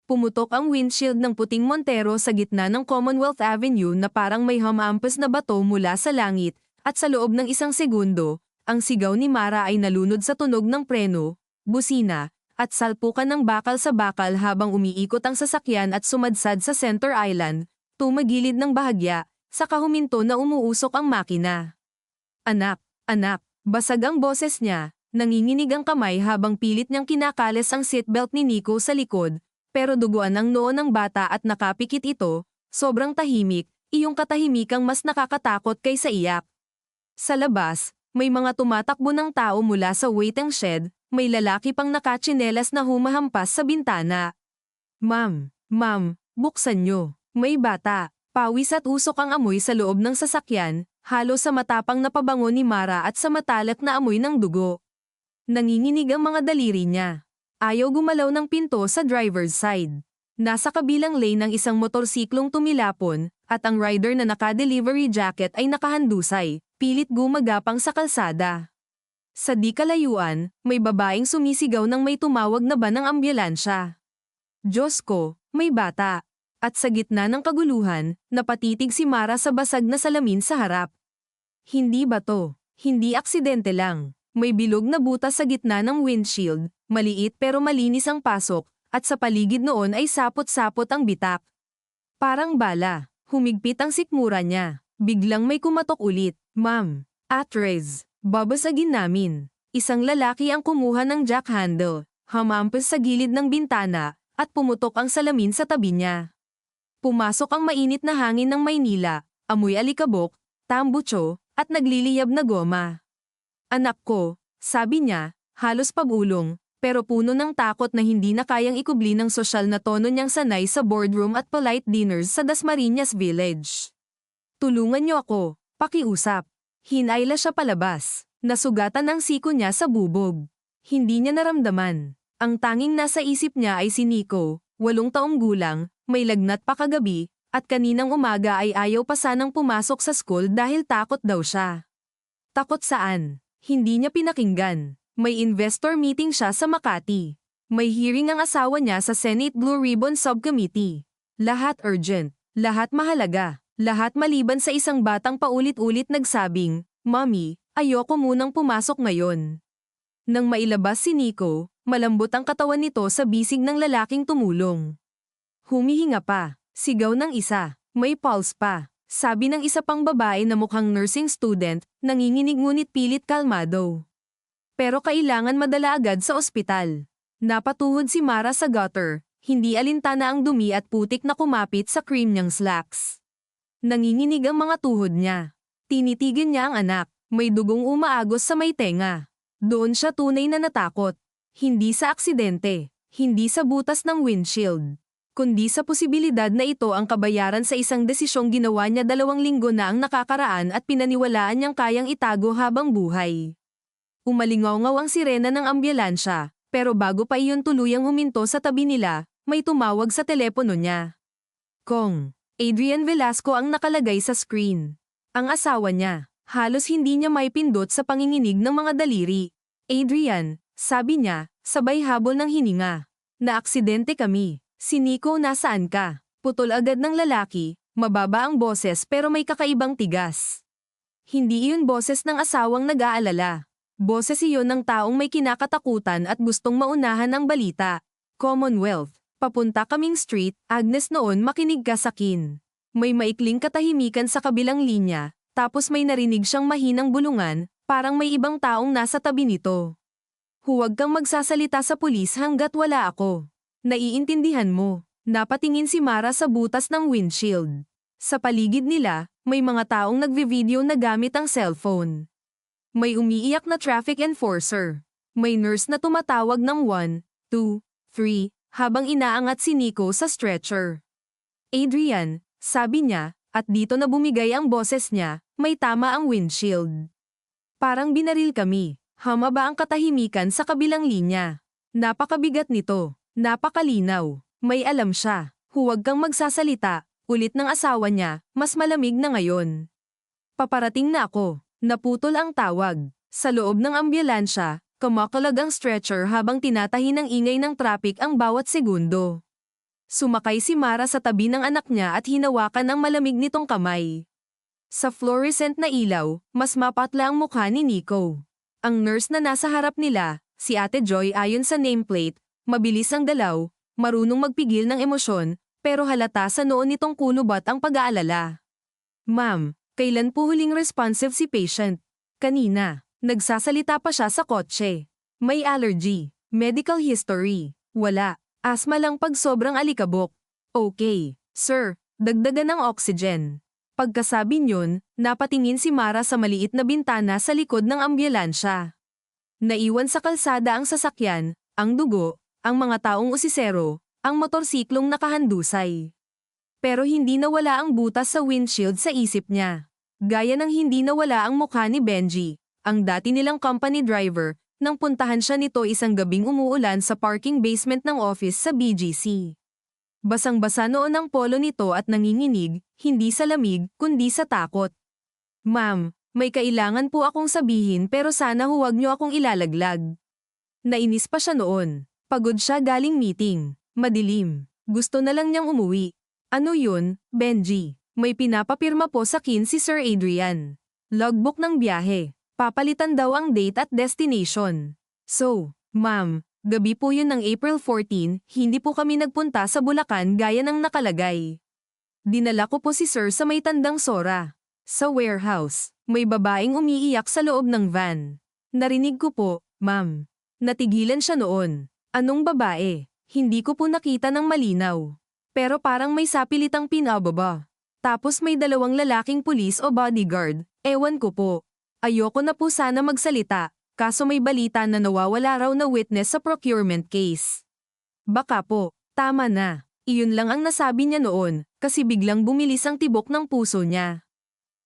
Pumutok ang windshield ng puting Montero sa gitna ng Commonwealth Avenue na parang may hamampas na bato mula sa langit, at sa loob ng isang segundo, ang sigaw ni Mara ay nalunod sa tunog ng preno, busina, at salpukan ng bakal sa bakal habang umiikot ang sasakyan at sumadsad sa center island, tumagilid ng bahagya, saka huminto na umuusok ang makina. Anak, anak, basag ang boses niya, nanginginig ang kamay habang pilit niyang kinakalis ang seatbelt ni Nico sa likod, pero duguan ang noo ng bata at nakapikit ito, sobrang tahimik, iyong katahimikang mas nakakatakot kaysa iyak. Sa labas, may mga tumatakbo ng tao mula sa waiting shed, may lalaki pang nakatsinelas na humahampas sa bintana. Ma'am, buksan niyo, may bata. Pawis at usok ang amoy sa loob ng sasakyan, halo sa matapang na pabango ni Mara at sa matalak na amoy ng dugo. Nanginginig ang mga daliri niya. Ayaw gumalaw ng pinto sa driver's side. Nasa kabilang lane ng isang motorsiklong tumilapon, at ang rider na naka-delivery jacket ay nakahandusay, pilit gumagapang sa kalsada. Sa di kalayuan, may babaeng sumisigaw nang may tumawag na ba ng ambulansya. Diyos ko, may bata. At sa gitna ng kaguluhan, napatitig si Mara sa basag na salamin sa harap. Hindi bato, hindi aksidente lang. May bilog na butas sa gitna ng windshield, maliit pero malinis ang pasok, at sa paligid noon ay sapot-sapot ang bitak. Parang bala, humigpit ang sikmura niya. Biglang may kumatok ulit. Ma'am, Atrez, babasagin namin. Isang lalaki ang kumuha ng jack handle, hamampas sa gilid ng bintana, at pumutok ang salamin sa tabi niya. Pumasok ang mainit na hangin ng Maynila, amoy alikabok, tambucho, at nagliliyab na goma. Anak ko, sabi niya, halos pabulong, pero puno ng takot na hindi na kayang ikubli ng sosyal na tono niyang sanay sa boardroom at polite dinners sa Dasmariñas Village. Tulungan niyo ako, pakiusap. Hinayla siya palabas. Nasugatan ang siko niya sa bubog. Hindi niya naramdaman. Ang tanging nasa isip niya ay si Nico, 8 taong gulang, may lagnat pa kagabi, at kaninang umaga ay ayaw pa sanang pumasok sa school dahil takot daw siya. Takot saan? Hindi niya pinakinggan. May investor meeting siya sa Makati. May hearing ang asawa niya sa Senate Blue Ribbon Subcommittee. Lahat urgent, lahat mahalaga, lahat maliban sa isang batang paulit-ulit nagsabing, "Mommy, ayoko munang pumasok ngayon." Nang mailabas si Nico, malambot ang katawan nito sa bisig ng lalaking tumulong. Humihinga pa, sigaw ng isa, may pulse pa, sabi ng isa pang babae na mukhang nursing student, nanginginig ngunit pilit kalmado. Pero kailangan madala agad sa ospital. Napatuhod si Mara sa gutter, hindi alintana ang dumi at putik na kumapit sa cream niyang slacks. Nanginginig ang mga tuhod niya. Tinitigin niya ang anak, may dugong umaagos sa may tenga. Doon siya tunay na natakot. Hindi sa aksidente, hindi sa butas ng windshield, kundi sa posibilidad na ito ang kabayaran sa isang desisyong ginawa niya 2 linggo na ang nakakaraan at pinaniwalaan niyang kayang itago habang buhay. Umalingaw-ngaw ang sirena ng ambulansya, pero bago pa iyon tuluyang huminto sa tabi nila, may tumawag sa telepono niya. Kong, Adrian Velasco ang nakalagay sa screen. Ang asawa niya, halos hindi niya maipindot sa panginginig ng mga daliri. Adrian, sabi niya, sabay habol ng hininga. Naaksidente kami. Si Nico, nasaan ka? Putol agad ng lalaki, mababa ang boses pero may kakaibang tigas. Hindi iyon boses ng asawang nag-aalala. Boses iyon ng taong may kinakatakutan at gustong maunahan ang balita. Commonwealth, papunta kaming street, Agnes noon makinig ka sakin. May maikling katahimikan sa kabilang linya, tapos may narinig siyang mahinang bulungan, parang may ibang taong nasa tabi nito. Huwag kang magsasalita sa pulis hanggat wala ako. Naiintindihan mo. Napatingin si Mara sa butas ng windshield. Sa paligid nila, may mga taong nagvi-video na gamit ang cellphone. May umiiyak na traffic enforcer. May nurse na tumatawag ng 1, 2, 3, habang inaangat si Nico sa stretcher. Adrian, sabi niya, at dito na bumigay ang boses niya, may tama ang windshield. Parang binaril kami. Hamaba ang katahimikan sa kabilang linya. Napakabigat nito. Napakalinaw. May alam siya. Huwag kang magsasalita. Ulit ng asawa niya, mas malamig na ngayon. Paparating na ako. Naputol ang tawag. Sa loob ng ambulansya, kumakalag ang stretcher habang tinatahi ng ingay ng traffic ang bawat segundo. Sumakay si Mara sa tabi ng anak niya at hinawakan ang malamig nitong kamay. Sa fluorescent na ilaw, mas mapatla ang mukha ni Nico. Ang nurse na nasa harap nila, si Ate Joy ayon sa nameplate, mabilis ang galaw, marunong magpigil ng emosyon, pero halata sa noon nitong kulubot ang pag-aalala. Ma'am, kailan po huling responsive si patient? Kanina. Nagsasalita pa siya sa kotse. May allergy. Medical history. Wala. Asma lang pag sobrang alikabok. Okay, sir. Dagdagan ng oxygen. Pagkasabi niyon, napatingin si Mara sa maliit na bintana sa likod ng ambulansya. Naiwan sa kalsada ang sasakyan, ang dugo, ang mga taong usisero, ang motorsiklong nakahandusay. Pero hindi nawala ang butas sa windshield sa isip niya. Gaya ng hindi nawala ang mukha ni Benji, ang dati nilang company driver, nang puntahan siya nito isang gabing umuulan sa parking basement ng office sa BGC. Basang-basa noon ang polo nito at nanginginig, hindi sa lamig, kundi sa takot. Ma'am, may kailangan po akong sabihin pero sana huwag niyo akong ilalaglag. Nainis pa siya noon. Pagod siya galing meeting. Madilim. Gusto na lang niyang umuwi. Ano yun, Benji? May pinapapirma po sa kin si Sir Adrian. Logbook ng biyahe. Papalitan daw ang date at destination. So, ma'am, gabi po yun ng April 14, hindi po kami nagpunta sa Bulacan gaya ng nakalagay. Dinala ko po si Sir sa may tandang Sora. Sa warehouse, may babaeng umiiyak sa loob ng van. Narinig ko po, ma'am. Natigilan siya noon. Anong babae? Hindi ko po nakita ng malinaw. Pero parang may sapilitang pinababa. Tapos may dalawang lalaking pulis o bodyguard, ewan ko po. Ayoko na po sana magsalita, kaso may balita na nawawala raw na witness sa procurement case. Baka po, tama na. Iyon lang ang nasabi niya noon, kasi biglang bumilis ang tibok ng puso niya.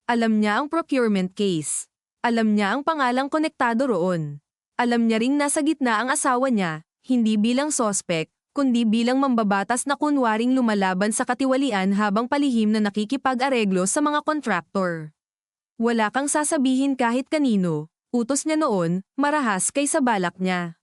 Alam niya ang procurement case. Alam niya ang pangalang konektado roon. Alam niya ring nasa gitna ang asawa niya, hindi bilang sospek, kundi bilang mambabatas na kunwaring lumalaban sa katiwalian habang palihim na nakikipag-areglo sa mga kontraktor. Wala kang sasabihin kahit kanino, utos niya noon, marahas kaysa balak niya.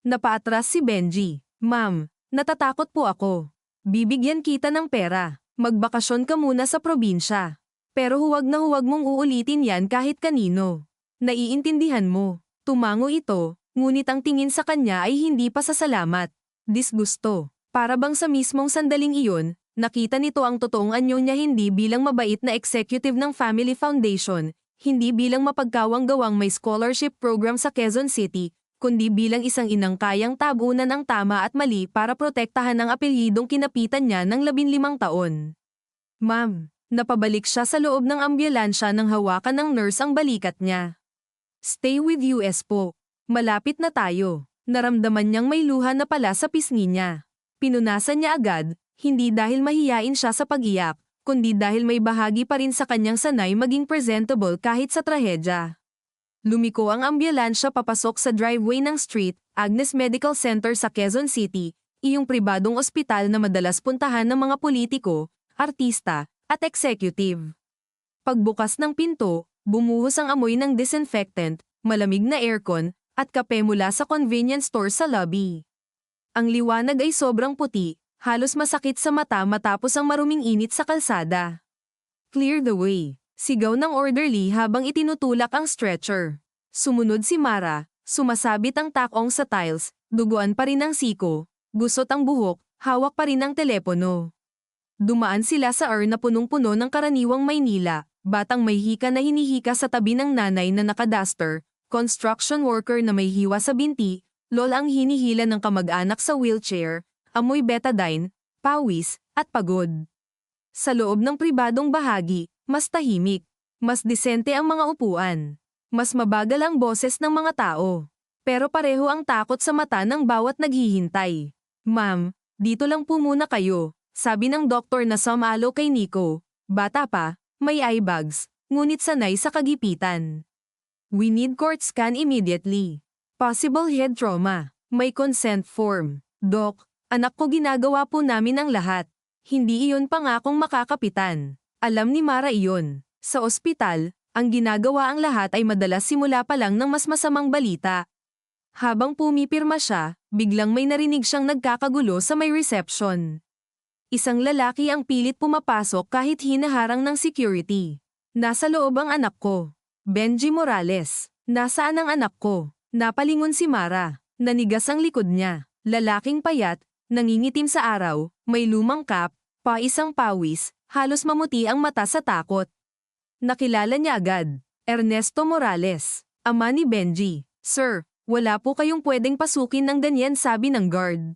Napaatras si Benji. Ma'am, natatakot po ako. Bibigyan kita ng pera. Magbakasyon ka muna sa probinsya. Pero huwag na huwag mong uulitin yan kahit kanino. Naiintindihan mo. Tumango ito, ngunit ang tingin sa kanya ay hindi pa sa salamat. Disgusto. Para bang sa mismong sandaling iyon, nakita nito ang totoong anyo niya hindi bilang mabait na executive ng Family Foundation, hindi bilang mapagkawang-gawang may scholarship program sa Quezon City, kundi bilang isang inang kayang tabunan ang tama at mali para protektahan ang apelyidong kinapitan niya ng 15 taon. Ma'am, napabalik siya sa loob ng ambulansya nang hawakan ng nurse ang balikat niya. Stay with US po. Malapit na tayo. Naramdaman niyang may luha na pala sa pisngi niya. Pinunasan niya agad, hindi dahil mahiyain siya sa pag-iyak, kundi dahil may bahagi pa rin sa kanyang sanay maging presentable kahit sa trahedya. Lumiko ang ambulansya papasok sa driveway ng Street, Agnes Medical Center sa Quezon City, iyong pribadong ospital na madalas puntahan ng mga politiko, artista, at executive. Pagbukas ng pinto, bumuhos ang amoy ng disinfectant, malamig na aircon, at kape mula sa convenience store sa lobby. Ang liwanag ay sobrang puti, halos masakit sa mata matapos ang maruming init sa kalsada. Clear the way, sigaw ng orderly habang itinutulak ang stretcher. Sumunod si Mara, sumasabit ang takong sa tiles, duguan pa rin ang siko, gusot ang buhok, hawak pa rin ang telepono. Dumaan sila sa na punong-puno ng karaniwang Maynila, batang may hika na hinihika sa tabi ng nanay na nakaduster, construction worker na may hiwa sa binti, lola ang hinihila ng kamag-anak sa wheelchair, amoy betadine, pawis, at pagod. Sa loob ng pribadong bahagi, mas tahimik, mas disente ang mga upuan, mas mabagal ang boses ng mga tao. Pero pareho ang takot sa mata ng bawat naghihintay. Ma'am, dito lang po muna kayo, sabi ng doktor na sumalo kay Nico. Bata pa, may eye bags, ngunit sanay sa kagipitan. We need court scan immediately. Possible head trauma. May consent form. Doc, anak ko ginagawa po namin ang lahat. Hindi iyon pangakong makakapitan. Alam ni Mara iyon. Sa ospital, ang ginagawa ang lahat ay madalas simula pa lang ng mas masamang balita. Habang pumipirma siya, biglang may narinig siyang nagkakagulo sa may reception. Isang lalaki ang pilit pumapasok kahit hinaharang ng security. Nasa loob ang anak ko. Benji Morales. Nasaan ang anak ko? Napalingon si Mara. Nanigas ang likod niya. Lalaking payat, nangingitim sa araw, may lumang cap, isang pawis, halos mamuti ang mata sa takot. Nakilala niya agad. Ernesto Morales, ama ni Benji. Sir, wala po kayong pwedeng pasukin ng ganyan, sabi ng guard.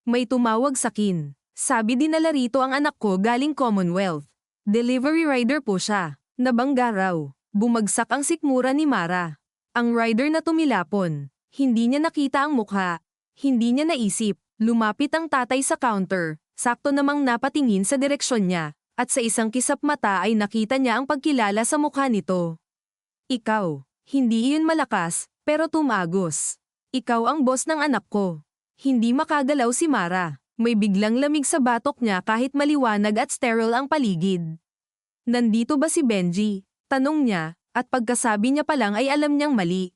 May tumawag sa kin. Sabi dinala rito ang anak ko galing Commonwealth. Delivery rider po siya. Nabangga raw. Bumagsak ang sikmura ni Mara. Ang rider na tumilapon. Hindi niya nakita ang mukha. Hindi niya naisip. Lumapit ang tatay sa counter. Sakto namang napatingin sa direksyon niya. At sa isang kisap mata ay nakita niya ang pagkilala sa mukha nito. Ikaw. Hindi iyon malakas, pero tumagos. Ikaw ang boss ng anak ko. Hindi makagalaw si Mara. May biglang lamig sa batok niya kahit maliwanag at sterile ang paligid. Nandito ba si Benji? Tanong niya, at pagkasabi niya pa lang ay alam niyang mali.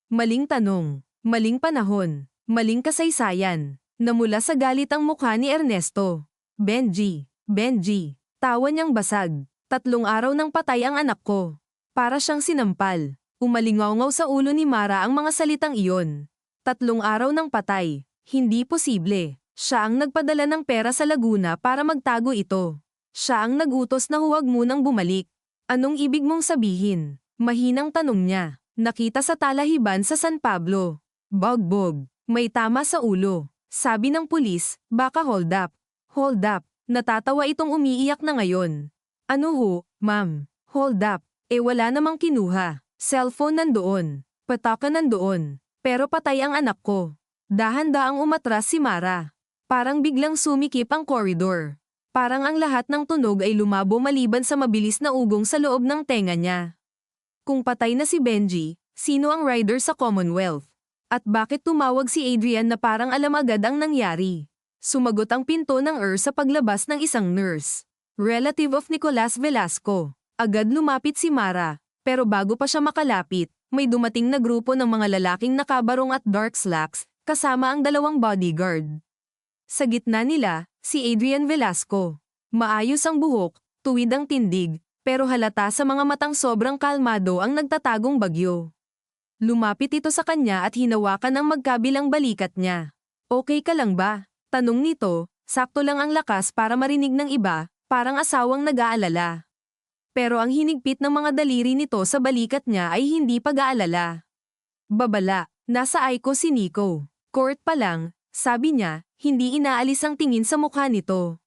Maling tanong, maling panahon, maling kasaysayan. Namula sa galit ang mukha ni Ernesto. Benji, Benji. Tawa niyang basag. 3 araw nang patay ang anak ko. Para siyang sinampal. Umalingaw-ngaw sa ulo ni Mara ang mga salitang iyon. 3 araw nang patay. Hindi posible. Siya ang nagpadala ng pera sa Laguna para magtago ito. Siya ang nagutos na huwag munang bumalik. Anong ibig mong sabihin? Mahinang tanong niya. Nakita sa talahiban sa San Pablo. Bogbog. May tama sa ulo. Sabi ng pulis, baka hold up. Hold up. Natatawa itong umiiyak na ngayon. Ano ho, ma'am? Hold up. Wala namang kinuha. Cellphone nandoon. Pataka nandoon. Pero patay ang anak ko. Dahan-daang umatras si Mara. Parang biglang sumikip ang koridor. Parang ang lahat ng tunog ay lumabo maliban sa mabilis na ugong sa loob ng tenga niya. Kung patay na si Benji, sino ang rider sa Commonwealth? At bakit tumawag si Adrian na parang alam agad ang nangyari? Sumagot ang pinto ng sa paglabas ng isang nurse. Relative of Nicolas Velasco. Agad lumapit si Mara, pero bago pa siya makalapit, may dumating na grupo ng mga lalaking nakabarong at dark slacks, kasama ang 2 bodyguard. Sa gitna nila, si Adrian Velasco. Maayos ang buhok, tuwid ang tindig, pero halata sa mga matang sobrang kalmado ang nagtatagong bagyo. Lumapit ito sa kanya at hinawakan ang magkabilang balikat niya. Okay ka lang ba? Tanong nito, sakto lang ang lakas para marinig ng iba, parang asawang nag-aalala. Pero ang hinigpit ng mga daliri nito sa balikat niya ay hindi pag-aalala. Babala, nasa Aiko si Nico. Court pa lang, sabi niya, hindi inaalis ang tingin sa mukha nito.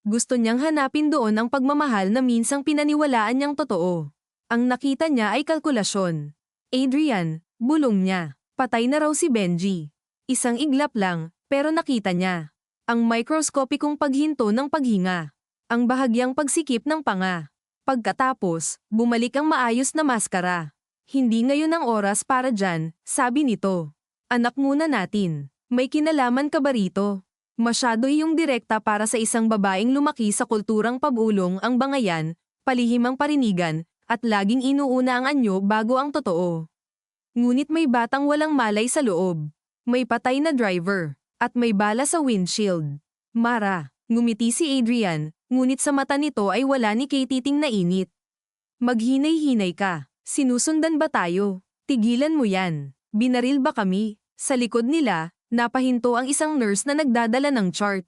Gusto niyang hanapin doon ang pagmamahal na minsang pinaniwalaan niyang totoo. Ang nakita niya ay kalkulasyon. Adrian, bulong niya, patay na raw si Benji. Isang iglap lang, pero nakita niya. Ang microscopikong paghinto ng paghinga. Ang bahagyang pagsikip ng panga. Pagkatapos, bumalik ang maayos na maskara. Hindi ngayon ang oras para dyan, sabi nito. Anak muna natin. May kinalaman ka ba rito? Masyado iyong direkta para sa isang babaeng lumaki sa kulturang pabulong ang bangayan, palihim ang parinigan, at laging inuuna ang anyo bago ang totoo. Ngunit may batang walang malay sa loob. May patay na driver. At may bala sa windshield. Mara, ngumiti si Adrian, ngunit sa mata nito ay wala ni Katiting na init. Maghinay-hinay ka. Sinusundan ba tayo? Tigilan mo yan. Binaril ba kami? Sa likod nila, napahinto ang isang nurse na nagdadala ng chart.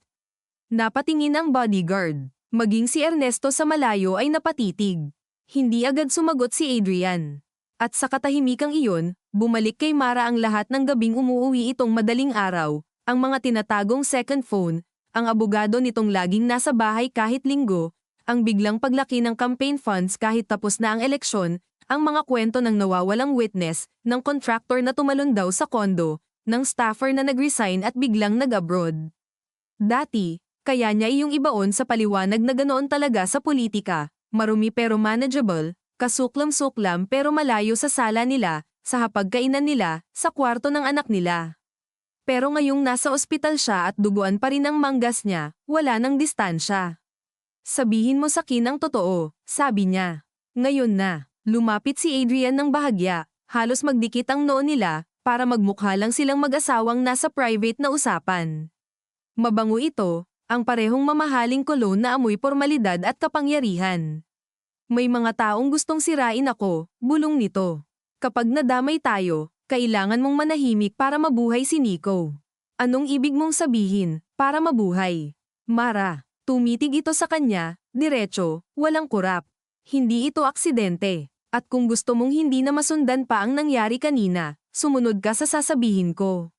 Napatingin ang bodyguard. Maging si Ernesto sa malayo ay napatitig. Hindi agad sumagot si Adrian. At sa katahimikang iyon, bumalik kay Mara ang lahat ng gabing umuuwi itong madaling araw. Ang mga tinatagong second phone, ang abogado nitong laging nasa bahay kahit linggo, ang biglang paglaki ng campaign funds kahit tapos na ang eleksyon, ang mga kwento ng nawawalang witness, ng contractor na tumalon daw sa kondo, ng staffer na nag-resign at biglang nag-abroad. Dati, kaya niya iyong ibaon sa paliwanag na ganoon talaga sa politika, marumi pero manageable, kasuklam-suklam pero malayo sa sala nila, sa hapagkainan nila, sa kwarto ng anak nila. Pero ngayong nasa ospital siya at duguan pa rin ang manggas niya, wala nang distansya. Sabihin mo sa akin ang totoo, sabi niya. Ngayon na, lumapit si Adrian ng bahagya, halos magdikit ang noo nila, para magmukha lang silang mag-asawang nasa private na usapan. Mabango ito, Ang parehong mamahaling cologne na amoy pormalidad at kapangyarihan. May mga taong gustong sirain ako, bulong nito. Kapag nadamay tayo, kailangan mong manahimik para mabuhay si Nico. Anong ibig mong sabihin, para mabuhay? Mara, tumitig ito sa kanya, diretso, walang kurap. Hindi ito aksidente. At kung gusto mong hindi na masundan pa ang nangyari kanina, sumunod ka sa sasabihin ko.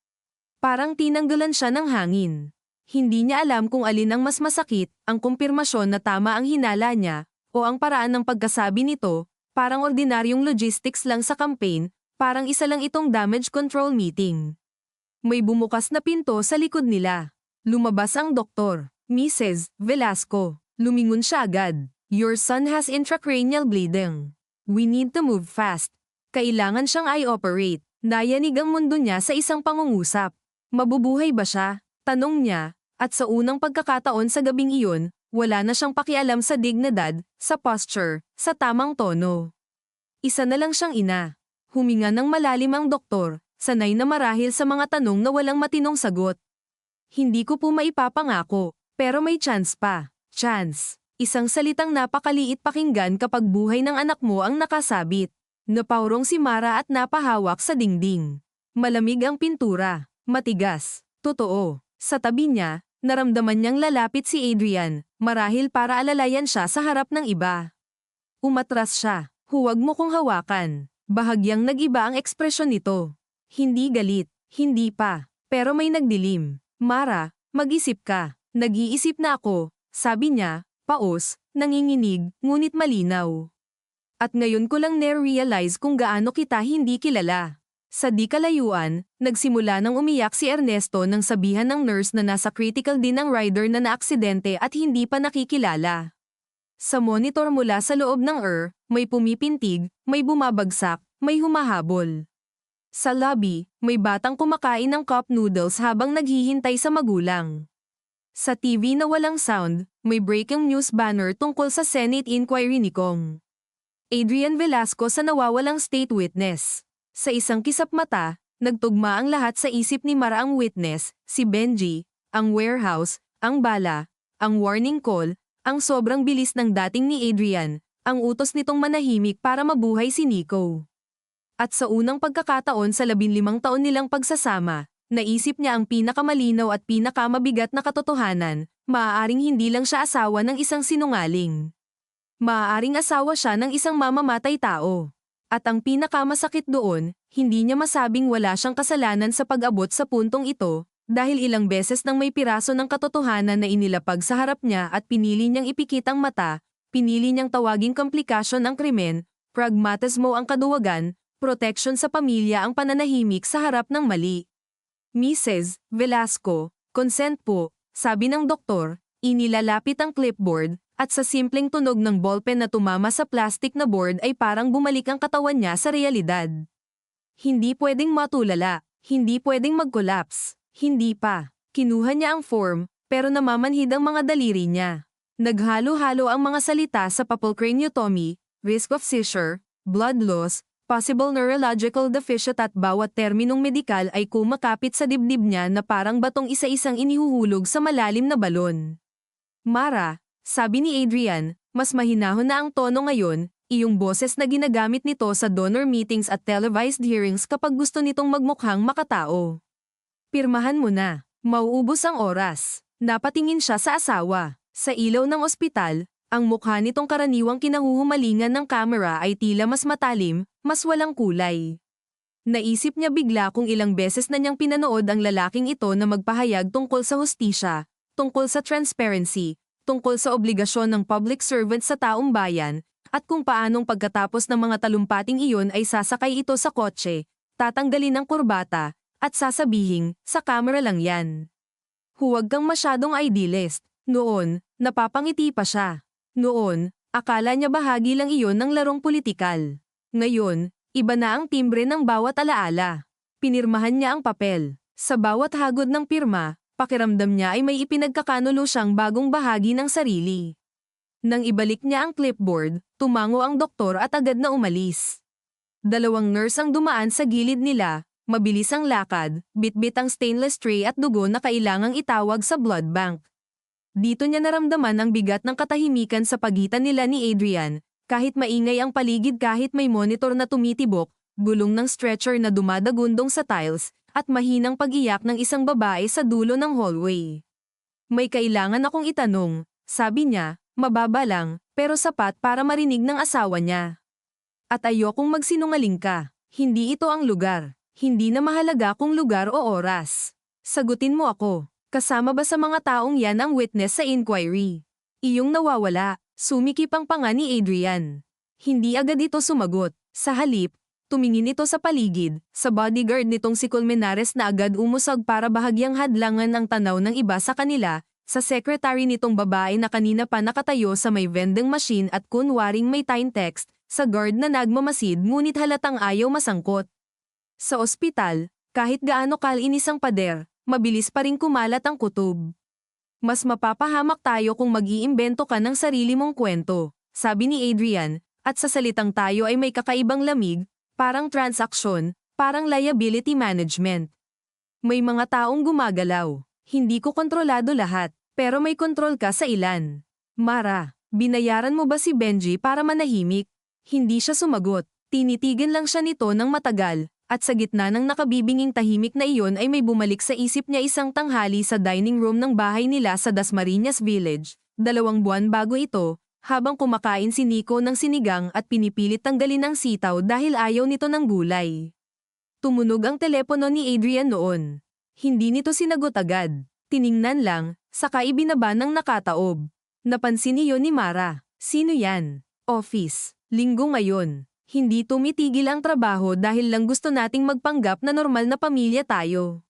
Parang tinanggalan siya ng hangin. Hindi niya alam kung alin ang mas masakit, ang kumpirmasyon na tama ang hinala niya, o ang paraan ng pagkasabi nito, parang ordinaryong logistics lang sa campaign, parang isa lang itong damage control meeting. May bumukas na pinto sa likod nila. Lumabas ang doktor, Mrs. Velasco. Lumingon siya agad. Your son has intracranial bleeding. We need to move fast. Kailangan siyang i-operate. Nayanig ang mundo niya sa isang pangungusap. Mabubuhay ba siya? Tanong niya. At sa unang pagkakataon sa gabing iyon, wala na siyang pakialam sa dignidad, sa posture, sa tamang tono. Isa na lang siyang ina. Huminga ng malalim ang doktor, sanay na marahil sa mga tanong na walang matinong sagot. Hindi ko po maipapangako, pero may chance pa. Chance. Isang salitang napakaliit pakinggan kapag buhay ng anak mo ang nakasabit. Napaurong si Mara at napahawak sa dingding. Malamig ang pintura. Matigas. Totoo. Sa tabi niya, naramdaman niyang lalapit si Adrian, marahil para alalayan siya sa harap ng iba. Umatras siya. Huwag mo kong hawakan. Bahagyang nag-iba ang ekspresyon nito. Hindi galit, hindi pa, pero may nagdilim. Mara, mag-isip ka. Nag-iisip na ako, sabi niya, paos, nanginginig, ngunit malinaw. At ngayon ko lang na-realize kung gaano kita hindi kilala. Sa di kalayuan, nagsimula nang umiyak si Ernesto nang sabihan ng nurse na nasa critical din ang rider na naaksidente at hindi pa nakikilala. Sa monitor mula sa loob ng may pumipintig, may bumabagsak, may humahabol. Sa lobby, may batang kumakain ng cup noodles habang naghihintay sa magulang. Sa TV na walang sound, may breaking news banner tungkol sa Senate inquiry ni Kong Adrian Velasco sa nawawalang state witness. Sa isang kisap mata, nagtugma ang lahat sa isip ni Mara, ang witness, si Benji, ang warehouse, ang bala, ang warning call, ang sobrang bilis ng dating ni Adrian, ang utos nitong manahimik para mabuhay si Nico. At sa unang pagkakataon sa 15 taon nilang pagsasama, naisip niya ang pinakamalinaw at pinakamabigat na katotohanan, maaaring hindi lang siya asawa ng isang sinungaling. Maaaring asawa siya ng isang mamamatay tao. At ang pinakamasakit doon, hindi niya masabing wala siyang kasalanan sa pag-abot sa puntong ito, dahil ilang beses nang may piraso ng katotohanan na inilapag sa harap niya at pinili niyang ipikit ang mata, pinili niyang tawaging komplikasyon ang krimen, pragmatismo ang kaduwagan, proteksyon sa pamilya ang pananahimik sa harap ng mali. Mrs. Velasco, consent po, sabi ng doktor, inilalapit ang clipboard, at sa simpleng tunog ng ballpen na tumama sa plastic na board ay parang bumalik ang katawan niya sa realidad. Hindi pwedeng matulala, hindi pwedeng mag-collapse, hindi pa. Kinuha niya ang form, pero namamanhid ang mga daliri niya. Naghalo-halo ang mga salita sa papulcraniotomy, risk of seizure, blood loss, possible neurological deficit at bawat terminong medikal ay kumakapit sa dibdib niya na parang batong isa-isang inihuhulog sa malalim na balon. Mara, sabi ni Adrian, mas mahinahon na ang tono ngayon, iyong boses na ginagamit nito sa donor meetings at televised hearings kapag gusto nitong magmukhang makatao. Pirmahan mo na, mauubos ang oras. Napatingin siya sa asawa. Sa ilaw ng ospital, ang mukha nitong karaniwang kinahuhumalingan ng kamera ay tila mas matalim, mas walang kulay. Naisip niya bigla kung ilang beses na niyang pinanood ang lalaking ito na magpahayag tungkol sa hustisya, tungkol sa transparency, tungkol sa obligasyon ng public servant sa taong bayan, at kung paanong pagkatapos ng mga talumpating iyon ay sasakay ito sa kotse, tatanggalin ang kurbata, at sasabihing, sa camera lang yan. Huwag kang masyadong idealist. Noon, napapangiti pa siya. Noon, akala niya bahagi lang iyon ng larong politikal. Ngayon, iba na ang timbre ng bawat alaala. Pinirmahan niya ang papel. Sa bawat hagod ng pirma, pakiramdam niya ay may ipinagkakanulo siyang bagong bahagi ng sarili. Nang ibalik niya ang clipboard, tumango ang doktor at agad na umalis. Dalawang nurse ang dumaan sa gilid nila, mabilis ang lakad, bitbit ang stainless tray at dugo na kailangang itawag sa blood bank. Dito niya naramdaman ang bigat ng katahimikan sa pagitan nila ni Adrian, kahit maingay ang paligid kahit may monitor na tumitibok, gulong ng stretcher na dumadagundong sa tiles, at mahinang pag-iyak ng isang babae sa dulo ng hallway. May kailangan akong itanong, sabi niya, mababa lang, pero sapat para marinig ng asawa niya. At ayokong magsinungaling ka, hindi ito ang lugar, hindi na mahalaga kung lugar o oras. Sagutin mo ako, kasama ba sa mga taong yan ang witness sa inquiry? Iyong nawawala, sumikip ang panga ni Adrian. Hindi agad ito sumagot, sa halip, tumingin ito sa paligid, sa bodyguard nitong si Colmenares na agad umusog para bahagyang hadlangan ang tanaw ng iba sa kanila, sa secretary nitong babae na kanina pa nakatayo sa may vending machine at kunwaring may time text, sa guard na nagmamasid ngunit halatang ayaw masangkot. Sa ospital, kahit gaano kalinis ang pader, mabilis pa ring kumalat ang kutob. Mas mapapahamak tayo kung mag-iimbento ka ng sarili mong kwento, sabi ni Adrian, at sa salitang tayo ay may kakaibang lamig, parang transaksyon, parang liability management. May mga taong gumagalaw. Hindi ko kontrolado lahat, pero may kontrol ka sa ilan. Mara, binayaran mo ba si Benji para manahimik? Hindi siya sumagot. Tinitigan lang siya nito ng matagal, at sa gitna ng nakabibinging tahimik na iyon ay may bumalik sa isip niya isang tanghali sa dining room ng bahay nila sa Dasmariñas Village, 2 buwan bago ito, habang kumakain si Nico ng sinigang at pinipilit tanggalin ang sitaw dahil ayaw nito ng gulay. Tumunog ang telepono ni Adrian noon. Hindi nito sinagot agad. Tiningnan lang, saka ibinaba ng nakataob. Napansin niyo ni Mara. Sino yan? Office. Linggo ngayon. Hindi tumitigil ang trabaho dahil lang gusto nating magpanggap na normal na pamilya tayo.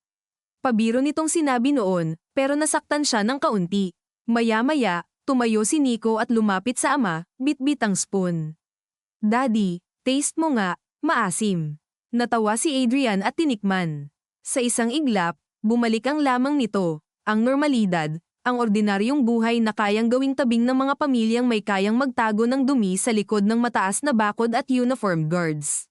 Pabiro nitong sinabi noon, pero nasaktan siya ng kaunti. Maya-maya, tumayo si Nico at lumapit sa ama, bit-bit ang spoon. Daddy, taste mo nga, maasim. Natawa si Adrian at tinikman. Sa isang iglap, bumalik ang lamang nito, ang normalidad, ang ordinaryong buhay na kayang gawing tabing ng mga pamilyang may kayang magtago ng dumi sa likod ng mataas na bakod at uniformed guards.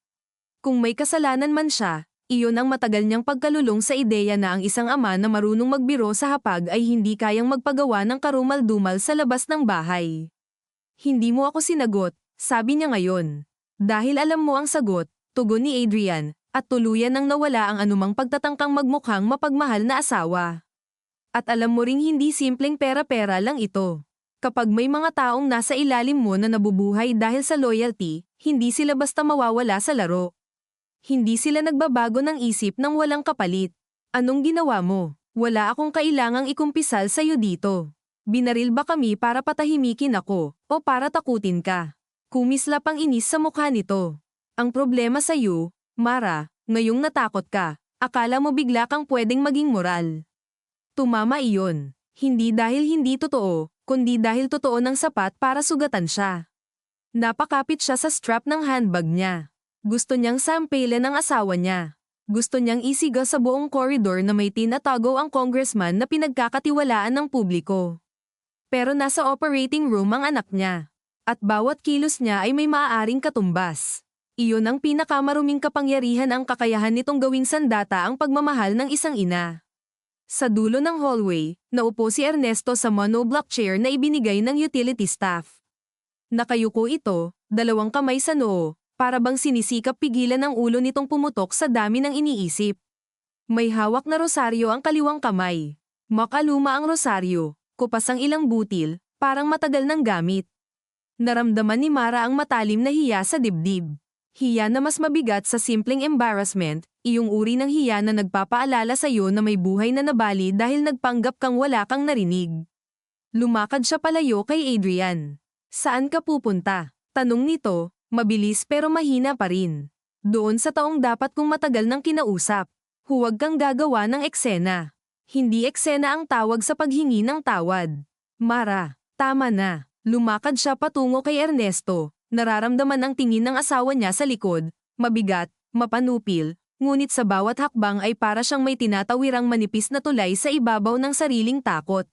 Kung may kasalanan man siya, iyon ang matagal niyang pagkalulong sa ideya na ang isang ama na marunong magbiro sa hapag ay hindi kayang magpagawa ng karumal-dumal sa labas ng bahay. Hindi mo ako sinagot, sabi niya ngayon. Dahil alam mo ang sagot, tugon ni Adrian, at tuluyan nang nawala ang anumang pagtatangkang magmukhang mapagmahal na asawa. At alam mo ring hindi simpleng pera-pera lang ito. Kapag may mga taong nasa ilalim mo na nabubuhay dahil sa loyalty, hindi sila basta mawawala sa laro. Hindi sila nagbabago ng isip nang walang kapalit. Anong ginawa mo? Wala akong kailangang ikumpisal sa'yo dito. Binaril ba kami para patahimikin ako, o para takutin ka? Kumislap ang inis sa mukha nito. Ang problema sa'yo, Mara, ngayong natakot ka, akala mo bigla kang pwedeng maging moral. Tumama iyon. Hindi dahil hindi totoo, kundi dahil totoo ng sapat para sugatan siya. Napakapit siya sa strap ng handbag niya. Gusto niyang sampailan ang asawa niya. Gusto niyang isiga sa buong koridor na may tinatago ang congressman na pinagkakatiwalaan ng publiko. Pero nasa operating room ang anak niya. At bawat kilos niya ay may maaaring katumbas. Iyon ang pinakamaruming kapangyarihan ang kakayahan nitong gawing sandata ang pagmamahal ng isang ina. Sa dulo ng hallway, naupo si Ernesto sa monoblock chair na ibinigay ng utility staff. Nakayuko ito, 2 kamay sa noo, para bang sinisikap pigilan ang ulo nitong pumutok sa dami ng iniisip. May hawak na rosaryo ang kaliwang kamay. Makaluma ang rosaryo, kupas ang ilang butil, parang matagal ng gamit. Naramdaman ni Mara ang matalim na hiya sa dibdib. Hiya na mas mabigat sa simpleng embarrassment, iyong uri ng hiya na nagpapaalala sa iyo na may buhay na nabali dahil nagpanggap kang wala kang narinig. Lumakad siya palayo kay Adrian. Saan ka pupunta? Tanong nito, mabilis pero mahina pa rin. Doon sa taong dapat kong matagal nang kinausap. Huwag kang gagawa ng eksena. Hindi eksena ang tawag sa paghingi ng tawad. Mara, tama na. Lumakad siya patungo kay Ernesto. Nararamdaman ang tingin ng asawa niya sa likod, mabigat, mapanupil, ngunit sa bawat hakbang ay para siyang may tinatawirang manipis na tulay sa ibabaw ng sariling takot.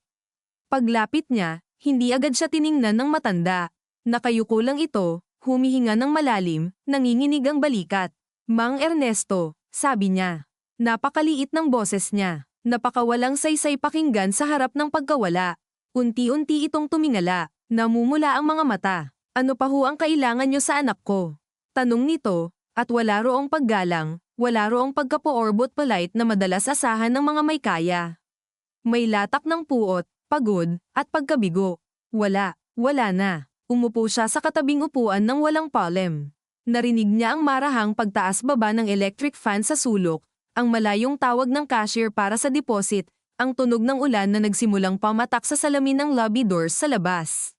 Paglapit niya, hindi agad siya tiningnan ng matanda. Nakayuko lang ito, humihinga ng malalim, nanginginig ang balikat. Mang Ernesto, sabi niya. Napakaliit ng boses niya, napakawalang saysay pakinggan sa harap ng pagkawala. Unti-unti itong tumingala, namumula ang mga mata. Ano pa ho ang kailangan nyo sa anak ko? Tanong nito, at wala roong paggalang, wala roong pagkapo-orbot polite na madalas asahan ng mga may kaya. May latak ng puot, pagod, at pagkabigo. Wala na. Umupo siya sa katabing upuan ng walang palem. Narinig niya ang marahang pagtaas-baba ng electric fan sa sulok, ang malayong tawag ng cashier para sa deposit, ang tunog ng ulan na nagsimulang pamatak sa salamin ng lobby doors sa labas.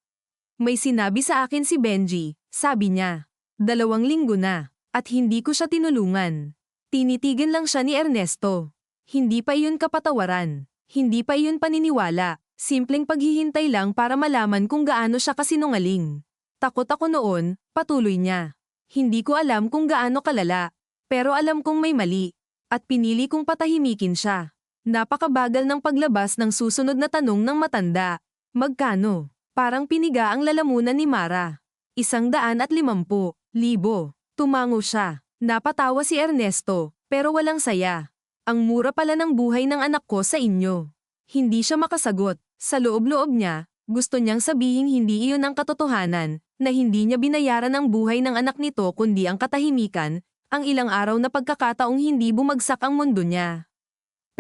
May sinabi sa akin si Benji, sabi niya. 2 linggo na, at hindi ko siya tinulungan. Tinitigan lang siya ni Ernesto. Hindi pa iyon kapatawaran. Hindi pa iyon paniniwala. Simpleng paghihintay lang para malaman kung gaano siya kasinungaling. Takot ako noon, patuloy niya. Hindi ko alam kung gaano kalala, pero alam kong may mali. At pinili kong patahimikin siya. Napakabagal ng paglabas ng susunod na tanong ng matanda. Magkano? Parang piniga ang lalamunan ni Mara. 150,000. Tumango siya. Napatawa si Ernesto, pero walang saya. Ang mura pala ng buhay ng anak ko sa inyo. Hindi siya makasagot. Sa loob-loob niya, gusto niyang sabihing hindi iyon ang katotohanan, na hindi niya binayaran ang buhay ng anak nito kundi ang katahimikan, ang ilang araw na pagkakataong hindi bumagsak ang mundo niya.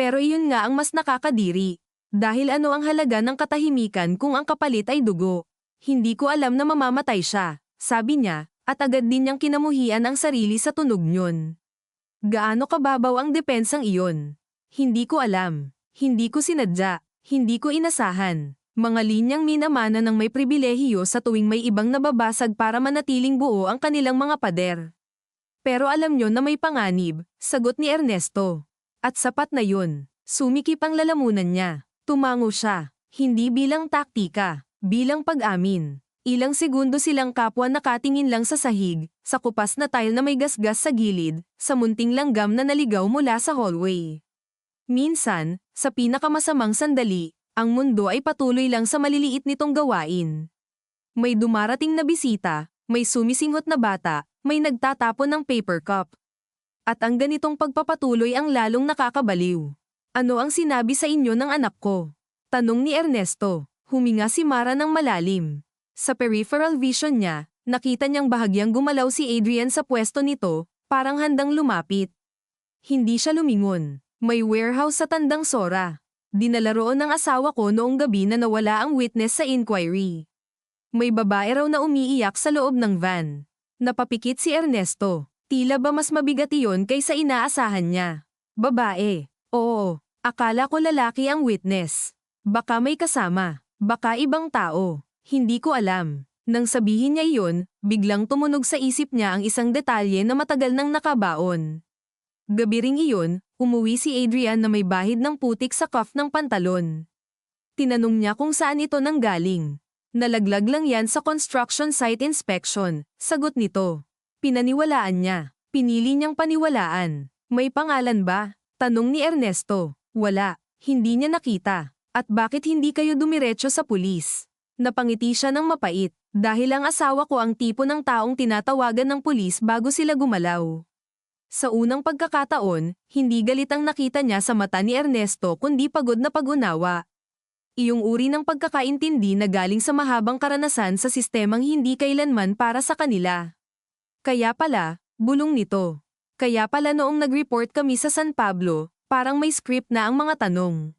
Pero iyon nga ang mas nakakadiri. Dahil ano ang halaga ng katahimikan kung ang kapalit ay dugo? Hindi ko alam na mamamatay siya, sabi niya, at agad din niyang kinamuhian ang sarili sa tunog niyon. Gaano kababaw ang depensang iyon? Hindi ko alam. Hindi ko sinadya. Hindi ko inasahan. Mga linyang minamana ng may pribilehiyo sa tuwing may ibang nababasag para manatiling buo ang kanilang mga pader. Pero alam nyo na may panganib, sagot ni Ernesto. At sapat na yun. Sumikip ang lalamunan niya. Tumango siya. Hindi bilang taktika, bilang pag-amin. Ilang segundo silang kapwa nakatingin lang sa sahig, sa kupas na tile na may gasgas sa gilid, sa munting langgam na naligaw mula sa hallway. Minsan, sa pinakamasamang sandali, ang mundo ay patuloy lang sa maliliit nitong gawain. May dumarating na bisita, may sumisinghot na bata, may nagtatapon ng paper cup. At ang ganitong pagpapatuloy ang lalong nakakabaliw. Ano ang sinabi sa inyo ng anak ko? Tanong ni Ernesto. Huminga si Mara ng malalim. Sa peripheral vision niya, nakita niyang bahagyang gumalaw si Adrian sa pwesto nito, parang handang lumapit. Hindi siya lumingon. May warehouse sa Tandang Sora. Dinala roon ng asawa ko noong gabi na nawala ang witness sa inquiry. May babae raw na umiiyak sa loob ng van. Napapikit si Ernesto. Tila ba mas mabigat iyon kaysa inaasahan niya? Babae. Oo. Akala ko lalaki ang witness. Baka may kasama. Baka ibang tao. Hindi ko alam. Nang sabihin niya iyon, biglang tumunog sa isip niya ang isang detalye na matagal nang nakabaon. Gabi ring iyon, umuwi si Adrian na may bahid ng putik sa cuff ng pantalon. Tinanong niya kung saan ito nanggaling. Nalaglag lang yan sa construction site inspection, sagot nito. Pinaniwalaan niya. Pinili niyang paniwalaan. May pangalan ba? Tanong ni Ernesto. Wala. Hindi niya nakita. At bakit hindi kayo dumiretso sa pulis? Napangiti siya ng mapait, dahil ang asawa ko ang tipo ng taong tinatawagan ng pulis bago sila gumalaw. Sa unang pagkakataon, hindi galit ang nakita niya sa mata ni Ernesto kundi pagod na pag-unawa. Iyong uri ng pagkakaintindi na galing sa mahabang karanasan sa sistemang hindi kailanman para sa kanila. Kaya pala, bulong nito. Kaya pala noong nag-report kami sa San Pablo, parang may script na ang mga tanong.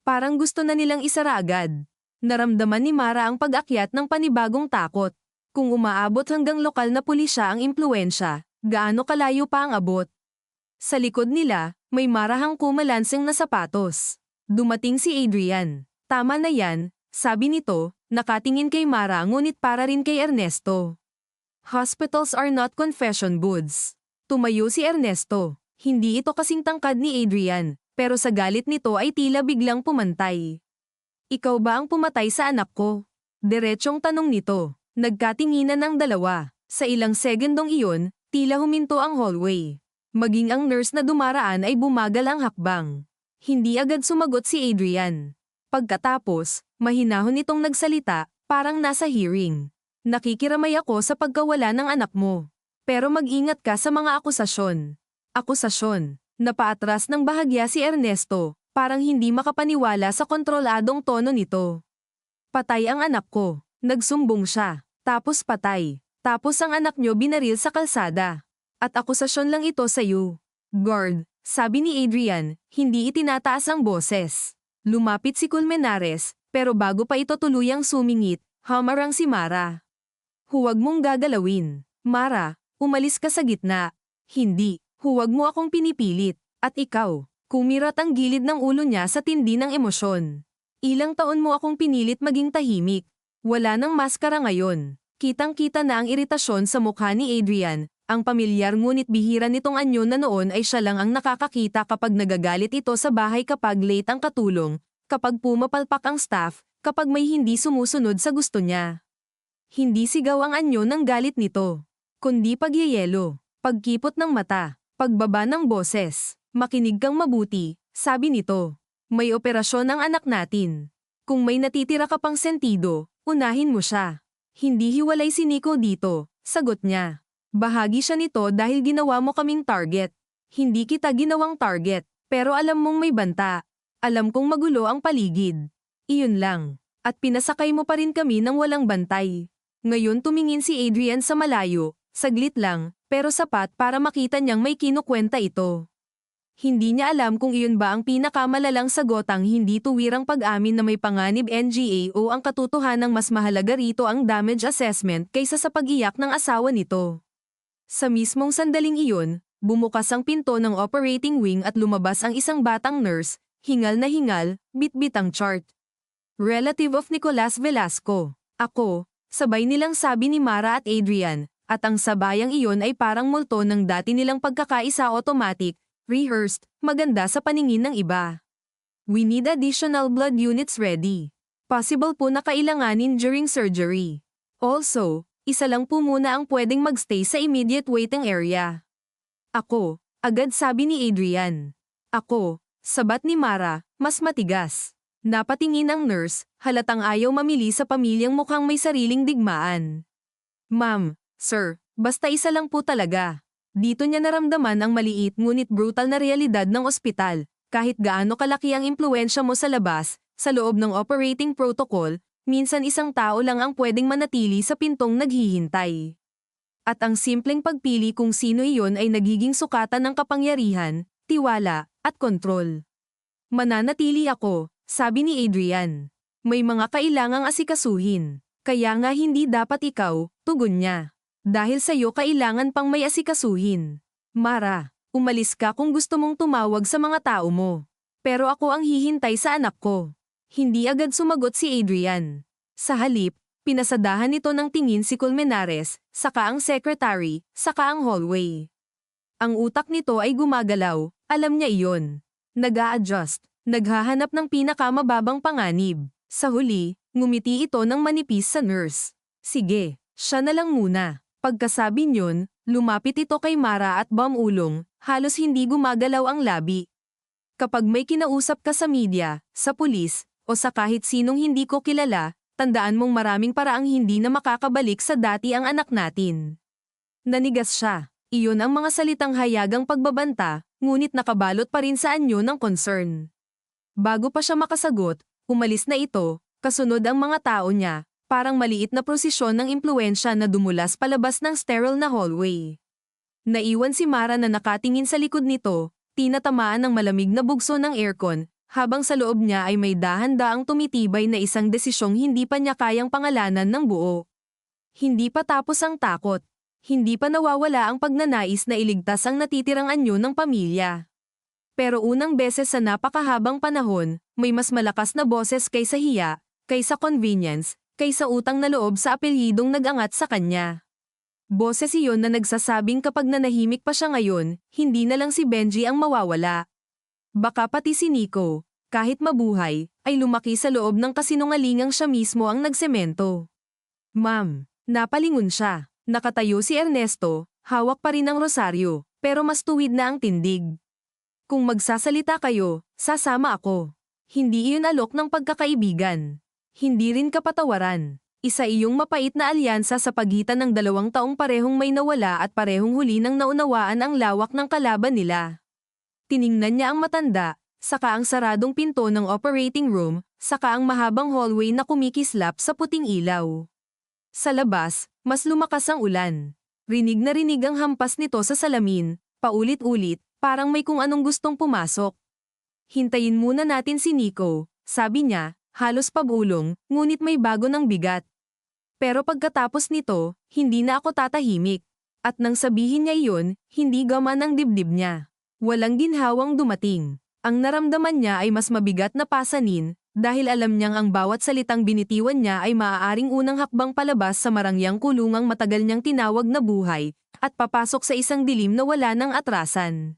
Parang gusto na nilang isara agad. Naramdaman ni Mara ang pag-akyat ng panibagong takot. Kung umaabot hanggang lokal na pulisya ang impluwensya, gaano kalayo pa ang abot? Sa likod nila, may marahang kumalansing na sapatos. Dumating si Adrian. Tama na yan, sabi nito, nakatingin kay Mara ngunit para rin kay Ernesto. Hospitals are not confession booths. Tumayo si Ernesto. Hindi ito kasing tangkad ni Adrian, pero sa galit nito ay tila biglang pumantay. Ikaw ba ang pumatay sa anak ko? Diretsong tanong nito. Nagkatinginan ang dalawa. Sa ilang segundong iyon, tila huminto ang hallway. Maging ang nurse na dumaraan ay bumagal ang hakbang. Hindi agad sumagot si Adrian. Pagkatapos, mahinahon itong nagsalita, parang nasa hearing. Nakikiramay ako sa pagkawala ng anak mo. Pero mag-ingat ka sa mga akusasyon. Akusasyon. Napaatras ng bahagya si Ernesto, parang hindi makapaniwala sa kontroladong tono nito. Patay ang anak ko. Nagsumbong siya. Tapos patay. Tapos ang anak nyo binaril sa kalsada. At akusasyon lang ito sa'yo. Guard, sabi ni Adrian, hindi itinataas ang boses. Lumapit si Colmenares, pero bago pa ito tuluyang sumingit, hamarang si Mara. Huwag mong gagalawin. Mara, umalis ka sa gitna. Hindi, huwag mo akong pinipilit. At ikaw, kumirat ang gilid ng ulo niya sa tindi ng emosyon. Ilang taon mo akong pinilit maging tahimik. Wala nang maskara ngayon. Kitang-kita na ang iritasyon sa mukha ni Adrian. Ang pamilyar ngunit bihira nitong anyo na noon ay siya lang ang nakakakita kapag nagagalit ito sa bahay, kapag late ang katulong, kapag pumapalpak ang staff, kapag may hindi sumusunod sa gusto niya. Hindi sigaw ang anyo ng galit nito, kundi pagyayelo, pagkipot ng mata, pagbaba ng boses. Makinig kang mabuti, sabi nito. May operasyon ang anak natin. Kung may natitira ka pang sentido, unahin mo siya. Hindi hiwalay si Nico dito, sagot niya. Bahagi siya nito dahil ginawa mo kaming target. Hindi kita ginawang target, pero alam mong may banta. Alam kong magulo ang paligid. Iyon lang. At pinasakay mo pa rin kami ng walang bantay. Ngayon tumingin si Adrian sa malayo, saglit lang, pero sapat para makita niyang may kinukwenta ito. Hindi niya alam kung iyon ba ang pinakamalalang sagotang hindi tuwirang pag-amin na may panganib NGA o ang katotohanang mas mahalaga rito ang damage assessment kaysa sa pag-iyak ng asawa nito. Sa mismong sandaling iyon, bumukas ang pinto ng operating wing at lumabas ang isang batang nurse, hingal na hingal, bitbit ang chart. Relative of Nicolas Velasco. Ako, sabay nilang sabi ni Mara at Adrian, at ang sabayang iyon ay parang multo ng dati nilang pagkakaisa, automatic, rehearsed, maganda sa paningin ng iba. We need additional blood units ready. Possible po na kailanganin during surgery. Also, isa lang po muna ang pwedeng magstay sa immediate waiting area. Ako, agad sabi ni Adrian. Ako, sabat ni Mara, mas matigas. Napatingin ang nurse, halatang ayaw mamili sa pamilyang mukhang may sariling digmaan. Ma'am, sir, basta isa lang po talaga. Dito niya naramdaman ang maliit ngunit brutal na realidad ng ospital. Kahit gaano kalaki ang impluwensya mo sa labas, sa loob ng operating protocol, minsan isang tao lang ang pwedeng manatili sa pintong naghihintay. At ang simpleng pagpili kung sino iyon ay nagiging sukatan ng kapangyarihan, tiwala, at kontrol. Mananatili ako, sabi ni Adrian. May mga kailangang asikasuhin. Kaya nga hindi dapat ikaw, tugon niya. Dahil sa'yo kailangan pang may asikasuhin. Mara, umalis ka kung gusto mong tumawag sa mga tao mo. Pero ako ang hihintay sa anak ko. Hindi agad sumagot si Adrian. Sa halip, pinasadahan nito ng tingin si Colmenares, saka ang secretary, saka ang hallway. Ang utak nito ay gumagalaw, alam niya iyon. Nag-a-adjust, naghahanap ng pinakamababang panganib. Sa huli, ngumiti ito ng manipis sa nurse. Sige, siya na lang muna. Pagkasabi niyon, lumapit ito kay Mara at bumulong, halos hindi gumagalaw ang labi. Kapag may kinausap ka sa media, sa pulis, o sa kahit sinong hindi ko kilala, tandaan mong maraming paraang hindi na makakabalik sa dati ang anak natin. Nanigas siya. Iyon ang mga salitang hayagang pagbabanta, ngunit nakabalot pa rin sa anyo ng concern. Bago pa siya makasagot, umalis na ito, kasunod ang mga tao niya. Parang maliit na prosesyon ng impluwensya na dumulas palabas ng sterile na hallway. Naiwan si Mara na nakatingin sa likod nito, tinatamaan ng malamig na bugso ng aircon, habang sa loob niya ay may dahan-daang tumitibay na isang desisyong hindi pa niya kayang pangalanan ng buo. Hindi pa tapos ang takot. Hindi pa nawawala ang pagnanais na iligtas ang natitirang anyo ng pamilya. Pero unang beses sa napakahabang panahon, may mas malakas na boses kaysa hiya, kaysa convenience, kaysa utang na loob sa apelyidong nag-angat sa kanya. Boses iyon na nagsasabing kapag nanahimik pa siya ngayon, hindi na lang si Benji ang mawawala. Baka pati si Nico, kahit mabuhay, ay lumaki sa loob ng kasinungalingang siya mismo ang nagsemento. Ma'am, napalingon siya. Nakatayo si Ernesto, hawak pa rin ang rosaryo, pero mas tuwid na ang tindig. Kung magsasalita kayo, sasama ako. Hindi iyon alok ng pagkakaibigan. Hindi rin kapatawaran. Isa iyong mapait na alyansa sa pagitan ng 2 taong parehong may nawala at parehong huli nang naunawaan ang lawak ng kalaban nila. Tiningnan niya ang matanda, saka ang saradong pinto ng operating room, saka ang mahabang hallway na kumikislap sa puting ilaw. Sa labas, mas lumakas ang ulan. Rinig na rinig ang hampas nito sa salamin, paulit-ulit, parang may kung anong gustong pumasok. Hintayin muna natin si Nico, sabi niya, halos pabulong, ngunit may bago ng bigat. Pero pagkatapos nito, hindi na ako tatahimik. At nang sabihin niya iyon, hindi gaman ang dibdib niya. Walang ginhawang dumating. Ang naramdaman niya ay mas mabigat na pasanin, dahil alam niyang ang bawat salitang binitiwan niya ay maaaring unang hakbang palabas sa marangyang kulungang matagal niyang tinawag na buhay, at papasok sa isang dilim na wala ng atrasan.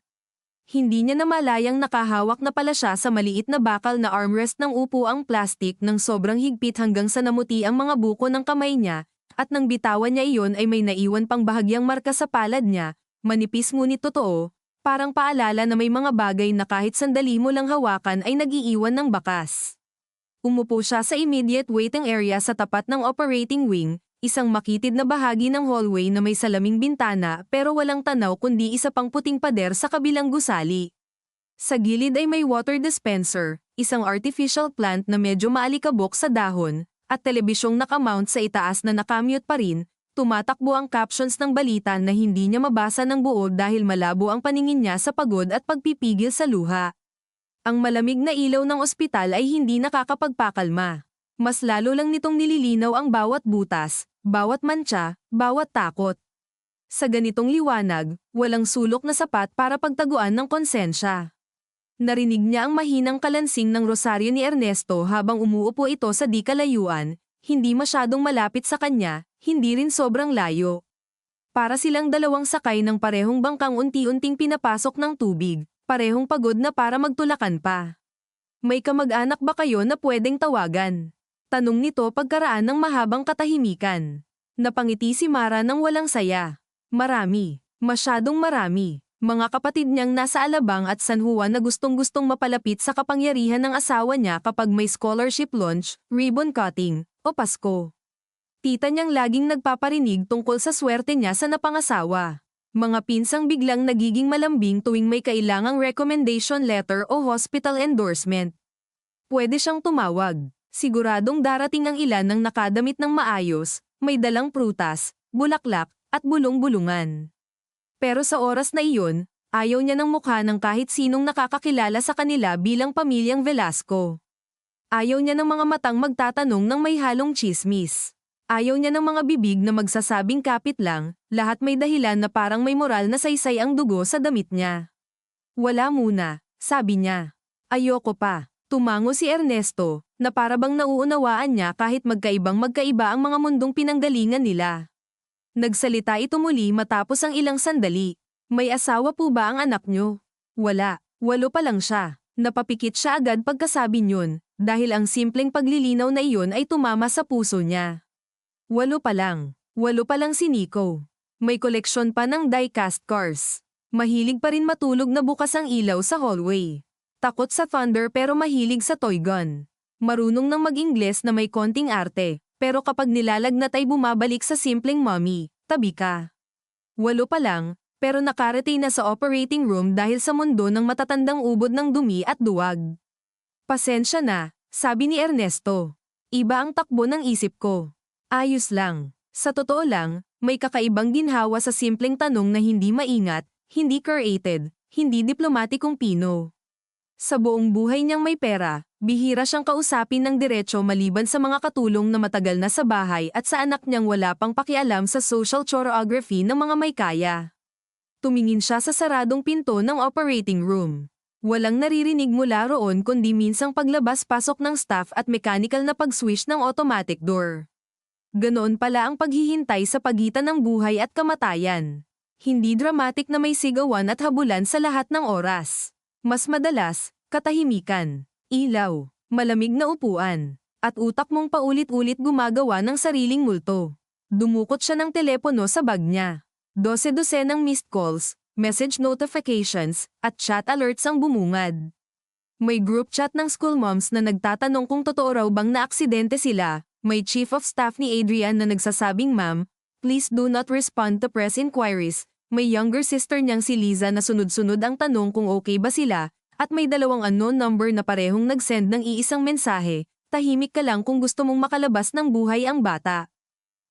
Hindi niya namalayang nakahawak na pala siya sa maliit na bakal na armrest ng upuang plastik ng sobrang higpit hanggang sa namuti ang mga buko ng kamay niya, at nang bitawan niya iyon ay may naiwan pang bahagyang marka sa palad niya, manipis ngunit totoo, parang paalala na may mga bagay na kahit sandali mo lang hawakan ay nag-iiwan ng bakas. Umupo siya sa immediate waiting area sa tapat ng operating wing, isang makitid na bahagi ng hallway na may salaming bintana pero walang tanaw kundi isa pang puting pader sa kabilang gusali. Sa gilid ay may water dispenser, isang artificial plant na medyo maalikabok sa dahon, at telebisyong nakamount sa itaas na nakamute pa rin. Tumatakbo ang captions ng balita na hindi niya mabasa ng buo dahil malabo ang paningin niya sa pagod at pagpipigil sa luha. Ang malamig na ilaw ng ospital ay hindi nakakapagpakalma. Mas lalo lang nitong nililinaw ang bawat butas, bawat mantsa, bawat takot. Sa ganitong liwanag, walang sulok na sapat para pagtaguan ng konsensya. Narinig niya ang mahinang kalansing ng rosaryo ni Ernesto habang umuupo ito sa di kalayuan, hindi masyadong malapit sa kanya, hindi rin sobrang layo. Para silang dalawang sakay ng parehong bangkang unti-unting pinapasok ng tubig, parehong pagod na para magtulakan pa. May kamag-anak ba kayo na pwedeng tawagan? Tanong nito pagkaraan ng mahabang katahimikan. Napangiti si Mara nang walang saya. Marami, masyadong marami. Mga kapatid niyang nasa Alabang at San Juan na gustong-gustong mapalapit sa kapangyarihan ng asawa niya kapag may scholarship launch, ribbon cutting, o Pasko. Tita niyang laging nagpaparinig tungkol sa swerte niya sa napangasawa. Mga pinsang biglang nagiging malambing tuwing may kailangang recommendation letter o hospital endorsement. Pwede siyang tumawag. Siguradong darating ang ilan ng nakadamit ng maayos, may dalang prutas, bulaklak, at bulong-bulungan. Pero sa oras na iyon, ayaw niya ng mukha ng kahit sinong nakakakilala sa kanila bilang pamilyang Velasco. Ayaw niya ng mga matang magtatanong ng may halong tsismis. Ayaw niya ng mga bibig na magsasabing kapit lang, lahat may dahilan na parang may moral na saysay ang dugo sa damit niya. Wala muna, sabi niya. Ayoko pa. Tumango si Ernesto, na parabang nauunawaan niya kahit magkaibang-magkaiba ang mga mundong pinanggalingan nila. Nagsalita ito muli matapos ang ilang sandali. May asawa po ba ang anak niyo? Wala, 8 pa lang siya. Napapikit siya agad pagkasabi niyon, dahil ang simpleng paglilinaw na iyon ay tumama sa puso niya. 8 pa lang. 8 pa lang si Nico. May koleksyon pa ng die-cast cars. Mahilig pa rin matulog na bukas ang ilaw sa hallway. Takot sa thunder pero mahilig sa toy gun. Marunong ng mag-Ingles na may konting arte, pero kapag nilalagnat ay bumabalik sa simpleng mommy, tabi ka. 8 pa lang, pero nakarating na sa operating room dahil sa mundo ng matatandang ubod ng dumi at duwag. Pasensya na, sabi ni Ernesto. Iba ang takbo ng isip ko. Ayos lang. Sa totoo lang, may kakaibang ginhawa sa simpleng tanong na hindi maingat, hindi curated, hindi diplomatikong pino. Sa buong buhay niyang may pera, bihira siyang kausapin ng diretso maliban sa mga katulong na matagal na sa bahay at sa anak niyang wala pang pakialam sa social choreography ng mga may kaya. Tumingin siya sa saradong pinto ng operating room. Walang naririnig mula roon kundi minsang paglabas-pasok ng staff at mechanical na pag-swish ng automatic door. Ganoon pala ang paghihintay sa pagitan ng buhay at kamatayan. Hindi dramatic na may sigawan at habulan sa lahat ng oras. Mas madalas, katahimikan, ilaw, malamig na upuan, at utak mong paulit-ulit gumagawa ng sariling multo. Dumukot siya ng telepono sa bag niya. 12 ng missed calls, message notifications, at chat alerts ang bumungad. May group chat ng school moms na nagtatanong kung totoo raw bang naaksidente sila. May chief of staff ni Adrian na nagsasabing ma'am, please do not respond to press inquiries. May younger sister niyang si Liza na sunod-sunod ang tanong kung okay ba sila, at may 2 unknown number na parehong nag-send ng iisang mensahe, Tahimik ka lang kung gusto mong makalabas ng buhay ang bata.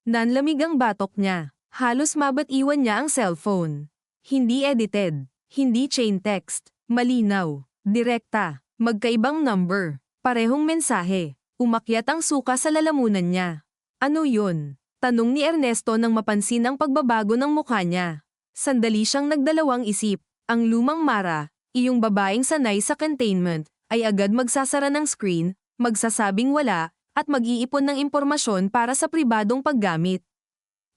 Nanlamig ang batok niya. Halos mabat-iwan niya ang cellphone. Hindi edited. Hindi chain text. Malinaw. Direkta. Magkaibang number. Parehong mensahe. Umakyat ang suka sa lalamunan niya. Ano yun? Tanong ni Ernesto nang mapansin ang pagbabago ng mukha niya. Sandali siyang nagdalawang isip. Ang lumang Mara, iyong babaeng sanay sa containment, ay agad magsasara ng screen, magsasabing wala, at mag-iipon ng impormasyon para sa pribadong paggamit.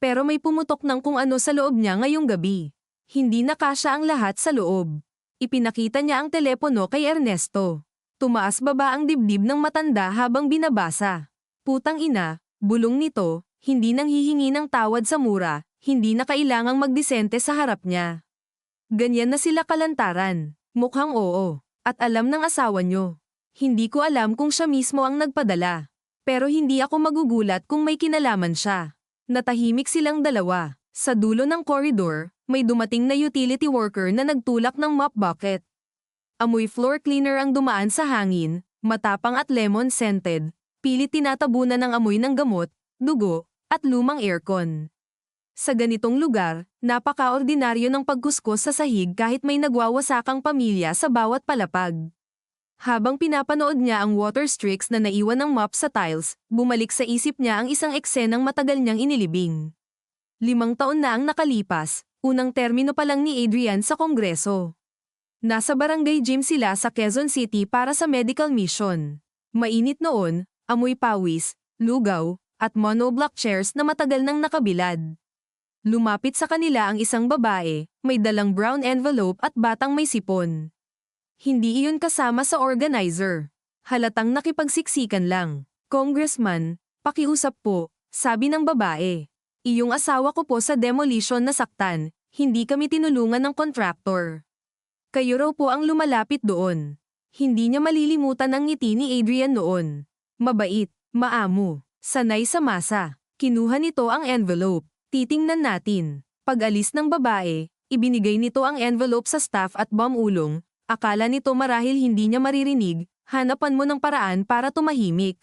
Pero may pumutok ng kung ano sa loob niya ngayong gabi. Hindi nakasya ang lahat sa loob. Ipinakita niya ang telepono kay Ernesto. Tumaas baba ang dibdib ng matanda habang binabasa. Putang ina, bulong nito, hindi nang hihingi ng tawad sa mura, hindi na kailangang magdisente sa harap niya. Ganyan na sila kalantaran. Mukhang oo. At alam ng asawa niyo. Hindi ko alam kung siya mismo ang nagpadala. Pero hindi ako magugulat kung may kinalaman siya. Natahimik silang dalawa. Sa dulo ng koridor, may dumating na utility worker na nagtulak ng mop bucket. Amoy floor cleaner ang dumaan sa hangin, matapang at lemon-scented. Pilit tinatabunan ng amoy ng gamot, dugo, at lumang aircon. Sa ganitong lugar, napaka-ordinaryo ng pagkuskos sa sahig kahit may nagwawasakang pamilya sa bawat palapag. Habang pinapanood niya ang water streaks na naiwan ng mop sa tiles, bumalik sa isip niya ang isang eksenang matagal niyang inilibing. 5 taon na ang nakalipas, unang termino pa lang ni Adrian sa Kongreso. Nasa barangay gym sila sa Quezon City para sa medical mission. Mainit noon, amoy pawis, lugaw, at monoblock chairs na matagal nang nakabilad. Lumapit sa kanila ang isang babae, may dalang brown envelope at batang may sipon. Hindi iyon kasama sa organizer. Halatang nakipagsiksikan lang. Congressman, pakiusap po, sabi ng babae. Iyong asawa ko po sa demolition nasaktan, hindi kami tinulungan ng contractor. Kayo raw po ang lumalapit doon. Hindi niya malilimutan ang ngiti ni Adrian noon. Mabait, maamo, sanay sa masa. Kinuha nito ang envelope. Titingnan natin. Pag-alis ng babae, ibinigay nito ang envelope sa staff at bumulong. Akala nito marahil hindi niya maririnig, hanapan mo ng paraan para tumahimik.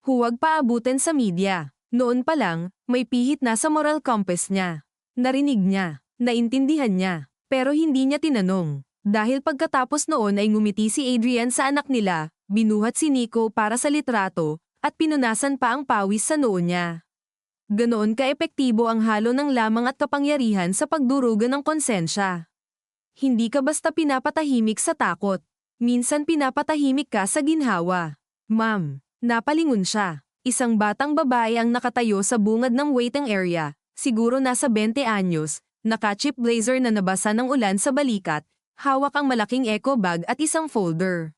Huwag paabutin sa media. Noon pa lang, may pihit na sa moral compass niya. Narinig niya, naintindihan niya, pero hindi niya tinanong. Dahil pagkatapos noon ay ngumiti si Adrian sa anak nila, binuhat si Nico para sa litrato, at pinunasan pa ang pawis sa noo niya. Ganoon ka-epektibo ang halo ng lamang at kapangyarihan sa pagdurugan ng konsensya. Hindi ka basta pinapatahimik sa takot. Minsan pinapatahimik ka sa ginhawa. Ma'am, napalingon siya. Isang batang babae ang nakatayo sa bungad ng waiting area, siguro nasa 20 anyos, naka-chip blazer na nabasa ng ulan sa balikat, hawak ang malaking eco bag at isang folder.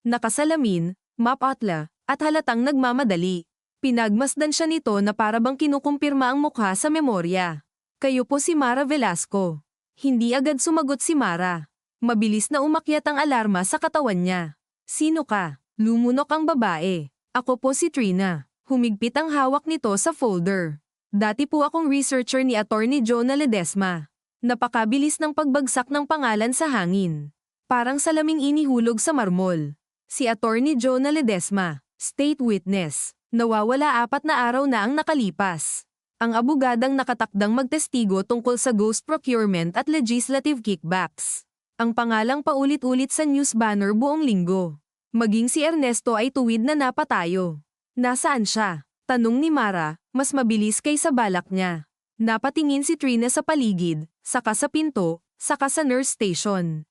Nakasalamin, mapatla, at halatang nagmamadali. Pinagmasdan siya nito na parabang kinukumpirma ang mukha sa memorya. Kayo po si Mara Velasco. Hindi agad sumagot si Mara. Mabilis na umakyat ang alarma sa katawan niya. Sino ka? Lumunok ang babae. Ako po si Trina. Humigpit ang hawak nito sa folder. Dati po akong researcher ni Attorney Jonah Ledesma. Napakabilis ng pagbagsak ng pangalan sa hangin. Parang salaming inihulog sa marmol. Si Attorney Jonah Ledesma, state witness. Nawawala 4 na araw na ang nakalipas. Ang abogadang nakatakdang magtestigo tungkol sa ghost procurement at legislative kickbacks. Ang pangalang paulit-ulit sa news banner buong linggo. Maging si Ernesto ay tuwid na napatayo. Nasaan siya? Tanong ni Mara, mas mabilis kaysa balak niya. Napatingin si Trina sa paligid, saka sa pinto, saka sa nurse station.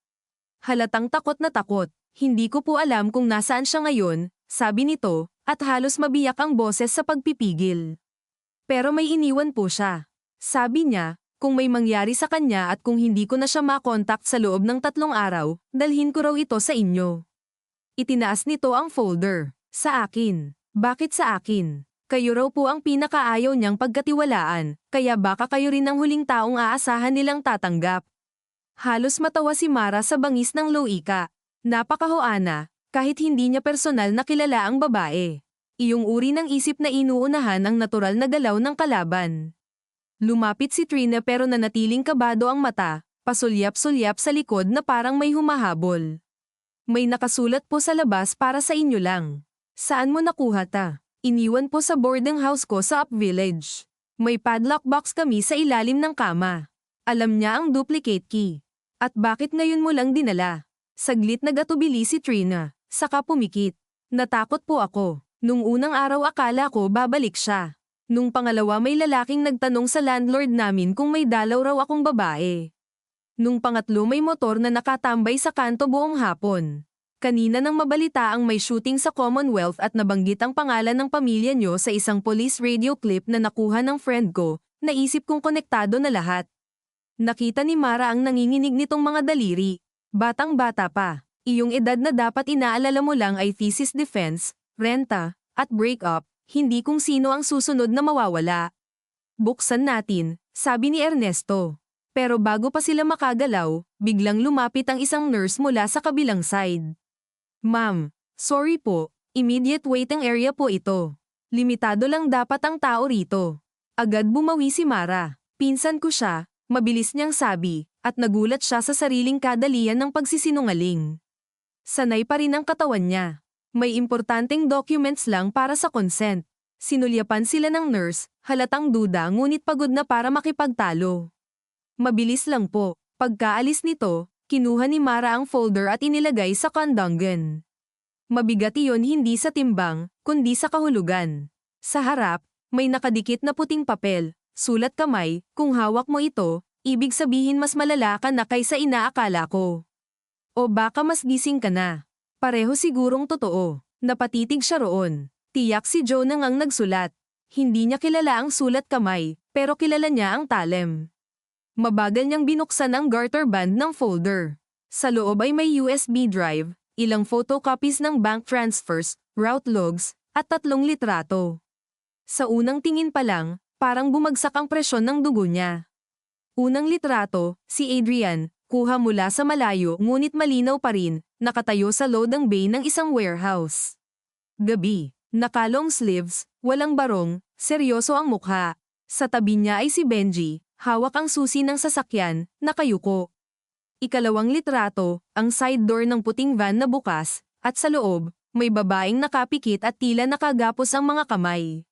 Halatang takot na takot. Hindi ko po alam kung nasaan siya ngayon, sabi nito, at halos mabiyak ang boses sa pagpipigil. Pero may iniwan po siya. Sabi niya, kung may mangyari sa kanya at kung hindi ko na siya makontakt sa loob ng 3 araw, dalhin ko raw ito sa inyo. Itinaas nito ang folder. Sa akin. Bakit sa akin? Kayo raw po ang pinakaayaw niyang pagkatiwalaan, kaya baka kayo rin ang huling taong aasahan nilang tatanggap. Halos matawa si Mara sa bangis ng loika. Napakahoana, kahit hindi niya personal na kilala ang babae. Iyong uri ng isip na inuunahan ang natural na galaw ng kalaban. Lumapit si Trina pero nanatiling kabado ang mata, pasulyap-sulyap sa likod na parang may humahabol. May nakasulat po sa labas para sa inyo lang. Saan mo nakuha ta? Iniwan po sa boarding house ko sa Up Village. May padlock box kami sa ilalim ng kama. Alam niya ang duplicate key. At bakit ngayon mo lang dinala? Saglit nagatubili si Trina, saka pumikit. Natakot po ako. Nung unang araw akala ko babalik siya. Nung pangalawa may lalaking nagtanong sa landlord namin kung may dalaw raw akong babae. Nung pangatlo may motor na nakatambay sa kanto buong hapon. Kanina nang mabalita ang may shooting sa Commonwealth at nabanggit ang pangalan ng pamilya nyo sa isang police radio clip na nakuha ng friend ko, naisip kong konektado na lahat. Nakita ni Mara ang nanginginig nitong mga daliri. Batang-bata pa. Iyong edad na dapat inaalala mo lang ay thesis defense, renta, at breakup. Hindi kung sino ang susunod na mawawala. Buksan natin, sabi ni Ernesto. Pero bago pa sila makagalaw, biglang lumapit ang isang nurse mula sa kabilang side. Ma'am, sorry po, immediate waiting area po ito. Limitado lang dapat ang tao rito. Agad bumawi si Mara. Pinsan ko siya, mabilis niyang sabi, at nagulat siya sa sariling kadalian ng pagsisinungaling. Sanay pa rin ang katawan niya. May importanteng documents lang para sa consent. Sinulyapan sila ng nurse, halatang duda ngunit pagod na para makipagtalo. Mabilis lang po. Pagkaalis nito, kinuha ni Mara ang folder at inilagay sa kandanggan. Mabigat iyon hindi sa timbang, kundi sa kahulugan. Sa harap, may nakadikit na puting papel, sulat kamay, kung hawak mo ito, ibig sabihin mas malala ka na kaysa inaakala ko. O baka mas gising ka na. Pareho sigurong totoo. Napatitig siya roon. Tiyak si Joe nang ang nagsulat. Hindi niya kilala ang sulat kamay, pero kilala niya ang talem. Mabagal niyang binuksan ang garter band ng folder. Sa loob ay may USB drive, ilang photocopies ng bank transfers, route logs, at 3 litrato. Sa unang tingin pa lang, parang bumagsak ang presyon ng dugo niya. Unang litrato, si Adrian, kuha mula sa malayo ngunit malinaw pa rin, nakatayo sa loading bay ng isang warehouse. Gabi, nakalong sleeves, walang barong, seryoso ang mukha. Sa tabi niya ay si Benji, hawak ang susi ng sasakyan, nakayuko. Ikalawang litrato, ang side door ng puting van na bukas, at sa loob, may babaeng nakapikit at tila nakagapos ang mga kamay.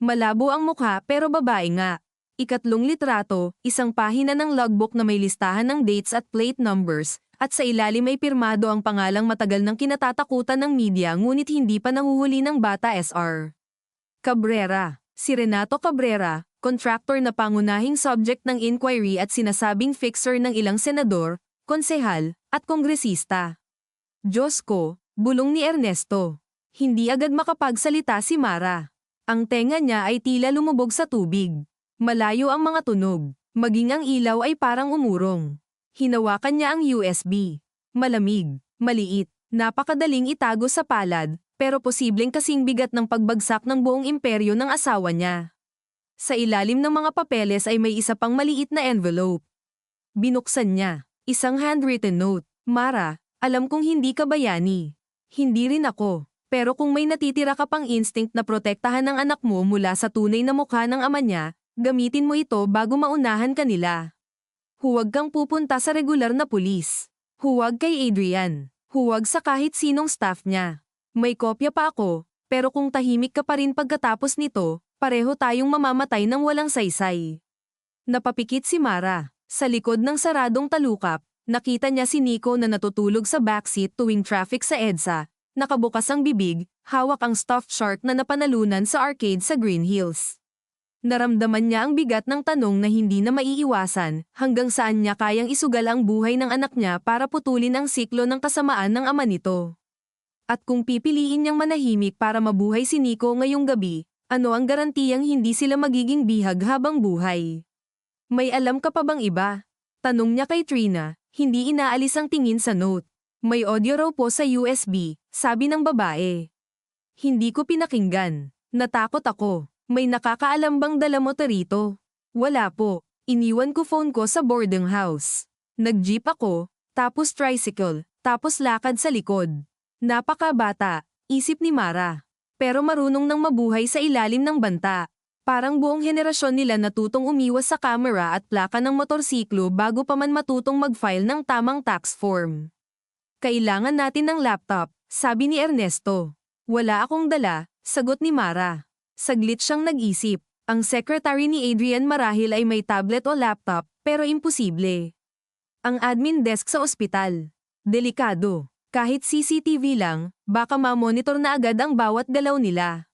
Malabo ang mukha pero babae nga. Ikatlong litrato, isang pahina ng logbook na may listahan ng dates at plate numbers, at sa ilalim ay pirmado ang pangalang matagal ng kinatatakutan ng media ngunit hindi pa nahuhuli ng bata SR. Cabrera. Si Renato Cabrera, contractor na pangunahing subject ng inquiry at sinasabing fixer ng ilang senador, konsehal, at kongresista. Diyos ko, bulong ni Ernesto. Hindi agad makapagsalita si Mara. Ang tenga niya ay tila lumubog sa tubig. Malayo ang mga tunog, maging ang ilaw ay parang umurong. Hinawakan niya ang USB. Malamig, maliit, napakadaling itago sa palad, pero posibleng kasing bigat ng pagbagsak ng buong imperyo ng asawa niya. Sa ilalim ng mga papeles ay may isa pang maliit na envelope. Binuksan niya, isang handwritten note. Mara, alam kong hindi ka bayani. Hindi rin ako. Pero kung may natitira ka pang instinct na protektahan ng anak mo mula sa tunay na mukha ng ama niya, gamitin mo ito bago maunahan ka nila. Huwag kang pupunta sa regular na pulis. Huwag kay Adrian. Huwag sa kahit sinong staff niya. May kopya pa ako, pero kung tahimik ka pa rin pagkatapos nito, pareho tayong mamamatay ng walang saysay. Napapikit si Mara. Sa likod ng saradong talukap, nakita niya si Nico na natutulog sa backseat tuwing traffic sa EDSA. Nakabukas ang bibig, hawak ang stuffed shark na napanalunan sa arcade sa Green Hills. Naramdaman niya ang bigat ng tanong na hindi na maiiwasan, hanggang saan niya kayang isugal ang buhay ng anak niya para putulin ang siklo ng kasamaan ng ama nito. At kung pipiliin niyang manahimik para mabuhay si Nico ngayong gabi, ano ang garantiyang hindi sila magiging bihag habang buhay? May alam ka pa bang iba? Tanong niya kay Trina, hindi inaalis ang tingin sa note. May audio raw po sa USB, sabi ng babae. Hindi ko pinakinggan. Natakot ako. May nakakaalam bang dala mo rito? Wala po. Iniwan ko phone ko sa boarding house. Nag-jeep ako, tapos tricycle, tapos lakad sa likod. Napakabata, isip ni Mara. Pero marunong nang mabuhay sa ilalim ng banta. Parang buong henerasyon nila natutong umiwas sa kamera at plaka ng motorsiklo bago pa man matutong mag-file ng tamang tax form. Kailangan natin ng laptop, sabi ni Ernesto. Wala akong dala, sagot ni Mara. Saglit siyang nag-isip. Ang secretary ni Adrian marahil ay may tablet o laptop, pero imposible. Ang admin desk sa ospital. Delikado. Kahit CCTV lang, baka ma-monitor na agad ang bawat galaw nila.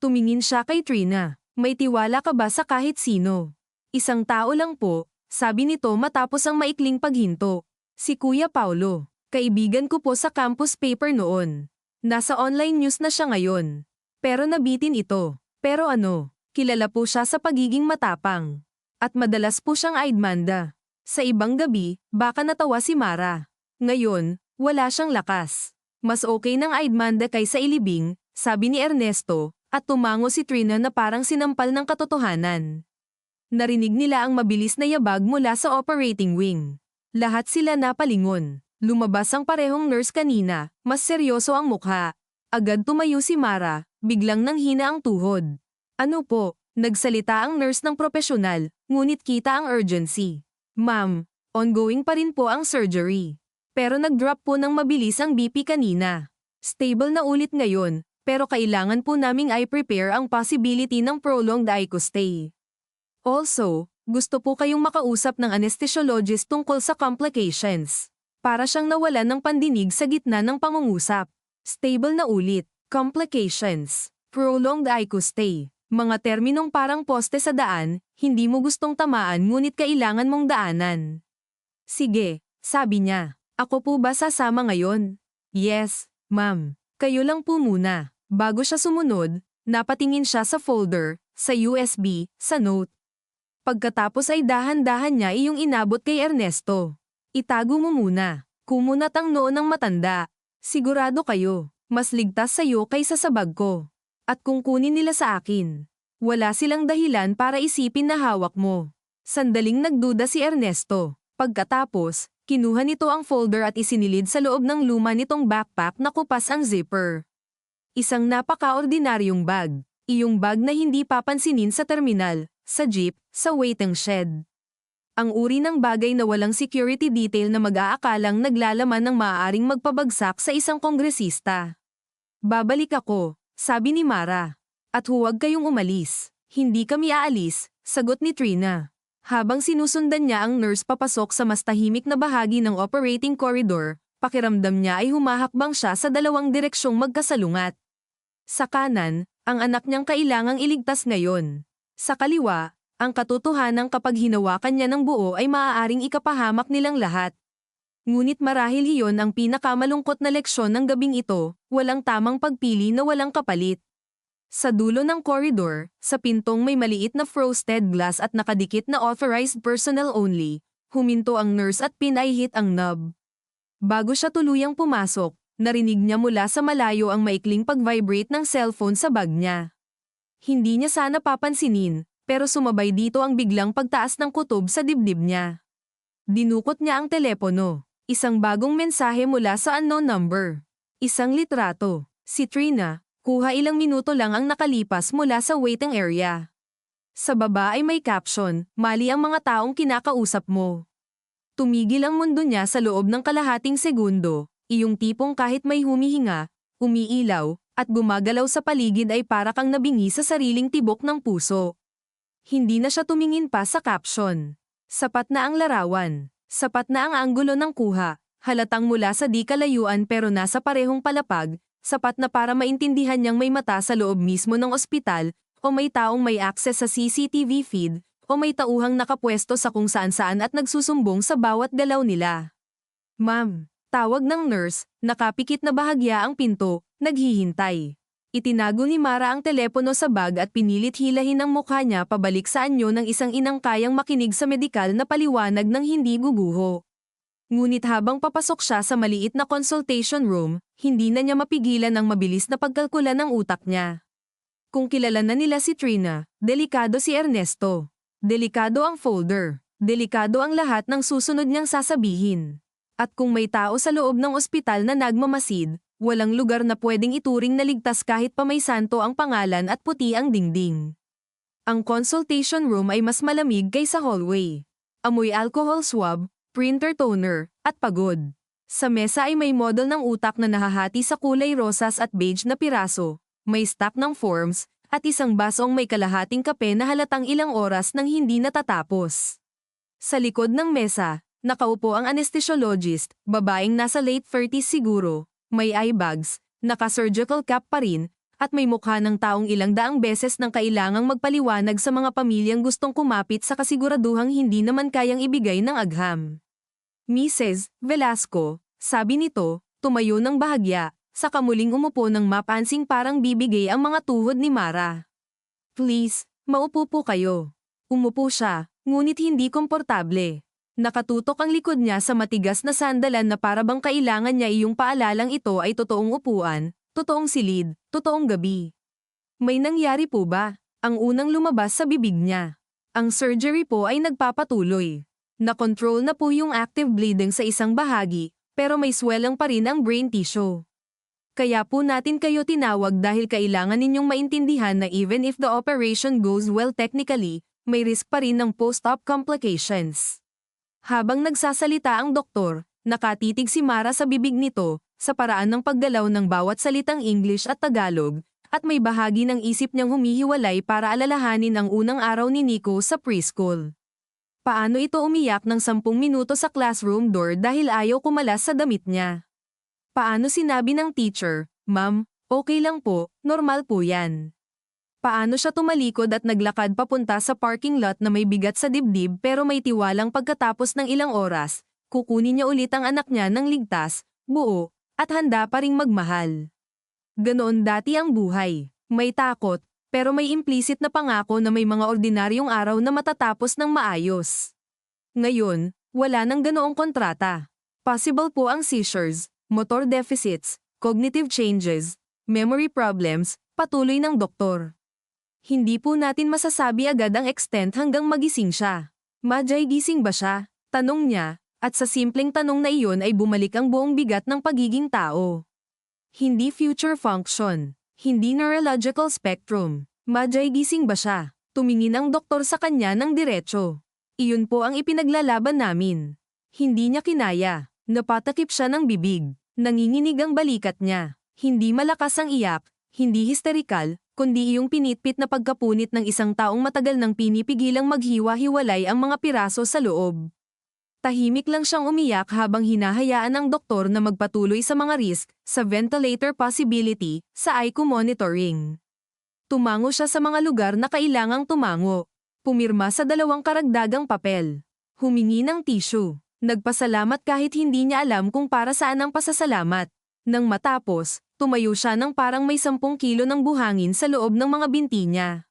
Tumingin siya kay Trina. May tiwala ka ba sa kahit sino? Isang tao lang po, sabi nito matapos ang maikling paghinto. Si Kuya Paulo. Kaibigan ko po sa campus paper noon. Nasa online news na siya ngayon. Pero nabitin ito. Pero ano, kilala po siya sa pagiging matapang. At madalas po siyang aidmanda. Sa ibang gabi, baka natawa si Mara. Ngayon, wala siyang lakas. Mas okay ng aidmanda kaysa ilibing, sabi ni Ernesto, at tumango si Trina na parang sinampal ng katotohanan. Narinig nila ang mabilis na yabag mula sa operating wing. Lahat sila napalingon. Lumabas ang parehong nurse kanina, mas seryoso ang mukha. Agad tumayo si Mara, biglang nanghina ang tuhod. Ano po, nagsalita ang nurse ng propesyonal, ngunit kita ang urgency. Ma'am, ongoing pa rin po ang surgery. Pero nag-drop po ng mabilis ang BP kanina. Stable na ulit ngayon, pero kailangan po naming i-prepare ang possibility ng prolonged ICU stay. Also, gusto po kayong makausap ng anesthesiologist tungkol sa complications. Para siyang nawalan ng pandinig sa gitna ng pangungusap. Stable na ulit, complications, prolonged ICU stay. Mga terminong parang poste sa daan, hindi mo gustong tamaan ngunit kailangan mong daanan. Sige, sabi niya. Ako po ba sasama ngayon? Yes, ma'am. Kayo lang po muna. Bago siya sumunod, napatingin siya sa folder, sa USB, sa note. Pagkatapos ay dahan-dahan niya iyong inabot kay Ernesto. Itago mo muna. Kumunat ang noo ng matanda. Sigurado kayo, mas ligtas sa'yo kaysa sa bag ko. At kung kunin nila sa akin, wala silang dahilan para isipin na hawak mo. Sandaling nagduda si Ernesto. Pagkatapos, kinuha nito ang folder at isinilid sa loob ng luma nitong backpack na kupas ang zipper. Isang napaka-ordinaryong bag. Iyong bag na hindi papansinin sa terminal, sa jeep, sa waiting shed. Ang uri ng bagay na walang security detail na mag-aakalang naglalaman ng maaaring magpabagsak sa isang kongresista. Babalik ako, sabi ni Mara. At huwag kayong umalis. Hindi kami aalis, sagot ni Trina. Habang sinusundan niya ang nurse papasok sa mas tahimik na bahagi ng operating corridor, pakiramdam niya ay humahakbang siya sa dalawang direksyong magkasalungat. Sa kanan, ang anak niyang kailangang iligtas ngayon. Sa kaliwa, ang katotohanan kapag hinawakan niya ng buo ay maaaring ikapahamak nilang lahat. Ngunit marahil iyon ang pinakamalungkot na leksyon ng gabing ito, walang tamang pagpili na walang kapalit. Sa dulo ng corridor, sa pintong may maliit na frosted glass at nakadikit na authorized personnel only, huminto ang nurse at pinahit ang knob. Bago siya tuluyang pumasok, narinig niya mula sa malayo ang maikling pag-vibrate ng cellphone sa bag niya. Hindi niya sana papansinin, pero sumabay dito ang biglang pagtaas ng kutob sa dibdib niya. Dinukot niya ang telepono. Isang bagong mensahe mula sa unknown number. Isang litrato. Si Trina. Kuha ilang minuto lang ang nakalipas mula sa waiting area. Sa baba ay may caption, mali ang mga taong kinakausap mo. Tumigil ang mundo niya sa loob ng kalahating segundo, iyong tipong kahit may humihinga, umiilaw, at gumagalaw sa paligid ay para kang nabingi sa sariling tibok ng puso. Hindi na siya tumingin pa sa caption. Sapat na ang larawan. Sapat na ang anggulo ng kuha, halatang mula sa di kalayuan pero nasa parehong palapag, sapat na para maintindihan niyang may mata sa loob mismo ng ospital, o may taong may access sa CCTV feed, o may tauhang nakapwesto sa kung saan-saan at nagsusumbong sa bawat galaw nila. Ma'am, tawag ng nurse, nakapikit na bahagya ang pinto, naghihintay. Itinago ni Mara ang telepono sa bag at pinilit hilahin ang mukha niya pabalik sa anyo ng isang inang kayang makinig sa medikal na paliwanag ng hindi guguho. Ngunit habang papasok siya sa maliit na consultation room, hindi na niya mapigilan ang mabilis na pagkalkula ng utak niya. Kung kilala na nila si Trina, delikado si Ernesto. Delikado ang folder. Delikado ang lahat ng susunod niyang sasabihin. At kung may tao sa loob ng ospital na nagmamasid, walang lugar na pwedeng ituring na ligtas kahit pa may santo ang pangalan at puti ang dingding. Ang consultation room ay mas malamig kaysa hallway. Amoy alcohol swab, printer toner, at pagod. Sa mesa ay may model ng utak na nahahati sa kulay rosas at beige na piraso, may stack ng forms, at isang basong may kalahating kape na halatang ilang oras nang hindi natatapos. Sa likod ng mesa, nakaupo ang anesthesiologist, babaeng nasa late 30s siguro, may eye bags, naka-surgical cap pa rin, at may mukha ng taong ilang daang beses nang kailangang magpaliwanag sa mga pamilyang gustong kumapit sa kasiguraduhang hindi naman kayang ibigay ng agham. Mrs. Velasco, sabi nito, tumayo ng bahagya, saka muling umupo ng mapansing parang bibigay ang mga tuhod ni Mara. Please, maupo po kayo. Umupo siya, ngunit hindi komportable. Nakatutok ang likod niya sa matigas na sandalan na para bang kailangan niya iyong paalalang ito ay totoong upuan, totoong silid, totoong gabi. May nangyari po ba? Ang unang lumabas sa bibig niya. Ang surgery po ay nagpapatuloy. Na-control na po yung active bleeding sa isang bahagi, pero may swelling pa rin ang brain tissue. Kaya po natin kayo tinawag dahil kailangan ninyong maintindihan na even if the operation goes well technically, may risk pa rin ng post-op complications. Habang nagsasalita ang doktor, nakatitig si Mara sa bibig nito, sa paraan ng paggalaw ng bawat salitang English at Tagalog, at may bahagi ng isip niyang humihiwalay para alalahanin ang unang araw ni Nico sa preschool. Paano ito umiyak ng 10 minuto sa classroom door dahil ayaw kumalas sa damit niya? Paano sinabi ng teacher, "Ma'am, okay lang po, normal po yan." Paano siya tumalikod at naglakad papunta sa parking lot na may bigat sa dibdib pero may tiwalang pagkatapos ng ilang oras, kukunin niya ulit ang anak niya ng ligtas, buo, at handa pa ring magmahal. Ganoon dati ang buhay. May takot, pero may implicit na pangako na may mga ordinaryong araw na matatapos ng maayos. Ngayon, wala nang ganoong kontrata. Possible po ang seizures, motor deficits, cognitive changes, memory problems, patuloy ng doktor. Hindi po natin masasabi agad ang extent hanggang magising siya. Madyay gising ba siya? Tanong niya, at sa simpleng tanong na iyon ay bumalik ang buong bigat ng pagiging tao. Hindi future function. Hindi neurological spectrum. Madyay gising ba siya? Tumingin ang doktor sa kanya ng diretso. Iyon po ang ipinaglalaban namin. Hindi niya kinaya. Napatakip siya ng bibig. Nanginginig ang balikat niya. Hindi malakas ang iyak, hindi hysterikal, kundi iyong pinitpit na pagkapunit ng isang taong matagal nang pinipigilang maghiwa-hiwalay ang mga piraso sa loob. Tahimik lang siyang umiyak habang hinahayaan ng doktor na magpatuloy sa mga risk, sa ventilator possibility, sa ICU monitoring. Tumango siya sa mga lugar na kailangang tumango. Pumirma sa 2 karagdagang papel. Humingi ng tissue. Nagpasalamat kahit hindi niya alam kung para saan ang pasasalamat. Nang matapos, tumayo siya ng parang may 10 kilo ng buhangin sa loob ng mga binti niya.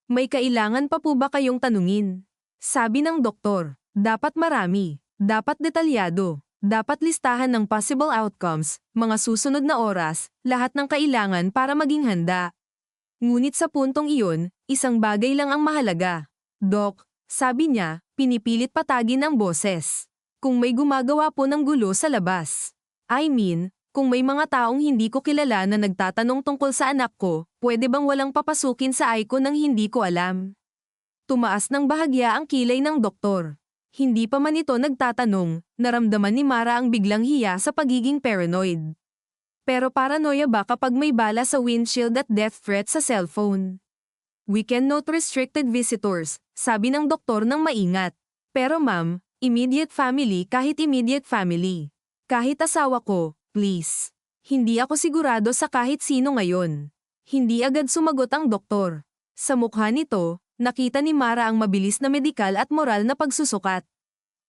May kailangan pa po ba kayong tanungin? Sabi ng doktor. Dapat marami, dapat detalyado, dapat listahan ng possible outcomes, mga susunod na oras, lahat ng kailangan para maging handa. Ngunit sa puntong iyon, isang bagay lang ang mahalaga. Doc, sabi niya, pinipilit patagin ang boses. Kung may gumagawa po ng gulo sa labas. I mean, kung may mga taong hindi ko kilala na nagtatanong tungkol sa anak ko, pwede bang walang papasukin sa ICU nang hindi ko alam? Tumaas ng bahagya ang kilay ng doktor. Hindi pa man ito nagtatanong, naramdaman ni Mara ang biglang hiya sa pagiging paranoid. Pero paranoia ba kapag may bala sa windshield at death threat sa cellphone? We can note restricted visitors, sabi ng doktor ng maingat. Pero ma'am, immediate family kahit immediate family. Kahit asawa ko, please. Hindi ako sigurado sa kahit sino ngayon. Hindi agad sumagot ang doktor. Sa mukha nito, nakita ni Mara ang mabilis na medikal at moral na pagsusukat.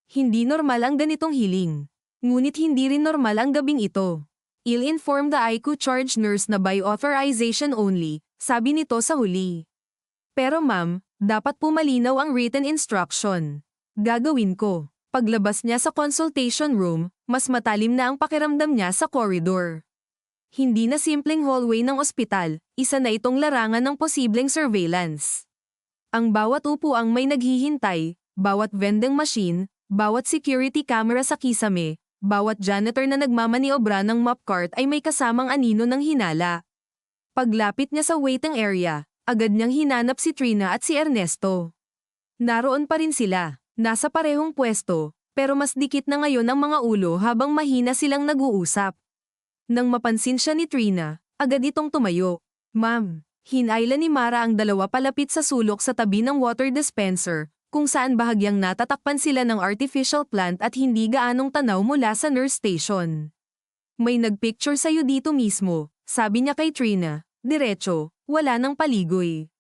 Hindi normal ang ganitong hiling. Ngunit hindi rin normal ang gabing ito. Ill-informed the ICU charge nurse na by authorization only, sabi nito sa huli. Pero ma'am, dapat po malinaw ang written instruction. Gagawin ko. Paglabas niya sa consultation room, mas matalim na ang pakiramdam niya sa corridor. Hindi na simpleng hallway ng ospital, isa na itong larangan ng posibleng surveillance. Ang bawat upuang may naghihintay, bawat vending machine, bawat security camera sa kisame, bawat janitor na nagmamaniobra ng mop cart ay may kasamang anino ng hinala. Paglapit niya sa waiting area, agad niyang hinanap si Trina at si Ernesto. Naroon pa rin sila, nasa parehong pwesto, Pero mas dikit na ngayon ang mga ulo habang mahina silang nag-uusap. Nang mapansin siya ni Trina, agad itong tumayo. Ma'am, hinayla ni Mara ang dalawa palapit sa sulok sa tabi ng water dispenser, kung saan bahagyang natatakpan sila ng artificial plant at hindi gaanong tanaw mula sa nurse station. May nagpicture sa'yo dito mismo, sabi niya kay Trina. Diretso, wala nang paligoy.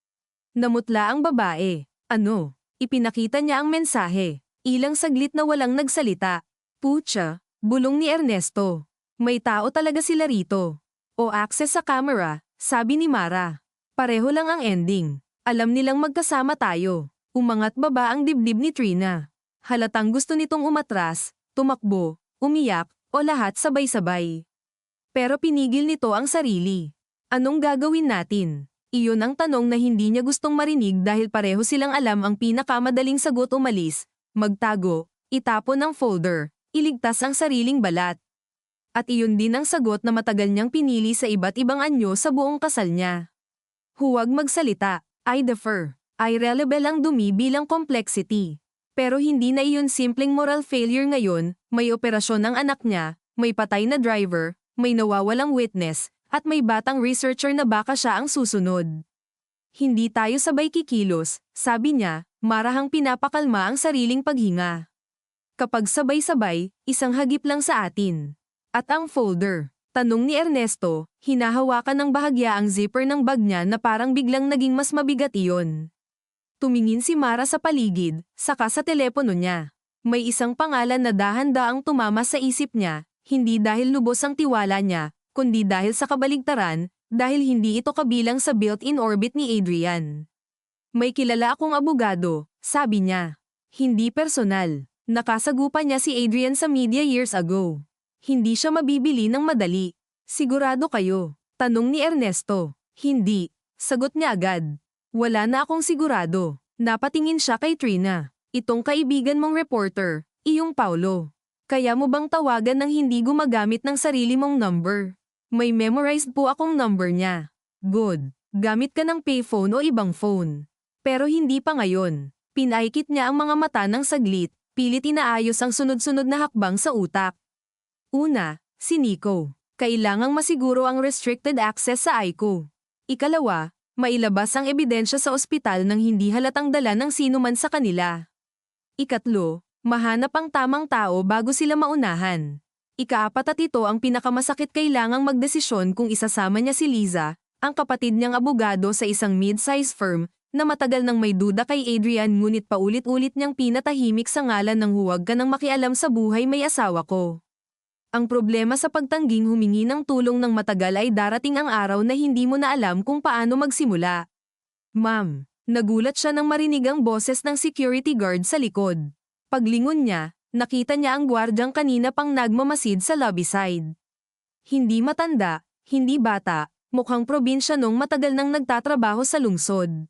Namutla ang babae. Ano? Ipinakita niya ang mensahe. Ilang saglit na walang nagsalita. Pucha, bulong ni Ernesto. May tao talaga sila rito. O access sa camera, sabi ni Mara. Pareho lang ang ending. Alam nilang magkasama tayo. Umangat baba ang dibdib ni Trina. Halatang gusto nitong umatras, tumakbo, umiyak, o lahat sabay-sabay. Pero pinigil nito ang sarili. Anong gagawin natin? Iyon ang tanong na hindi niya gustong marinig dahil pareho silang alam ang pinakamadaling sagot: umalis, magtago, itapon ang folder, iligtas ang sariling balat. At iyon din ang sagot na matagal niyang pinili sa iba't ibang anyo sa buong kasal niya. Huwag magsalita, I defer. Irrelevant ang dumi bilang complexity. Pero hindi na iyon simpleng moral failure ngayon, may operasyon ng anak niya, may patay na driver, may nawawalang witness, at may batang researcher na baka siya ang susunod. Hindi tayo sabay kikilos, sabi niya, marahang pinapakalma ang sariling paghinga. Kapag sabay-sabay, isang hagip lang sa atin. At ang folder, tanong ni Ernesto, hinahawakan ng bahagya ang zipper ng bag niya na parang biglang naging mas mabigat iyon. Tumingin si Mara sa paligid, saka sa telepono niya. May isang pangalan na dahan-daang tumama sa isip niya, hindi dahil lubos ang tiwala niya, kundi dahil sa kabaligtaran, dahil hindi ito kabilang sa built-in orbit ni Adrian. May kilala akong abogado, sabi niya. Hindi personal. Nakasagupa niya si Adrian sa media years ago. Hindi siya mabibili ng madali. Sigurado kayo? Tanong ni Ernesto. Hindi. Sagot niya agad. Wala na akong sigurado. Napatingin siya kay Trina. Itong kaibigan mong reporter, iyong Paulo. Kaya mo bang tawagan ng hindi gumagamit ng sarili mong number? May memorized po akong number niya. Good. Gamit ka ng payphone o ibang phone. Pero hindi pa ngayon. Pinaikit niya ang mga mata ng saglit, pilit inaayos ang sunod-sunod na hakbang sa utak. Una, si Nico. Kailangang masiguro ang restricted access sa ICO. Ikalawa, mailabas ang ebidensya sa ospital nang hindi halatang dala ng sino man sa kanila. Ikatlo, mahanap ang tamang tao bago sila maunahan. Ikaapat at ito ang pinakamasakit, kailangang magdesisyon kung isasama niya si Liza, ang kapatid niyang abogado sa isang mid-size firm, na matagal nang may duda kay Adrian ngunit paulit-ulit niyang pinatahimik sa ngalan ng huwag ka nang makialam sa buhay may asawa ko. Ang problema sa pagtangging humingi ng tulong ng matagal ay darating ang araw na hindi mo na alam kung paano magsimula. Ma'am, nagulat siya nang marinig ang boses ng security guard sa likod. Paglingon niya, nakita niya ang gwardyang kanina pang nagmamasid sa lobby side. Hindi matanda, hindi bata, mukhang probinsya nung matagal nang nagtatrabaho sa lungsod.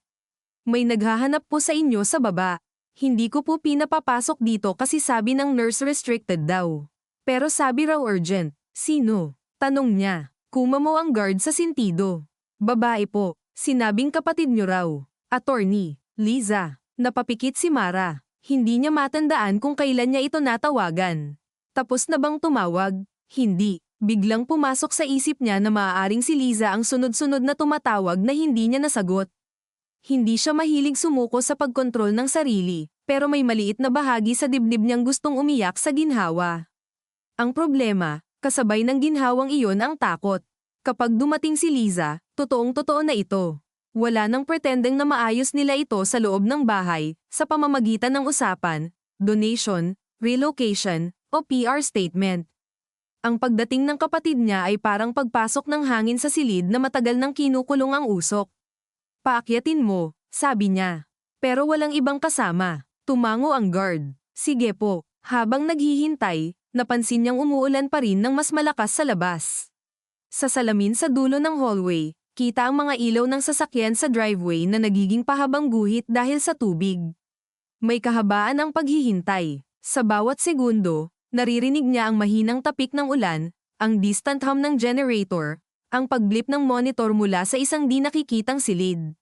May naghahanap po sa inyo sa baba. Hindi ko po pinapapasok dito kasi sabi ng nurse restricted daw. Pero sabi raw urgent. Sino? Tanong niya. Kuma mo ang guard sa sentido. Babae po, sinabing kapatid niyo raw. Attorney, Liza. Napapikit si Mara. Hindi niya matandaan kung kailan niya ito natawagan. Tapos na bang tumawag? Hindi. Biglang pumasok sa isip niya na maaaring si Liza ang sunod-sunod na tumatawag na hindi niya nasagot. Hindi siya mahilig sumuko sa pagkontrol ng sarili, pero may maliit na bahagi sa dibdib niyang gustong umiyak sa ginhawa. Ang problema, kasabay ng ginhawang iyon ang takot. Kapag dumating si Liza, totoong-totoo na ito. Wala nang pretendeng na maayos nila ito sa loob ng bahay, sa pamamagitan ng usapan, donation, relocation, o PR statement. Ang pagdating ng kapatid niya ay parang pagpasok ng hangin sa silid na matagal nang kinukulong ang usok. Paakyatin mo, sabi niya. Pero walang ibang kasama. Tumango ang guard. Sige po. Habang naghihintay, napansin niyang umuulan pa rin ng mas malakas sa labas. Sa salamin sa dulo ng hallway, kita ang mga ilaw ng sasakyan sa driveway na nagiging pahabang guhit dahil sa tubig. May kahabaan ang paghihintay. Sa bawat segundo, naririnig niya ang mahinang tapik ng ulan, ang distant hum ng generator, ang pagblip ng monitor mula sa isang di nakikitang silid.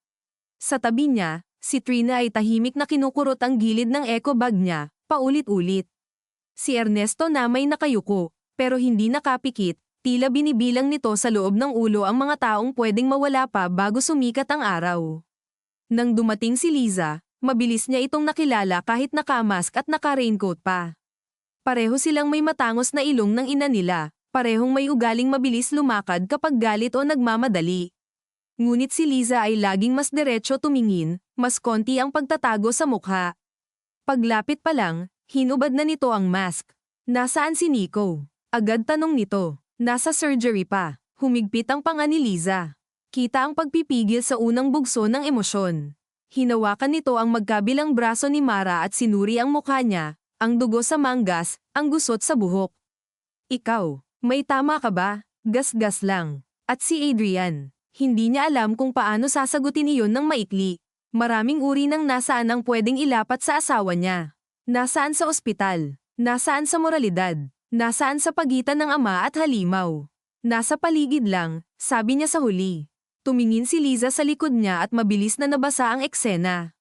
Sa tabi niya, si Trina ay tahimik na kinukurot ang gilid ng eco bag niya, paulit-ulit. Si Ernesto na may nakayuko, pero hindi nakapikit, tila binibilang nito sa loob ng ulo ang mga taong pwedeng mawala pa bago sumikat ang araw. Nang dumating si Liza, mabilis niya itong nakilala kahit nakamask at naka-raincoat pa. Pareho silang may matangos na ilong ng ina nila, parehong may ugaling mabilis lumakad kapag galit o nagmamadali. Ngunit si Liza ay laging mas diretso tumingin, mas konti ang pagtatago sa mukha. Paglapit pa lang, hinubad na nito ang mask. Nasaan si Nico? Agad tanong nito. Nasa surgery pa. Humigpit ang panga ni Liza. Kita ang pagpipigil sa unang bugso ng emosyon. Hinawakan nito ang magkabilang braso ni Mara at sinuri ang mukha niya, ang dugo sa manggas, ang gusot sa buhok. Ikaw, may tama ka ba? Gas-gas lang. At si Adrian, hindi niya alam kung paano sasagutin iyon ng maikli. Maraming uri ng nasaan ang pwedeng ilapat sa asawa niya. Nasaan sa ospital? Nasaan sa moralidad? Nasaan sa pagitan ng ama at halimaw? Nasa paligid lang, sabi niya sa huli. Tumingin si Liza sa likod niya at mabilis na nabasa ang eksena.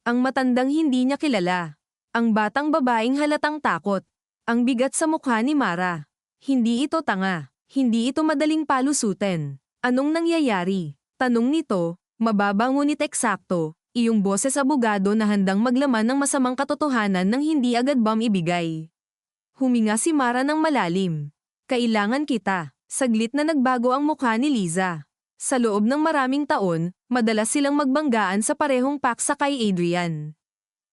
Ang matandang hindi niya kilala. Ang batang babaeng halatang takot. Ang bigat sa mukha ni Mara. Hindi ito tanga. Hindi ito madaling palusutin. Anong nangyayari? Tanong nito, mababa ngunit eksakto, iyong boses abogado na handang maglaman ng masamang katotohanan nang hindi agad ibigay. Huminga si Mara ng malalim. Kailangan kita. Saglit na nagbago ang mukha ni Liza. Sa loob ng maraming taon, madalas silang magbanggaan sa parehong paksa kay Adrian.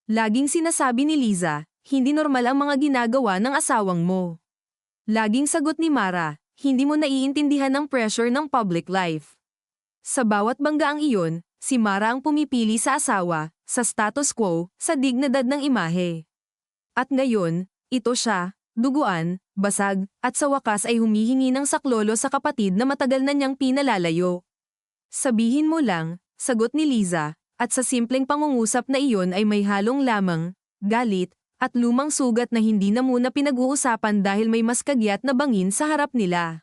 Laging sinasabi ni Liza, hindi normal ang mga ginagawa ng asawang mo. Laging sagot ni Mara, hindi mo naiintindihan ang pressure ng public life. Sa bawat banggaang iyon, si Mara ang pumipili sa asawa, sa status quo, sa dignidad ng imahe. At ngayon, ito siya, duguan, basag, at sa wakas ay humihingi ng saklolo sa kapatid na matagal na niyang pinalalayo. Sabihin mo lang, sagot ni Liza, at sa simpleng pangungusap na iyon ay may halong lamang, galit, at lumang sugat na hindi na muna pinag-uusapan dahil may mas kagyat na bangin sa harap nila.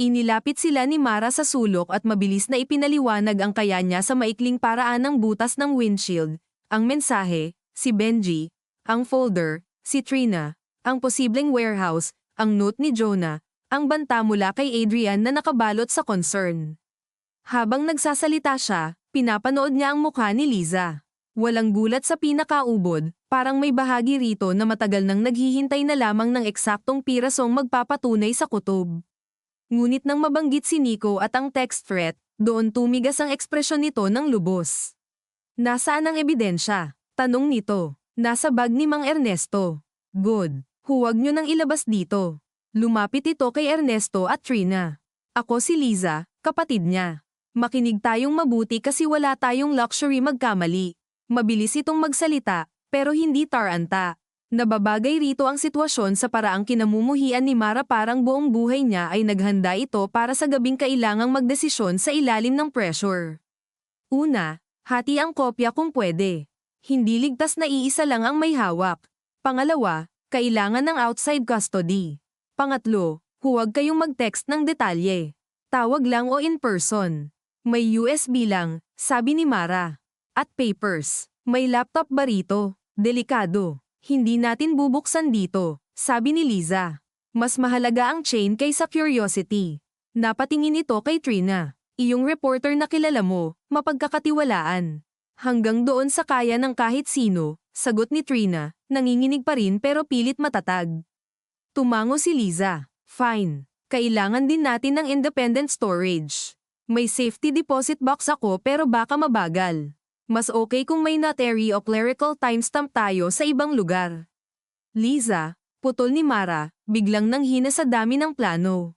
Inilapit sila ni Mara sa sulok at mabilis na ipinaliwanag ang kaya niya sa maikling paraan ng butas ng windshield, ang mensahe, si Benji, ang folder, si Trina, ang posibleng warehouse, ang note ni Jonah, ang banta mula kay Adrian na nakabalot sa concern. Habang nagsasalita siya, pinapanood niya ang mukha ni Liza. Walang gulat sa pinakaubod, parang may bahagi rito na matagal nang naghihintay na lamang ng eksaktong pirasong magpapatunay sa kutob. Ngunit nang mabanggit si Nico at ang text threat, doon tumigas ang ekspresyon nito ng lubos. Nasaan ang ebidensya? Tanong nito. Nasa bag ni Mang Ernesto. Good. Huwag niyo nang ilabas dito. Lumapit ito kay Ernesto at Trina. Ako si Liza, kapatid niya. Makinig tayong mabuti kasi wala tayong luxury magkamali. Mabilis itong magsalita, pero hindi taranta. Nababagay rito ang sitwasyon sa paraang kinamumuhian ni Mara, parang buong buhay niya ay naghanda ito para sa gabing kailangang magdesisyon sa ilalim ng pressure. Una, hati ang kopya kung pwede. Hindi ligtas na iisa lang ang may hawak. Pangalawa, kailangan ng outside custody. Pangatlo, huwag kayong mag-text ng detalye. Tawag lang o in person. May USB lang, sabi ni Mara. At papers. May laptop ba rito? Delikado. Hindi natin bubuksan dito, sabi ni Liza. Mas mahalaga ang chain kaysa curiosity. Napatingin ito kay Trina. Iyong reporter na kilala mo, mapagkakatiwalaan. Hanggang doon sa kaya ng kahit sino, sagot ni Trina, nanginginig pa rin pero pilit matatag. Tumango si Liza. Fine. Kailangan din natin ng independent storage. May safety deposit box ako pero baka mabagal. Mas okay kung may notary o clerical timestamp tayo sa ibang lugar. Liza, putol ni Mara, biglang nanghina sa dami ng plano.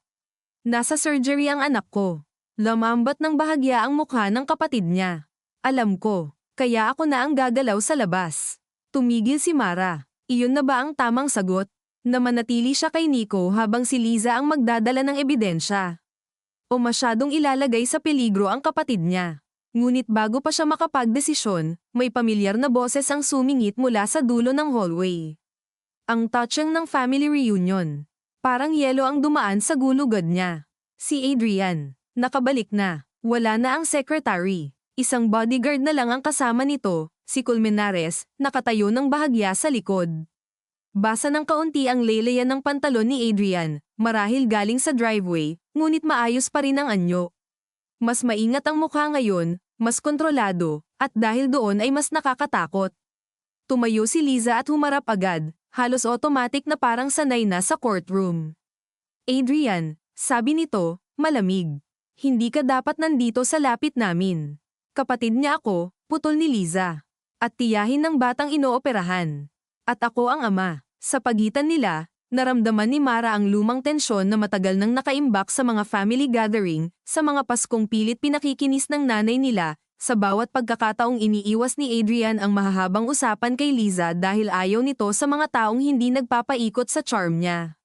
Nasa surgery ang anak ko. Lamambat ng bahagya ang mukha ng kapatid niya. Alam ko, kaya ako na ang gagalaw sa labas. Tumigil si Mara. Iyon na ba ang tamang sagot? Na manatili siya kay Nico habang si Liza ang magdadala ng ebidensya. O masyadong ilalagay sa peligro ang kapatid niya. Ngunit bago pa siya makapagdesisyon, may pamilyar na boses ang sumingit mula sa dulo ng hallway. Ang touching ng family reunion. Parang yelo ang dumaan sa gulugod niya. Si Adrian, nakabalik na. Wala na ang secretary. Isang bodyguard na lang ang kasama nito, si Colmenares, nakatayo ng bahagya sa likod. Basa ng kaunti ang laylayan ng pantalon ni Adrian, marahil galing sa driveway, ngunit maayos pa rin ang anyo. Mas maingat ang mukha ngayon, mas kontrolado, at dahil doon ay mas nakakatakot. Tumayo si Liza at humarap agad, halos automatic na parang sanay na sa courtroom. Adrian, sabi nito, malamig. Hindi ka dapat nandito sa lapit namin. Kapatid niya ako, putol ni Liza. At tiyahin ng batang inooperahan. At ako ang ama. Sa pagitan nila, naramdaman ni Mara ang lumang tensyon na matagal nang nakaimbak sa mga family gathering, sa mga Paskong pilit pinakikinis ng nanay nila, sa bawat pagkakataong iniiwas ni Adrian ang mahahabang usapan kay Liza dahil ayaw nito sa mga taong hindi nagpapaikot sa charm niya.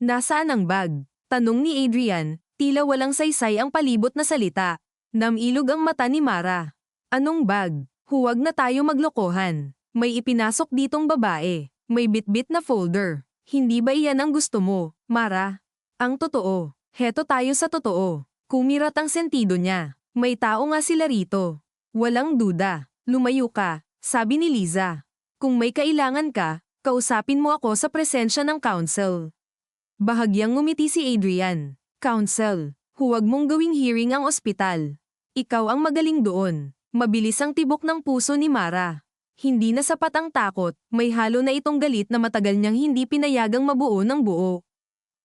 Nasaan ang bag? Tanong ni Adrian, tila walang saysay ang palibot na salita. Namilog ang mata ni Mara. Anong bag? Huwag na tayo maglokohan. May ipinasok ditong babae. May bitbit na folder. Hindi ba iyan ang gusto mo, Mara? Ang totoo. Heto tayo sa totoo. Kumirat ang sentido niya. May tao nga sila rito. Walang duda. Lumayo ka, sabi ni Liza. Kung may kailangan ka, kausapin mo ako sa presensya ng counsel. Bahagyang ngumiti si Adrian. Counsel, huwag mong gawing hearing ang ospital. Ikaw ang magaling doon. Mabilis ang tibok ng puso ni Mara. Hindi na sapat ang takot, may halo na itong galit na matagal niyang hindi pinayagang mabuo ng buo.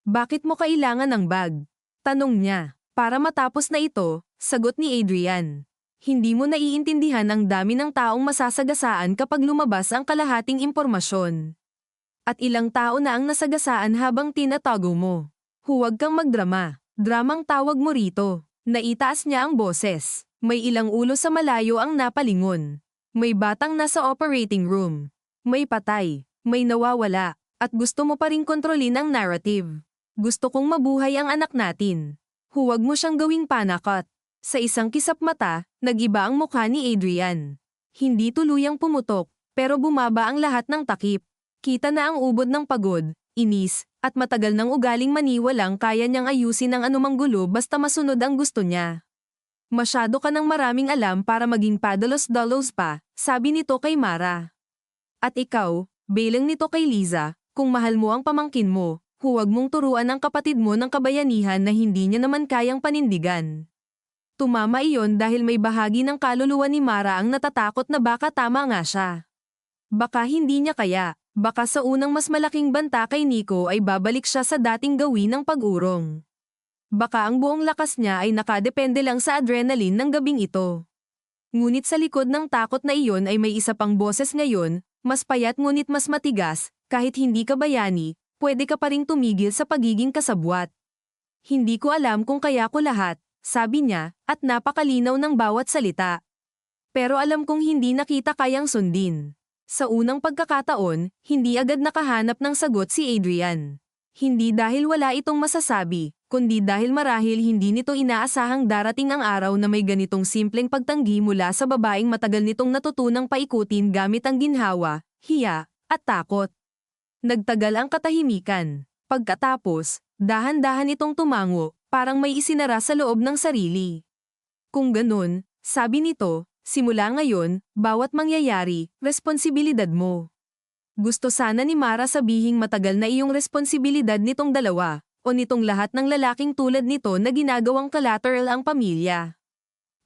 Bakit mo kailangan ng bag? Tanong niya. Para matapos na ito, sagot ni Adrian. Hindi mo naiintindihan ang dami ng taong masasagasaan kapag lumabas ang kalahating impormasyon. At ilang tao na ang nasagasaan habang tinatago mo. Huwag kang magdrama. Dramang tawag mo rito. Naitaas niya ang boses. May ilang ulo sa malayo ang napalingon. May batang nasa operating room. May patay. May nawawala. At gusto mo pa ring kontrolin ang narrative. Gusto kong mabuhay ang anak natin. Huwag mo siyang gawing panakot. Sa isang kisap mata, nag-iba ang mukha ni Adrian. Hindi tuluyang pumutok, pero bumaba ang lahat ng takip. Kita na ang ubod ng pagod, inis, at matagal ng ugaling maniwalang kaya niyang ayusin ang anumang gulo basta masunod ang gusto niya. Masyado ka ng maraming alam para maging padalos-dalos pa, sabi nito kay Mara. At ikaw, bilang nito kay Liza, kung mahal mo ang pamangkin mo, huwag mong turuan ang kapatid mo ng kabayanihan na hindi niya naman kayang panindigan. Tumama iyon dahil may bahagi ng kaluluwa ni Mara ang natatakot na baka tama nga siya. Baka hindi niya kaya, baka sa unang mas malaking banta kay Nico ay babalik siya sa dating gawin ng pag-urong. Baka ang buong lakas niya ay nakadepende lang sa adrenaline ng gabing ito. Ngunit sa likod ng takot na iyon ay may isa pang boses ngayon, mas payat ngunit mas matigas, kahit hindi ka bayani, pwede ka pa ring tumigil sa pagiging kasabwat. Hindi ko alam kung kaya ko lahat, sabi niya, at napakalinaw ng bawat salita. Pero alam kong hindi nakita kayang sundin. Sa unang pagkakataon, hindi agad nakahanap ng sagot si Adrian. Hindi dahil wala itong masasabi, kundi dahil marahil hindi nito inaasahang darating ang araw na may ganitong simpleng pagtanggi mula sa babaeng matagal nitong natutunang paikutin gamit ang ginhawa, hiya, at takot. Nagtagal ang katahimikan. Pagkatapos, dahan-dahan itong tumango, parang may isinara sa loob ng sarili. Kung ganun, sabi nito, simula ngayon, bawat mangyayari, responsibilidad mo. Gusto sana ni Mara sabihing matagal na iyong responsibilidad nitong dalawa, o nitong lahat ng lalaking tulad nito na ginagawang collateral ang pamilya.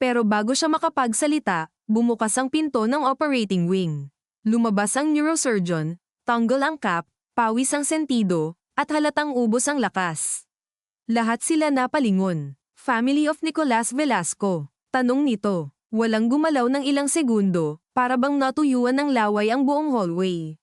Pero bago siya makapagsalita, bumukas ang pinto ng operating wing. Lumabas ang neurosurgeon, tanggal ang cap, pawis ang sentido, at halatang ubos ang lakas. Lahat sila napalingon. Family of Nicolas Velasco. Tanong nito. Walang gumalaw ng ilang segundo, para bang natuyuan ng laway ang buong hallway.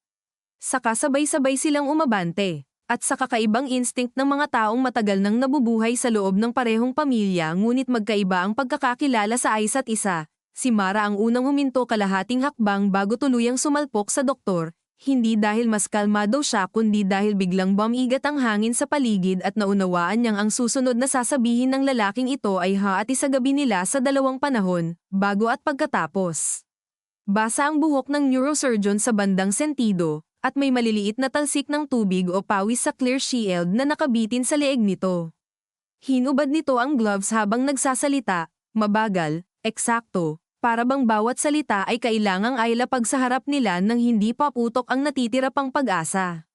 Saka sabay-sabay silang umabante. At sa kakaibang instinct ng mga taong matagal nang nabubuhay sa loob ng parehong pamilya ngunit magkaiba ang pagkakakilala sa isa't isa, si Mara ang unang huminto kalahating hakbang bago tuluyang sumalpok sa doktor, hindi dahil mas kalmado siya kundi dahil biglang bumigat ang hangin sa paligid at naunawaan niyang ang susunod na sasabihin ng lalaking ito ay haati sa gabi nila sa dalawang panahon, bago at pagkatapos. Basa ang buhok ng neurosurgeon sa bandang sentido, at may maliliit na talsik ng tubig o pawis sa clear shield na nakabitin sa leeg nito. Hinubad nito ang gloves habang nagsasalita, mabagal, eksakto, para bang bawat salita ay kailangang ailapag sa harap nila nang hindi paputok ang natitira pang pag-asa.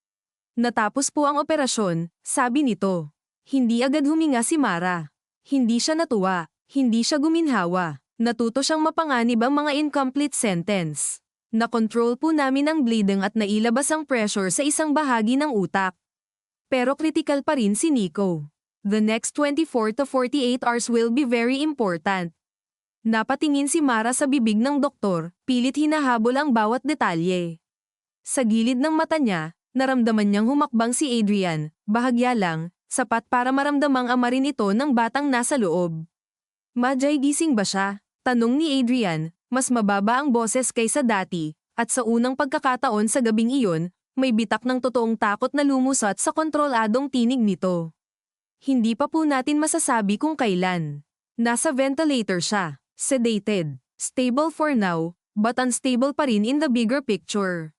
Natapos po ang operasyon, sabi nito. Hindi agad huminga si Mara. Hindi siya natuwa, hindi siya guminhawa. Natuto siyang mapanganib ang mga incomplete sentence. Na-control po namin ang bleeding at nailabas ang pressure sa isang bahagi ng utak. Pero critical pa rin si Nico. The next 24 to 48 hours will be very important. Napatingin si Mara sa bibig ng doktor, pilit hinahabol ang bawat detalye. Sa gilid ng mata niya, naramdaman niyang humakbang si Adrian, bahagya lang, sapat para maramdamang ama rin ito ng batang nasa loob. Majay, gising ba siya? Tanong ni Adrian, mas mababa ang boses kaysa dati, at sa unang pagkakataon sa gabing iyon, may bitak ng totoong takot na lumusot sa kontroladong tinig nito. Hindi pa po natin masasabi kung kailan. Nasa ventilator siya, sedated, stable for now, but unstable pa rin in the bigger picture.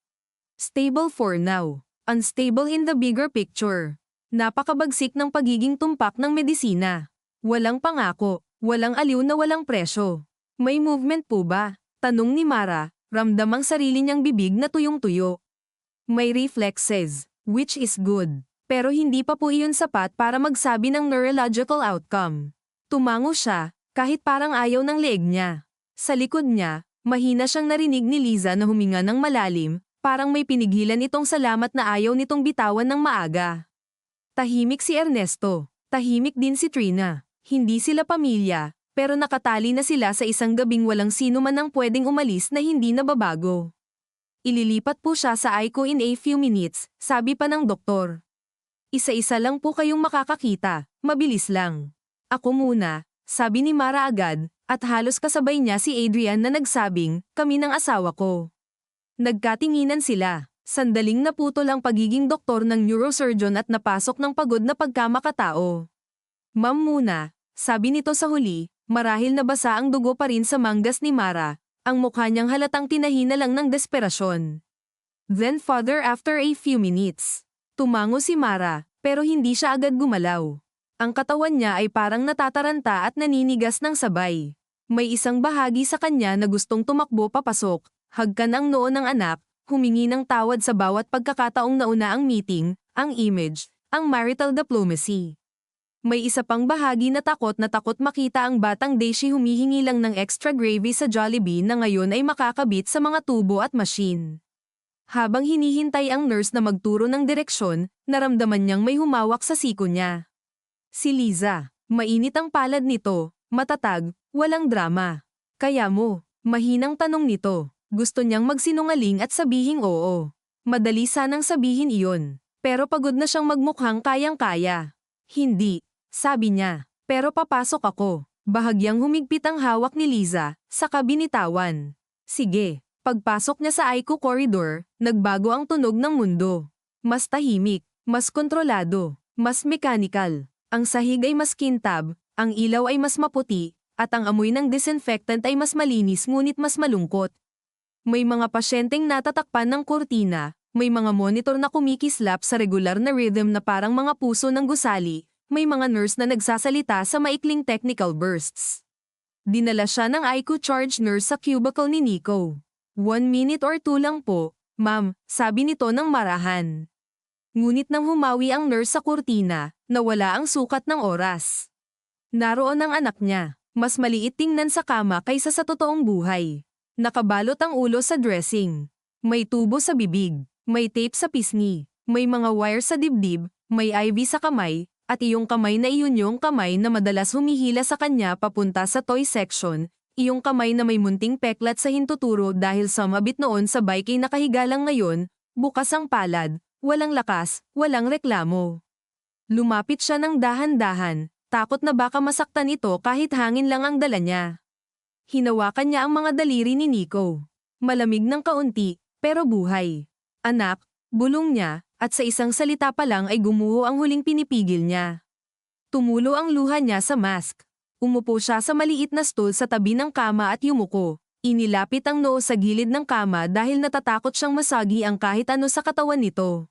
Stable for now, unstable in the bigger picture. Napakabagsik ng pagiging tumpak ng medisina. Walang pangako, walang aliw na walang presyo. May movement po ba? Tanong ni Mara, ramdam ang sarili niyang bibig na tuyong-tuyo. May reflexes, which is good. Pero hindi pa po iyon sapat para magsabi ng neurological outcome. Tumango siya, kahit parang ayaw ng leeg niya. Sa likod niya, mahina siyang narinig ni Liza na huminga ng malalim, parang may pinigilan itong salamat na ayaw nitong bitawan ng maaga. Tahimik si Ernesto, tahimik din si Trina. Hindi sila pamilya, pero nakatali na sila sa isang gabing walang sino man ang pwedeng umalis na hindi nababago. Ililipat po siya sa ICU in a few minutes, sabi pa ng doktor. Isa-isa lang po kayong makakakita, mabilis lang. Ako muna, sabi ni Mara agad, at halos kasabay niya si Adrian na nagsabing, kami ng asawa ko. Nagkatinginan sila, sandaling naputol ang pagiging doktor ng neurosurgeon at napasok ng pagod na pagkamakatao. Ma'am muna, sabi nito sa huli, marahil nabasa ang dugo pa rin sa manggas ni Mara, ang mukha niyang halatang tinahina lang ng desperasyon. Then father after a few minutes. Tumango si Mara, pero hindi siya agad gumalaw. Ang katawan niya ay parang natataranta at naninigas ng sabay. May isang bahagi sa kanya na gustong tumakbo papasok, hagkan ang noo ng anak, humingi ng tawad sa bawat pagkakataong nauna ang meeting, ang image, ang marital diplomacy. May isa pang bahagi na takot makita ang batang Daisy humihingi lang ng extra gravy sa Jollibee na ngayon ay makakabit sa mga tubo at machine. Habang hinihintay ang nurse na magturo ng direksyon, naramdaman niyang may humawak sa siko niya. Si Liza, mainit ang palad nito, matatag, walang drama. Kaya mo, mahinang tanong nito, gusto niyang magsinungaling at sabihing oo. Madali sanang sabihin iyon, pero pagod na siyang magmukhang kayang-kaya. Hindi. Sabi niya, pero papasok ako. Bahagyang humigpit ang hawak ni Liza, saka binitawan. Sige, pagpasok niya sa ICU corridor, nagbago ang tunog ng mundo. Mas tahimik, mas kontrolado, mas mechanical. Ang sahig ay mas kintab, ang ilaw ay mas maputi, at ang amoy ng disinfectant ay mas malinis ngunit mas malungkot. May mga pasyenteng natatakpan ng kurtina, may mga monitor na kumikislap sa regular na rhythm na parang mga puso ng gusali. May mga nurse na nagsasalita sa maikling technical bursts. Dinala siya ng ICU charge nurse sa cubicle ni Nico. 1 minute or 2 lang po, ma'am, sabi nito ng marahan. Ngunit nang humawi ang nurse sa kurtina, nawala ang sukat ng oras. Naroon ang anak niya, mas maliit tingnan sa kama kaysa sa totoong buhay. Nakabalot ang ulo sa dressing. May tubo sa bibig, may tape sa pisngi, may mga wire sa dibdib, may IV sa kamay, at iyong kamay na iyon yung kamay na madalas humihila sa kanya papunta sa toy section, iyong kamay na may munting peklat sa hintuturo dahil sa mabit noon sa bike ay nakahiga lang ngayon, bukas ang palad, walang lakas, walang reklamo. Lumapit siya ng dahan-dahan, takot na baka masaktan ito kahit hangin lang ang dala niya. Hinawakan niya ang mga daliri ni Nico. Malamig ng kaunti, pero buhay. Anak, bulong niya, at sa isang salita pa lang ay gumuho ang huling pinipigil niya. Tumulo ang luha niya sa mask. Umupo siya sa maliit na stool sa tabi ng kama at yumuko. Inilapit ang noo sa gilid ng kama dahil natatakot siyang masagi ang kahit ano sa katawan nito.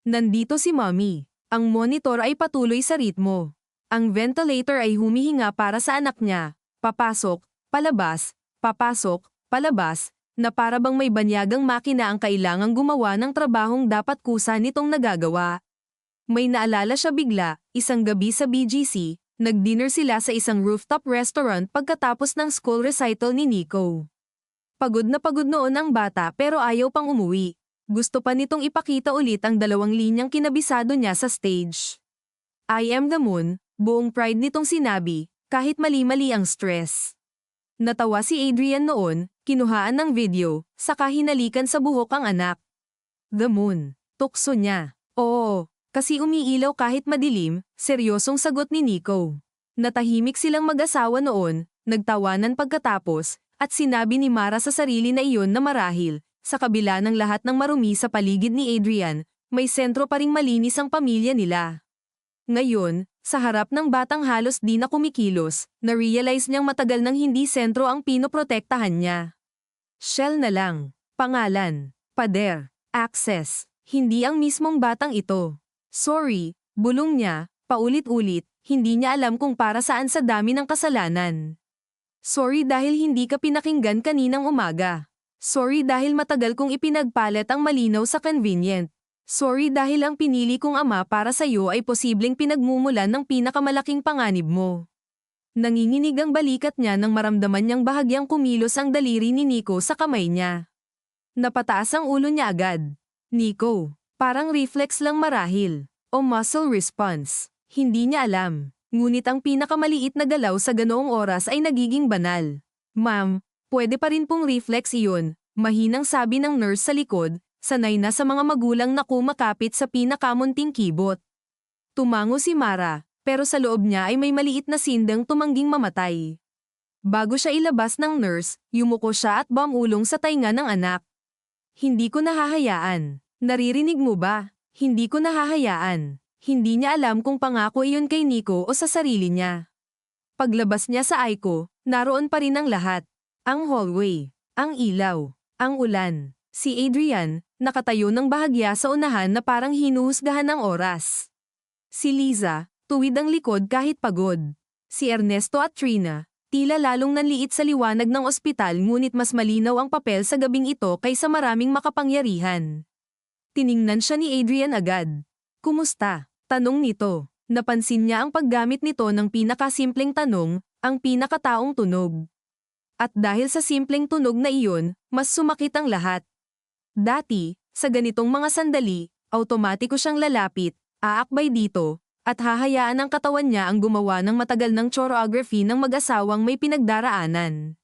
Nandito si Mommy. Ang monitor ay patuloy sa ritmo. Ang ventilator ay humihinga para sa anak niya. Papasok, palabas, na para bang may banyagang makina ang kailangang gumawa ng trabahong dapat kusa nitong nagagawa. May naalala siya bigla, isang gabi sa BGC, nag-dinner sila sa isang rooftop restaurant pagkatapos ng school recital ni Nico. Pagod na pagod noon ang bata pero ayaw pang umuwi. Gusto pa nitong ipakita ulit ang 2 linyang kinabisado niya sa stage. I am the moon, buong pride nitong sinabi, kahit mali-mali ang stress. Natawa si Adrian noon, kinuhaan ng video, saka hinalikan sa buhok ang anak. The moon, tukso niya. Oo, kasi umiilaw kahit madilim, seryosong sagot ni Nico. Natahimik silang mag-asawa noon, nagtawanan pagkatapos, at sinabi ni Mara sa sarili na iyon na marahil, sa kabila ng lahat ng marumi sa paligid ni Adrian, may sentro pa ring malinis ang pamilya nila. Ngayon, sa harap ng batang halos di na kumikilos, na-realize niyang matagal nang hindi sentro ang pinoprotektahan niya. Shell na lang, pangalan, pader, access, hindi ang mismong batang ito. Sorry, bulong niya, paulit-ulit, hindi niya alam kung para saan sa dami ng kasalanan. Sorry dahil hindi ka pinakinggan kaninang umaga. Sorry dahil matagal kong ipinagpalit ang malinaw sa convenient. Sorry dahil ang pinili kong ama para sa iyo ay posibleng pinagmumulan ng pinakamalaking panganib mo. Nanginginig ang balikat niya nang maramdaman niyang bahagyang kumilos ang daliri ni Nico sa kamay niya. Napataas ang ulo niya agad. Nico, parang reflex lang marahil, o muscle response. Hindi niya alam, ngunit ang pinakamaliit na galaw sa ganoong oras ay nagiging banal. Ma'am, pwede pa rin pong reflex iyon, mahinang sabi ng nurse sa likod. Sanay na sa mga magulang na kumakapit sa pinakamunting kibot. Tumango si Mara, pero sa loob niya ay may maliit na sindang tumangging mamatay. Bago siya ilabas ng nurse, yumuko siya at bumulong sa tainga ng anak. Hindi ko nahahayaan. Naririnig mo ba? Hindi ko nahahayaan. Hindi niya alam kung pangako iyon kay Nico o sa sarili niya. Paglabas niya sa Aiko, naroon pa rin ang lahat. Ang hallway, ang ilaw, ang ulan. Si Adrian, nakatayo ng bahagya sa unahan na parang hinuhusgahan ng oras. Si Liza, tuwid ang likod kahit pagod. Si Ernesto at Trina, tila lalong nanliit sa liwanag ng ospital ngunit mas malinaw ang papel sa gabing ito kaysa maraming makapangyarihan. Tiningnan siya ni Adrian agad. Kumusta? Tanong nito. Napansin niya ang paggamit nito ng pinakasimpleng tanong, ang pinakataong tunog. At dahil sa simpleng tunog na iyon, mas sumakit ang lahat. Dati, sa ganitong mga sandali, automatiko siyang lalapit, aakbay dito, at hahayaan ang katawan niya ang gumawa ng matagal ng choreography ng mag-asawang may pinagdaraanan.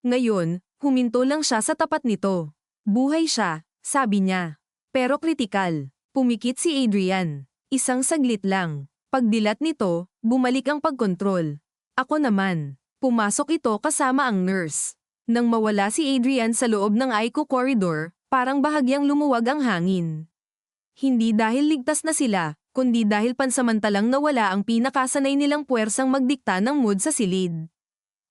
Ngayon, huminto lang siya sa tapat nito. Buhay siya, sabi niya. Pero kritikal. Pumikit si Adrian. Isang saglit lang. Pagdilat nito, bumalik ang pagkontrol. Ako naman. Pumasok ito kasama ang nurse. Nang mawala si Adrian sa loob ng Aiko corridor, parang bahagyang lumuwag ang hangin. Hindi dahil ligtas na sila, kundi dahil pansamantalang nawala ang pinakasanay nilang puwersang magdikta ng mood sa silid.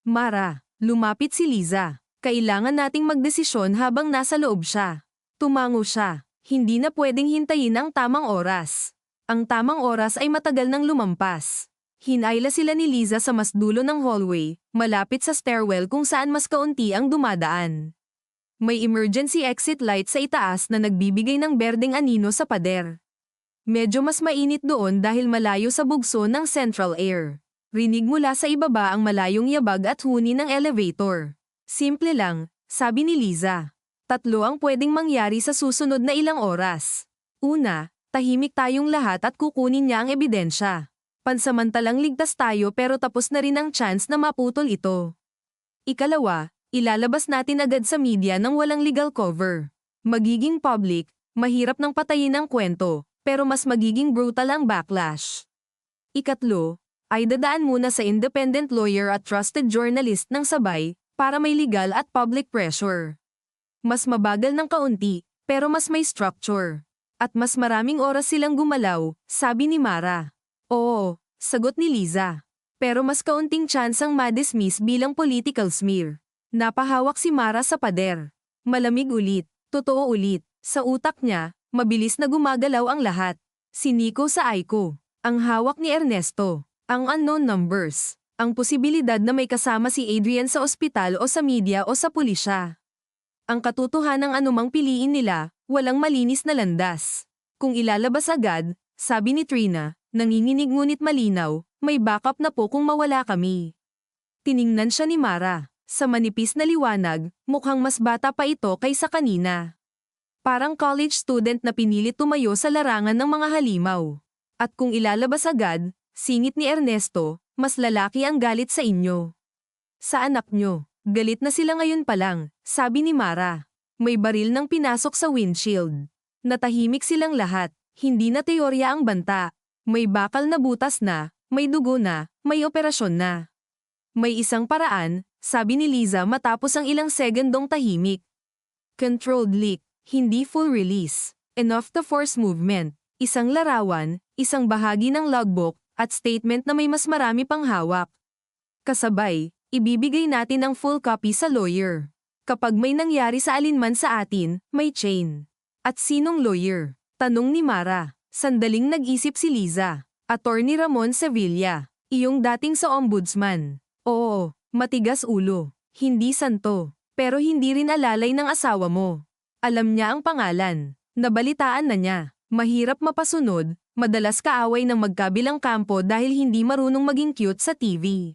Mara, lumapit si Liza. Kailangan nating magdesisyon habang nasa loob siya. Tumango siya. Hindi na pwedeng hintayin ang tamang oras. Ang tamang oras ay matagal nang lumampas. Hinayla sila ni Liza sa mas dulo ng hallway, malapit sa stairwell kung saan mas kaunti ang dumadaan. May emergency exit light sa itaas na nagbibigay ng berdeng anino sa pader. Medyo mas mainit doon dahil malayo sa bugso ng central air. Rinig mula sa ibaba ang malayong yabag at huni ng elevator. Simple lang, sabi ni Liza. 3 ang pwedeng mangyari sa susunod na ilang oras. Una, tahimik tayong lahat at kukunin niya ang ebidensya. Pansamantalang ligtas tayo pero tapos na rin ang chance na maputol ito. Ikalawa, ilalabas natin agad sa media ng walang legal cover. Magiging public, mahirap nang patayin ang kwento, pero mas magiging brutal ang backlash. Ikatlo, ay dadaan muna sa independent lawyer at trusted journalist ng sabay, para may legal at public pressure. Mas mabagal ng kaunti, pero mas may structure. At mas maraming oras silang gumalaw, sabi ni Mara. Oo, sagot ni Liza. Pero mas kaunting tsansang ma-dismiss bilang political smear. Napahawak si Mara sa pader. Malamig ulit, totoo ulit. Sa utak niya, mabilis na gumagalaw ang lahat. Si Nico sa Aiko. Ang hawak ni Ernesto. Ang unknown numbers. Ang posibilidad na may kasama si Adrian sa ospital o sa media o sa pulisya. Ang katotohanang anumang piliin nila, walang malinis na landas. Kung ilalabas agad, sabi ni Trina, nanginginig ngunit malinaw, may backup na po kung mawala kami. Tiningnan siya ni Mara. Sa manipis na liwanag, mukhang mas bata pa ito kaysa kanina. Parang college student na pinilit tumayo sa larangan ng mga halimaw. At kung ilalabas agad, singit ni Ernesto, mas lalaki ang galit sa inyo. Sa anak nyo, galit na sila ngayon pa lang, sabi ni Mara. May baril nang pinasok sa windshield. Natahimik silang lahat, hindi na teorya ang banta. May bakal na butas na, may dugo na, may operasyon na. May isang paraan, sabi ni Liza matapos ang ilang segundong tahimik. Controlled leak, hindi full release. Enough to force movement. Isang larawan, isang bahagi ng logbook, at statement na may mas marami pang hawak. Kasabay, ibibigay natin ang full copy sa lawyer. Kapag may nangyari sa alinman sa atin, may chain. At sinong lawyer? Tanong ni Mara. Sandaling nag-isip si Liza. Attorney Ramon Sevilla. Iyong dating sa ombudsman. Oo, matigas ulo. Hindi santo. Pero hindi rin alalay ng asawa mo. Alam niya ang pangalan. Nabalitaan na niya. Mahirap mapasunod, madalas kaaway ng magkabilang kampo dahil hindi marunong maging cute sa TV.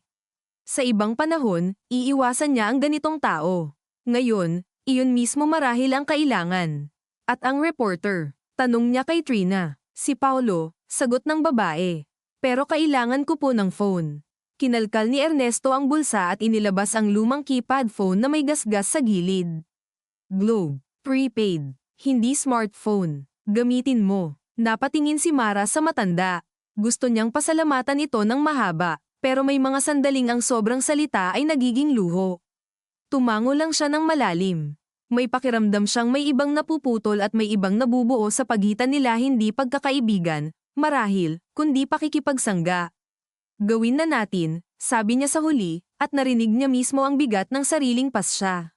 Sa ibang panahon, iiwasan niya ang ganitong tao. Ngayon, iyon mismo marahil ang kailangan. At ang reporter, tanong niya kay Trina. Si Paulo, sagot ng babae. Pero kailangan ko po ng phone. Kinalkal ni Ernesto ang bulsa at inilabas ang lumang keypad phone na may gasgas sa gilid. Globe, prepaid, hindi smartphone. Gamitin mo. Napatingin si Mara sa matanda. Gusto niyang pasalamatan ito ng mahaba, pero may mga sandaling ang sobrang salita ay nagiging luho. Tumango lang siya ng malalim. May pakiramdam siyang may ibang napuputol at may ibang nabubuo sa pagitan nila, hindi pagkakaibigan, marahil, kundi pakikipagsangga. Gawin na natin, sabi niya sa huli, at narinig niya mismo ang bigat ng sariling pasya.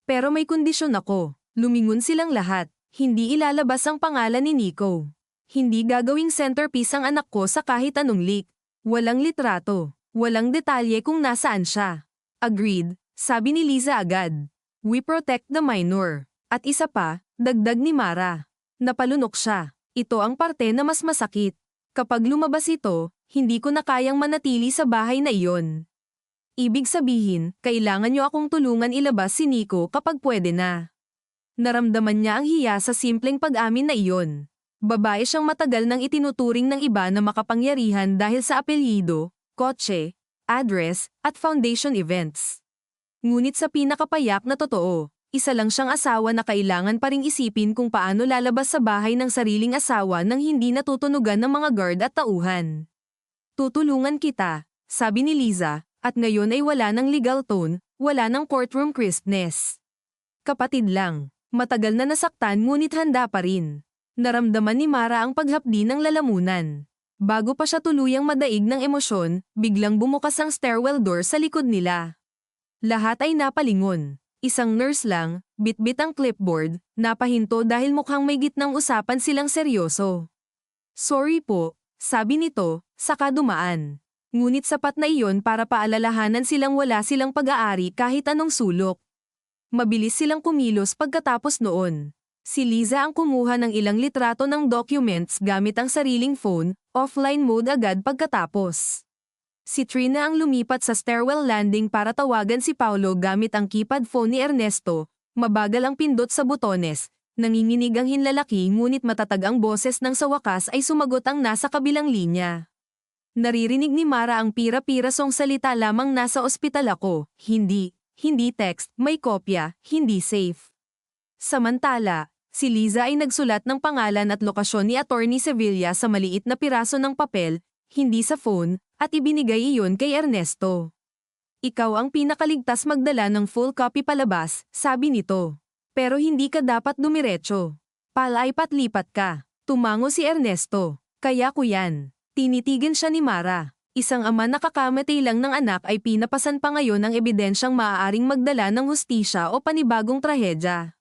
Pero may kondisyon ako. Lumingon silang lahat. Hindi ilalabas ang pangalan ni Nico. Hindi gagawing centerpiece ang anak ko sa kahit anong leak. Walang litrato. Walang detalye kung nasaan siya. Agreed, sabi ni Liza agad. We protect the minor. At isa pa, dagdag ni Mara. Napalunok siya. Ito ang parte na mas masakit. Kapag lumabas ito, hindi ko na kayang manatili sa bahay na iyon. Ibig sabihin, kailangan niyo akong tulungan ilabas si Nico kapag pwede na. Naramdaman niya ang hiya sa simpleng pag-amin na iyon. Babae siyang matagal nang itinuturing ng iba na makapangyarihan dahil sa apelyido, kotse, address, at foundation events. Ngunit sa pinakapayak na totoo, isa lang siyang asawa na kailangan pa ring isipin kung paano lalabas sa bahay ng sariling asawa nang hindi natutunugan ng mga guard at tauhan. Tutulungan kita, sabi ni Liza, at ngayon ay wala ng legal tone, wala ng courtroom crispness. Kapatid lang, matagal na nasaktan ngunit handa pa rin. Naramdaman ni Mara ang paghapdi ng lalamunan. Bago pa siya tuluyang madaig ng emosyon, biglang bumukas ang stairwell door sa likod nila. Lahat ay napalingon. Isang nurse lang, bitbit ang clipboard, napahinto dahil mukhang may gitnang usapan silang seryoso. Sorry po, sabi nito, saka dumaan. Ngunit sapat na iyon para paalalahanan silang wala silang pag-aari kahit anong sulok. Mabilis silang kumilos pagkatapos noon. Si Liza ang kumuha ng ilang litrato ng documents gamit ang sariling phone, offline mode agad pagkatapos. Si Trina ang lumipat sa stairwell landing para tawagan si Paulo gamit ang keypad phone ni Ernesto. Mabagal ang pindot sa butones, nanginginig ang hinlalaki ngunit matatag ang boses nang sa wakas ay sumagot ang nasa kabilang linya. Naririnig ni Mara ang pira-pirasong salita lamang, nasa ospital ako, hindi text, may kopya, hindi safe. Samantala, si Liza ay nagsulat ng pangalan at lokasyon ni Attorney Sevilla sa maliit na piraso ng papel, hindi sa phone, at ibinigay iyon kay Ernesto. Ikaw ang pinakaligtas magdala ng full copy palabas, sabi nito. Pero hindi ka dapat dumiretso. Palaipat-lipat ka. Tumango si Ernesto. Kaya ko yan. Tinitigan siya ni Mara. Isang ama na kakamatay lang ng anak ay pinapasan pa ngayon ang ebidensyang maaaring magdala ng hustisya o panibagong trahedya.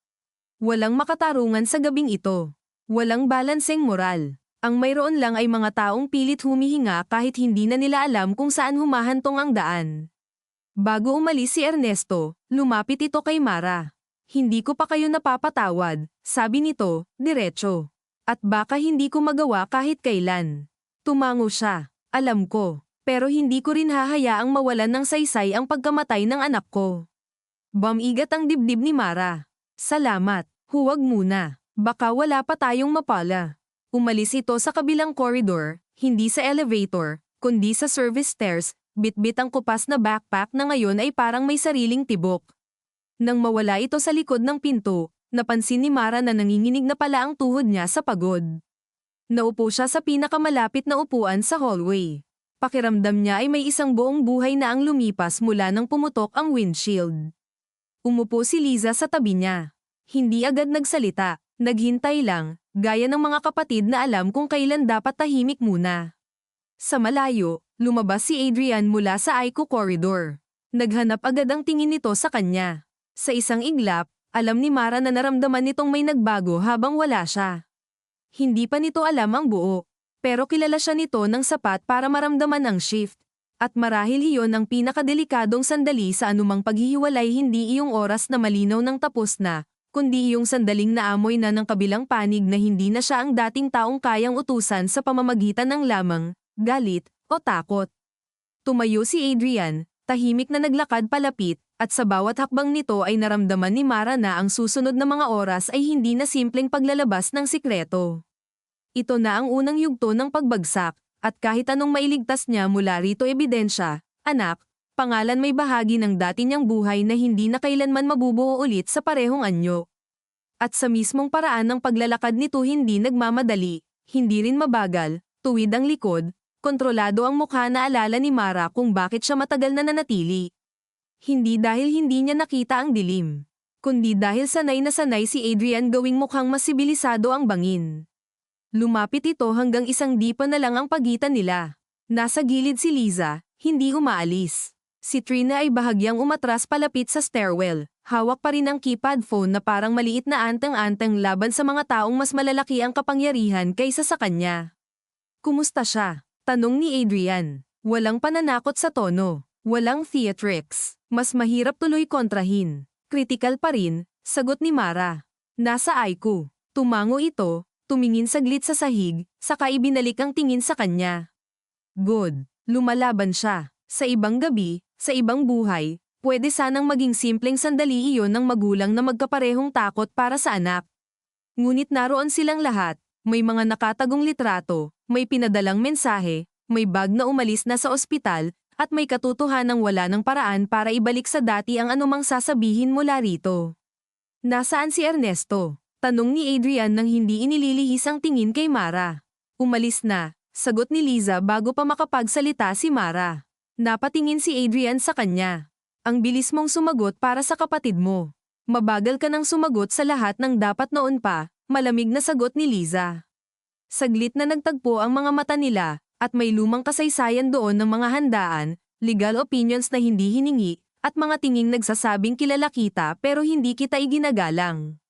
Walang makatarungan sa gabing ito. Walang balanseng moral. Ang mayroon lang ay mga taong pilit humihinga kahit hindi na nila alam kung saan humahantong ang daan. Bago umalis si Ernesto, lumapit ito kay Mara. Hindi ko pa kayo napapatawad, sabi nito, diretso. At baka hindi ko magawa kahit kailan. Tumango siya. Alam ko. Pero hindi ko rin hahayaang mawalan ng saysay ang pagkamatay ng anak ko. Bumigat ang dibdib ni Mara. Salamat. Huwag muna. Baka wala pa tayong mapala. Umalis ito sa kabilang koridor, hindi sa elevator, kundi sa service stairs, bitbit ang kupas na backpack na ngayon ay parang may sariling tibok. Nang mawala ito sa likod ng pinto, napansin ni Mara na nanginginig na pala ang tuhod niya sa pagod. Naupo siya sa pinakamalapit na upuan sa hallway. Pakiramdam niya ay may isang buong buhay na ang lumipas mula nang pumutok ang windshield. Umupo si Liza sa tabi niya. Hindi agad nagsalita, naghintay lang, gaya ng mga kapatid na alam kung kailan dapat tahimik muna. Sa malayo, lumabas si Adrian mula sa Aiko corridor. Naghanap agad ang tingin nito sa kanya. Sa isang iglap, alam ni Mara na naramdaman nitong may nagbago habang wala siya. Hindi pa nito alam ang buo, pero kilala siya nito ng sapat para maramdaman ang shift. At marahil iyon ang pinakadelikadong sandali sa anumang paghihiwalay, hindi iyong oras na malinaw ng tapos na, kundi iyong sandaling naamoy na ng kabilang panig na hindi na siya ang dating taong kayang utusan sa pamamagitan ng lamang, galit, o takot. Tumayo si Adrian, tahimik na naglakad palapit, at sa bawat hakbang nito ay naramdaman ni Mara na ang susunod na mga oras ay hindi na simpleng paglalabas ng sikreto. Ito na ang unang yugto ng pagbagsak, at kahit anong mailigtas niya mula rito ebidensya, anak, pangalan may bahagi ng dati niyang buhay na hindi na kailanman mabubuo ulit sa parehong anyo. At sa mismong paraan ng paglalakad nito hindi nagmamadali, hindi rin mabagal, tuwid ang likod, kontrolado ang mukha na alala ni Mara kung bakit siya matagal na nanatili. Hindi dahil hindi niya nakita ang dilim, kundi dahil sanay na sanay si Adrian gawing mukhang mas sibilisado ang bangin. Lumapit ito hanggang isang dipa na lang ang pagitan nila. Nasa gilid si Liza, hindi umaalis. Si Trina ay bahagyang umatras palapit sa stairwell, hawak pa rin ang keypad phone na parang maliit na anteng-anteng laban sa mga taong mas malalaki ang kapangyarihan kaysa sa kanya. Kumusta siya? Tanong ni Adrian. Walang pananakot sa tono. Walang theatrics. Mas mahirap tuloy kontrahin. Critical pa rin, sagot ni Mara. Nasa Aiko. Tumango ito, tumingin saglit sa sahig, saka ibinalik ang tingin sa kanya. Good. Lumalaban siya. Sa ibang gabi, sa ibang buhay, pwede sanang maging simpleng sandali iyon ng magulang na magkaparehong takot para sa anak. Ngunit naroon silang lahat, may mga nakatagong litrato, may pinadalang mensahe, may bag na umalis na sa ospital, at may katotohanang wala ng paraan para ibalik sa dati ang anumang sasabihin mula rito. Nasaan si Ernesto? Tanong ni Adrian nang hindi inililihis ang tingin kay Mara. Umalis na, sagot ni Liza bago pa makapagsalita si Mara. Napatingin si Adrian sa kanya. Ang bilis mong sumagot para sa kapatid mo. Mabagal ka nang sumagot sa lahat ng dapat noon pa, malamig na sagot ni Liza. Saglit na nagtagpo ang mga mata nila, at may lumang kasaysayan doon ng mga handaan, legal opinions na hindi hiningi, at mga tinging nagsasabing kilala kita pero hindi kita iginagalang.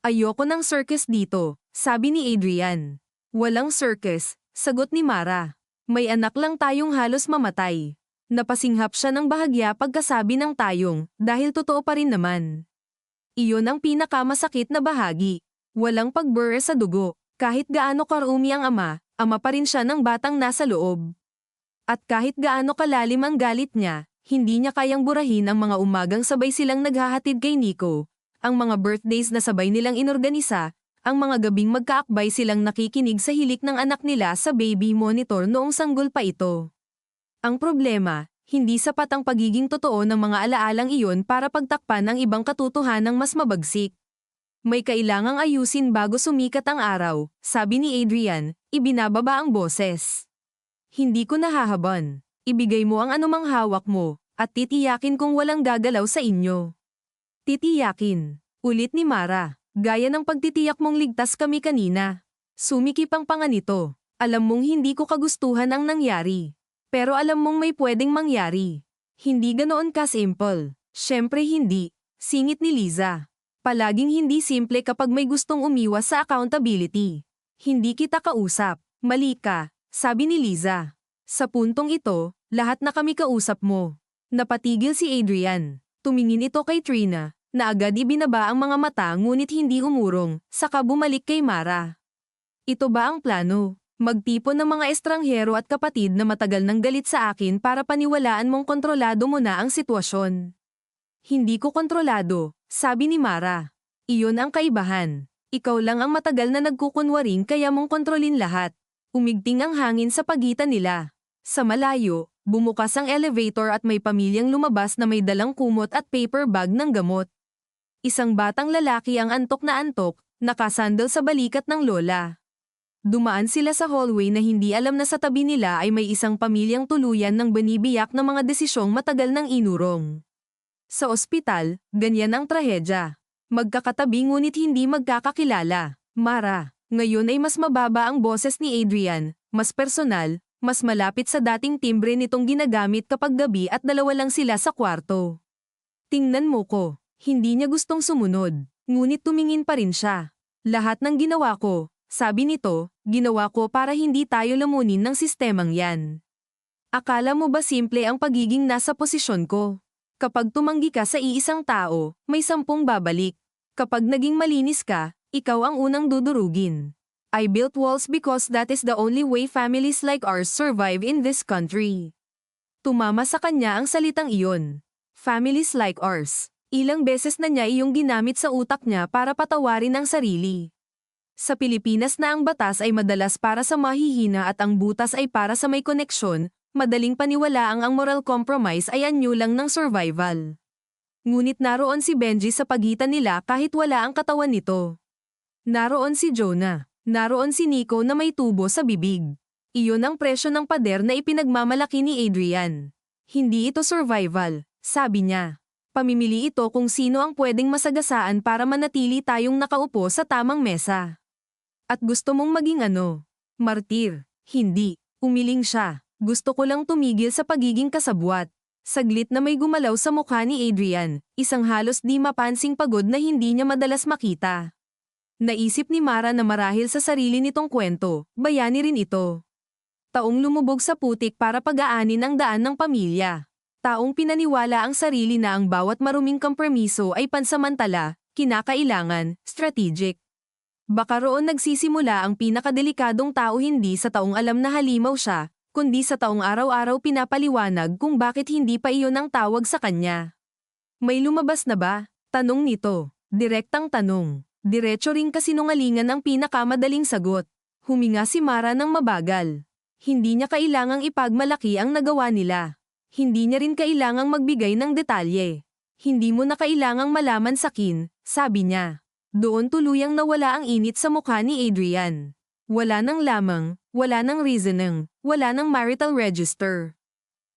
Ayoko ng circus dito, sabi ni Adrian. Walang circus, sagot ni Mara. May anak lang tayong halos mamatay. Napasinghap siya ng bahagya pagkasabi ng tayong, dahil totoo pa rin naman. Iyon ang pinakamasakit na bahagi. Walang pagbure sa dugo, kahit gaano karumi ang ama pa rin siya ng batang nasa loob. At kahit gaano kalalim ang galit niya, hindi niya kayang burahin ang mga umagang sabay silang naghahatid kay Nico, ang mga birthdays na sabay nilang inorganisa, ang mga gabing magkaakbay silang nakikinig sa hilik ng anak nila sa baby monitor noong sanggol pa ito. Ang problema, hindi sapat ang pagiging totoo ng mga alaalang iyon para pagtakpan ang ibang katotohanang mas mabagsik. May kailangang ayusin bago sumikat ang araw, sabi ni Adrian, ibinababa ang boses. Hindi ko nahahaban. Ibigay mo ang anumang hawak mo, at titiyakin kung walang gagalaw sa inyo. Titiyakin, ulit ni Mara, gaya ng pagtitiyak mong ligtas kami kanina. Sumikip ang panga nito. Alam mong hindi ko kagustuhan ang nangyari. Pero alam mong may pwedeng mangyari. Hindi ganoon ka-simple. Siyempre hindi, singit ni Liza. Palaging hindi simple kapag may gustong umiwas sa accountability. Hindi kita kausap, mali ka, sabi ni Liza. Sa puntong ito, lahat na kami kausap mo. Napatigil si Adrian. Tumingin ito kay Trina, na agad ibinaba ang mga mata ngunit hindi umurong, saka bumalik kay Mara. Ito ba ang plano? Magtipon ng mga estranghero at kapatid na matagal nang galit sa akin para paniwalaan mong kontrolado mo na ang sitwasyon. Hindi ko kontrolado, sabi ni Mara. Iyon ang kaibahan. Ikaw lang ang matagal na nagkukunwaring kaya mong kontrolin lahat. Umigting ang hangin sa pagitan nila. Sa malayo, bumukas ang elevator at may pamilyang lumabas na may dalang kumot at paper bag ng gamot. Isang batang lalaki ang antok, nakasandal sa balikat ng lola. Dumaan sila sa hallway na hindi alam na sa tabi nila ay may isang pamilyang tuluyan ng binibiyak na mga desisyong matagal nang inurong. Sa ospital, ganyan ang trahedya. Magkakatabi ngunit hindi magkakakilala. Mara, ngayon ay mas mababa ang boses ni Adrian, mas personal, mas malapit sa dating timbre nitong ginagamit kapag gabi at dalawa lang sila sa kwarto. Tingnan mo ko, hindi niya gustong sumunod, ngunit tumingin pa rin siya. Lahat ng ginawa ko, sabi nito, ginawa ko para hindi tayo lamunin ng sistemang yan. Akala mo ba simple ang pagiging nasa posisyon ko? Kapag tumanggi ka sa iisang tao, may 10 babalik. Kapag naging malinis ka, ikaw ang unang dudurugin. I built walls because that is the only way families like ours survive in this country. Tumama sa kanya ang salitang iyon. Families like ours. Ilang beses na niya iyong ginamit sa utak niya para patawarin ang sarili. Sa Pilipinas na ang batas ay madalas para sa mahihina at ang butas ay para sa may koneksyon, madaling paniwalaang ang moral compromise ay anyo lang ng survival. Ngunit naroon si Benji sa pagitan nila kahit wala ang katawan nito. Naroon si Jonah. Naroon si Nico na may tubo sa bibig. Iyon ang presyo ng pader na ipinagmamalaki ni Adrian. Hindi ito survival, sabi niya. Pamimili ito kung sino ang pwedeng masagasaan para manatili tayong nakaupo sa tamang mesa. At gusto mong maging ano? Martir. Hindi. Umiling siya. Gusto ko lang tumigil sa pagiging kasabwat. Saglit na may gumalaw sa mukha ni Adrian, isang halos di mapansing pagod na hindi niya madalas makita. Naisip ni Mara na marahil sa sarili nitong kwento, bayani rin ito. Taong lumubog sa putik para pag-aanin ang daan ng pamilya. Taong pinaniwala ang sarili na ang bawat maruming kompromiso ay pansamantala, kinakailangan, strategic. Baka roon nagsisimula ang pinakadelikadong tao, hindi sa taong alam na halimaw siya, kundi sa taong araw-araw pinapaliwanag kung bakit hindi pa iyon ang tawag sa kanya. May lumabas na ba? Tanong nito. Direktang tanong. Diretso ring kasinungalingan ang pinakamadaling sagot. Huminga si Mara ng mabagal. Hindi niya kailangang ipagmalaki ang nagawa nila. Hindi niya rin kailangang magbigay ng detalye. Hindi mo na kailangang malaman sakin, sabi niya. Doon tuluyang nawala ang init sa mukha ni Adrian. Wala nang lamang, wala nang reasoning, wala nang marital register.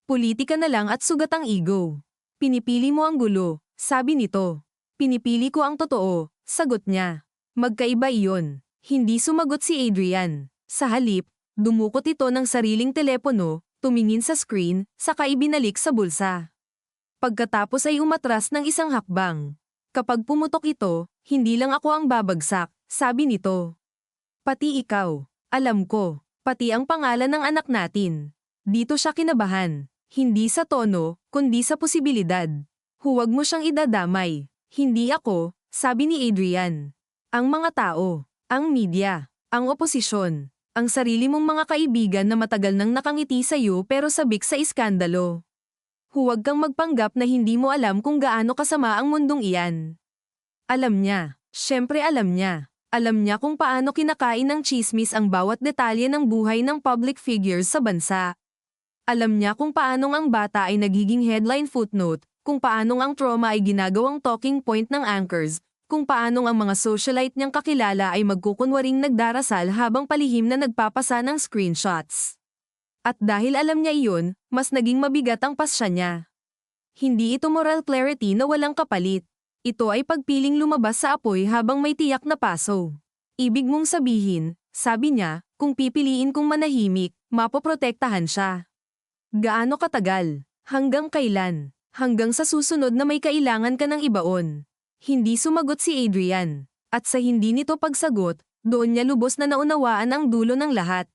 Politika na lang at sugat ang ego. Pinipili mo ang gulo, sabi nito. Pinipili ko ang totoo, sagot niya. Magkaiba iyon. Hindi sumagot si Adrian. Sa halip, dumukot ito ng sariling telepono, tumingin sa screen, saka ibinalik sa bulsa. Pagkatapos ay umatras ng isang hakbang. Kapag pumutok ito, hindi lang ako ang babagsak, sabi nito. Pati ikaw, alam ko, pati ang pangalan ng anak natin. Dito siya kinabahan, hindi sa tono, kundi sa posibilidad. Huwag mo siyang idadamay, hindi ako, sabi ni Adrian. Ang mga tao, ang media, ang oposisyon, ang sarili mong mga kaibigan na matagal nang nakangiti sa iyo pero sabik sa iskandalo. Huwag kang magpanggap na hindi mo alam kung gaano kasama ang mundong iyan. Alam niya, syempre alam niya. Alam niya kung paano kinakain ng chismis ang bawat detalye ng buhay ng public figures sa bansa. Alam niya kung paanong ang bata ay nagiging headline footnote, kung paanong ang trauma ay ginagawang talking point ng anchors, kung paanong ang mga socialite niyang kakilala ay magkukunwaring nagdarasal habang palihim na nagpapasa ng screenshots. At dahil alam niya iyon, mas naging mabigat ang pasya niya. Hindi ito moral clarity na walang kapalit. Ito ay pagpiling lumabas sa apoy habang may tiyak na paso. Ibig mong sabihin, sabi niya, kung pipiliin kong manahimik, mapoprotektahan siya. Gaano katagal? Hanggang kailan? Hanggang sa susunod na may kailangan ka ng ibaon. Hindi sumagot si Adrian. At sa hindi nito pagsagot, doon niya lubos na naunawaan ang dulo ng lahat.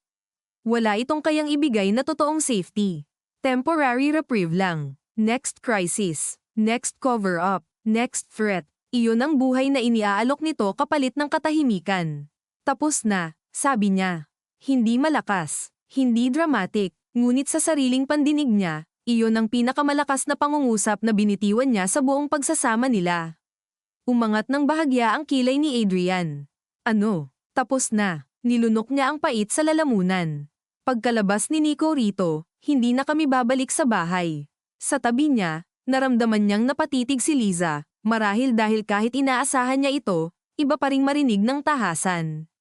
Wala itong kayang ibigay na totoong safety. Temporary reprieve lang. Next crisis. Next cover-up. Next threat. Iyon ang buhay na iniaalok nito kapalit ng katahimikan. Tapos na, sabi niya. Hindi malakas, hindi dramatic, ngunit sa sariling pandinig niya, iyon ang pinakamalakas na pangungusap na binitiwan niya sa buong pagsasama nila. Umangat ng bahagya ang kilay ni Adrian. Ano? Tapos na. Nilunok niya ang pait sa lalamunan. Pagkalabas ni Nico rito, hindi na kami babalik sa bahay. Sa tabi niya, naramdaman niyang napatitig si Liza, marahil dahil kahit inaasahan niya ito, iba pa ring marinig ng tahasan.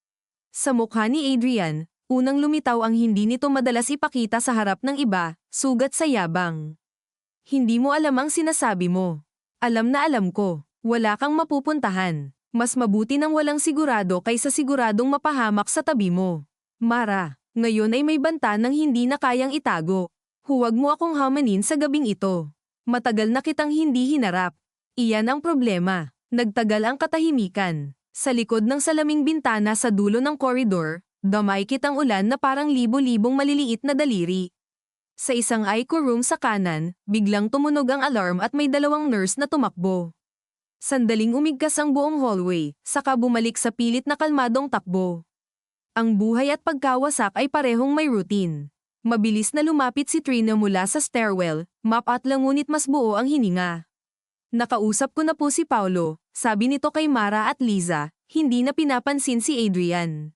Sa mukha ni Adrian, unang lumitaw ang hindi nito madalas ipakita sa harap ng iba, sugat sa yabang. Hindi mo alam ang sinasabi mo. Alam na alam ko, wala kang mapupuntahan. Mas mabuti nang walang sigurado kaysa siguradong mapahamak sa tabi mo. Mara, ngayon ay may banta ng hindi na kayang itago. Huwag mo akong hamanin sa gabing ito. Matagal na kitang hindi hinarap. Iyan ang problema. Nagtagal ang katahimikan. Sa likod ng salaming bintana sa dulo ng koridor, damay kitang ulan na parang libo-libong maliliit na daliri. Sa isang ICU room sa kanan, biglang tumunog ang alarm at may dalawang nurse na tumakbo. Sandaling umigkas ang buong hallway, saka bumalik sa pilit na kalmadong takbo. Ang buhay at pagkawasak ay parehong may routine. Mabilis na lumapit si Trina mula sa stairwell, map-at lang ngunit mas buo ang hininga. Nakausap ko na po si Paulo, sabi nito kay Mara at Liza, hindi na pinapansin si Adrian.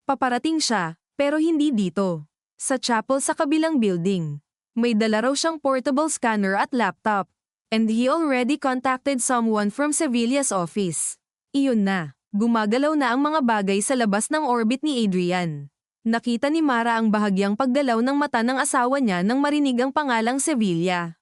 Paparating siya, pero hindi dito. Sa chapel sa kabilang building. May dala raw siyang portable scanner at laptop. And he already contacted someone from Sevilla's office. Iyon na, gumagalaw na ang mga bagay sa labas ng orbit ni Adrian. Nakita ni Mara ang bahagyang paggalaw ng mata ng asawa niya nang marinig ang pangalang Sevilla.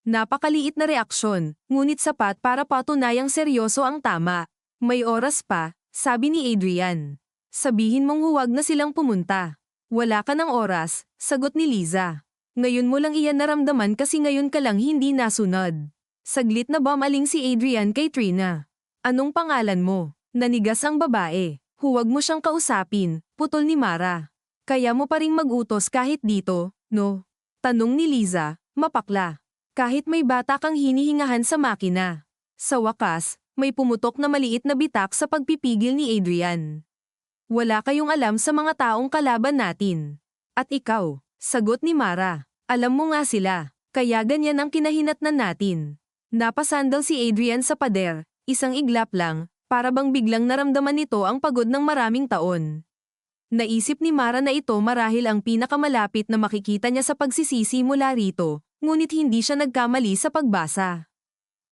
Napakaliit na reaksyon, ngunit sapat para patunayang seryoso ang tama. May oras pa, sabi ni Adrian. Sabihin mong huwag na silang pumunta. Wala ka ng oras, sagot ni Liza. Ngayon mo lang iyan naramdaman kasi ngayon ka lang hindi nasunod. Saglit na bumaling si Adrian kay Trina. Anong pangalan mo? Nanigas ang babae. Huwag mo siyang kausapin, putol ni Mara. Kaya mo pa ring mag-utos kahit dito, no? Tanong ni Liza, mapakla. Kahit may bata kang hinihingahan sa makina. Sa wakas, may pumutok na maliit na bitak sa pagpipigil ni Adrian. Wala kayong alam sa mga taong kalaban natin. At ikaw, sagot ni Mara. Alam mo nga sila, kaya ganyan ang kinahinatnan natin. Napasandal si Adrian sa pader, isang iglap lang, para bang biglang naramdaman nito ang pagod ng maraming taon. Naisip ni Mara na ito marahil ang pinakamalapit na makikita niya sa pagsisisi mula rito, ngunit hindi siya nagkamali sa pagbasa.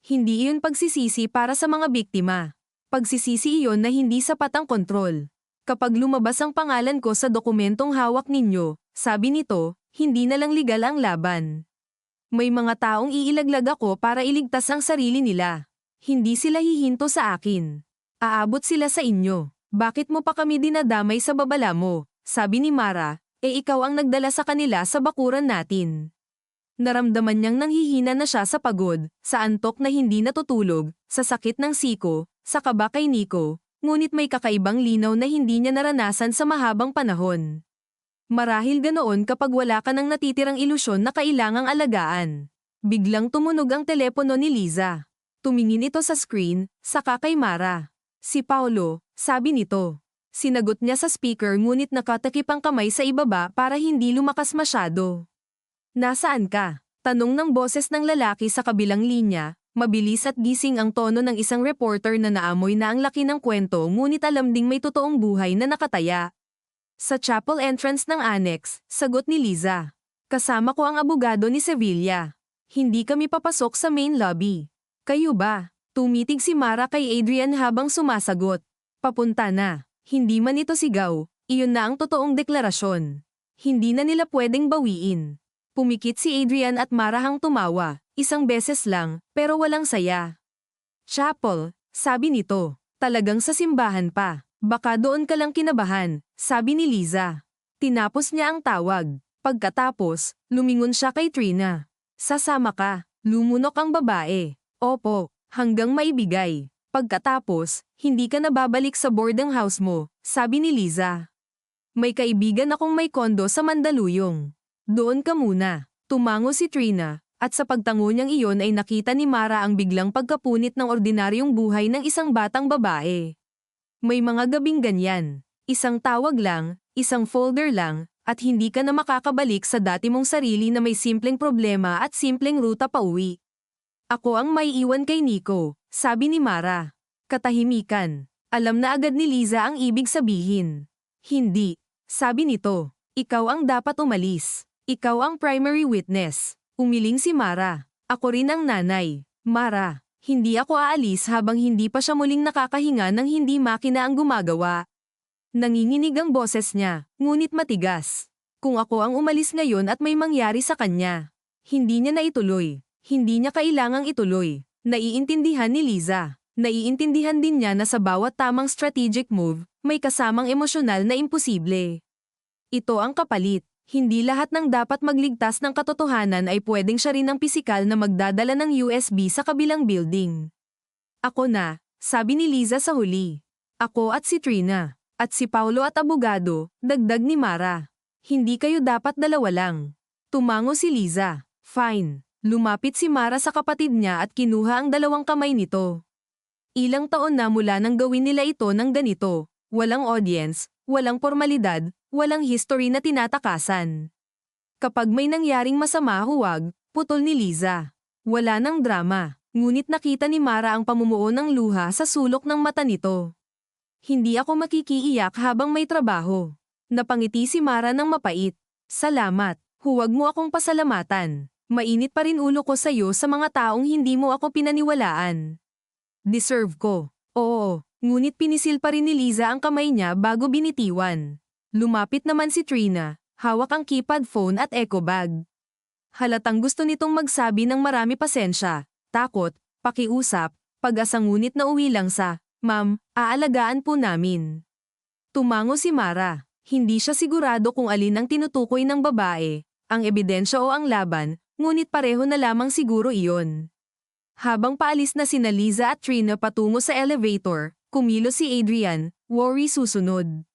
Hindi iyon pagsisisi para sa mga biktima. Pagsisisi iyon na hindi sapat ang kontrol. Kapag lumabas ang pangalan ko sa dokumentong hawak ninyo, sabi nito, hindi na lang legal ang laban. May mga taong iilaglag ako para iligtas ang sarili nila. Hindi sila hihinto sa akin. Aabot sila sa inyo. Bakit mo pa kami dinadamay sa babala mo? Sabi ni Mara, ikaw ang nagdala sa kanila sa bakuran natin. Naramdaman niyang nanghihina na siya sa pagod, sa antok na hindi natutulog, sa sakit ng siko, sa kaba kay Nico, ngunit may kakaibang linaw na hindi niya naranasan sa mahabang panahon. Marahil ganoon kapag wala ka ng natitirang ilusyon na kailangang alagaan. Biglang tumunog ang telepono ni Liza. Tumingin ito sa screen, saka kay Mara. Si Paulo, sabi nito. Sinagot niya sa speaker ngunit nakatakip ang kamay sa ibaba para hindi lumakas masyado. Nasaan ka? Tanong ng boses ng lalaki sa kabilang linya, mabilis at gising ang tono ng isang reporter na naamoy na ang laki ng kwento ngunit alam ding may totoong buhay na nakataya. Sa chapel entrance ng annex, sagot ni Liza. Kasama ko ang abogado ni Sevilla. Hindi kami papasok sa main lobby. Kayo ba? Tumitig si Mara kay Adrian habang sumasagot. Papunta na. Hindi man ito sigaw, iyon na ang totoong deklarasyon. Hindi na nila pwedeng bawiin. Pumikit si Adrian at marahang tumawa, isang beses lang, pero walang saya. Chapel, sabi nito. Talagang sa simbahan pa. Baka doon ka lang kinabahan, sabi ni Liza. Tinapos niya ang tawag. Pagkatapos, lumingon siya kay Trina. Sasama ka, lumunok ang babae. Opo, hanggang maibigay. Pagkatapos, hindi ka na babalik sa boarding house mo, sabi ni Liza. May kaibigan akong may kondo sa Mandaluyong. Doon ka muna. Tumango si Trina, At sa pagtango niyang iyon ay nakita ni Mara ang biglang pagkapunit ng ordinaryong buhay ng isang batang babae. May mga gabing ganyan. Isang tawag lang, isang folder lang, at hindi ka na makakabalik sa dati mong sarili na may simpleng problema at simpleng ruta pauwi. Ako ang may iwan kay Nico, sabi ni Mara. Katahimikan. Alam na agad ni Liza ang ibig sabihin. Hindi, sabi nito. Ikaw ang dapat umalis. Ikaw ang primary witness. Umiling si Mara. Ako rin ang nanay. Mara, hindi ako aalis habang hindi pa siya muling nakakahinga ng hindi makina ang gumagawa. Nanginginig ang boses niya, ngunit matigas. Kung ako ang umalis ngayon at may mangyari sa kanya, hindi niya na ituloy. Hindi niya kailangang ituloy. Naiintindihan ni Liza. Naiintindihan din niya na sa bawat tamang strategic move, may kasamang emosyonal na imposible. Ito ang kapalit. Hindi lahat ng dapat magligtas ng katotohanan ay pwedeng siya rin ang pisikal na magdadala ng USB sa kabilang building. Ako na, sabi ni Liza sa huli. Ako at si Trina. At si Paulo at abogado, dagdag ni Mara. Hindi kayo dapat dalawa lang. Tumango si Liza. Fine. Lumapit si Mara sa kapatid niya at kinuha ang dalawang kamay nito. Ilang taon na mula nang gawin nila ito ng ganito. Walang audience, walang formalidad, walang history na tinatakasan. Kapag may nangyaring masama huwag, putol ni Liza. Wala nang drama, ngunit nakita ni Mara ang pamumuo ng luha sa sulok ng mata nito. Hindi ako makikiiyak habang may trabaho. Napangiti si Mara ng mapait. Salamat, huwag mo akong pasalamatan. Mainit pa rin ulo ko sa'yo sa mga taong hindi mo ako pinaniwalaan. Deserve ko. Oo, ngunit pinisil pa rin ni Liza ang kamay niya bago binitiwan. Lumapit naman si Trina, hawak ang keypad phone at eco bag. Halatang gusto nitong magsabi ng marami pasensya, takot, pakiusap, pag-asa ngunit nauwi lang sa, Ma'am, aalagaan po namin. Tumango si Mara. Hindi siya sigurado kung alin ang tinutukoy ng babae, ang ebidensya o ang laban, ngunit pareho na lamang siguro iyon. Habang paalis na sina Liza at Trina patungo sa elevator, kumilos si Adrian, worry susunod.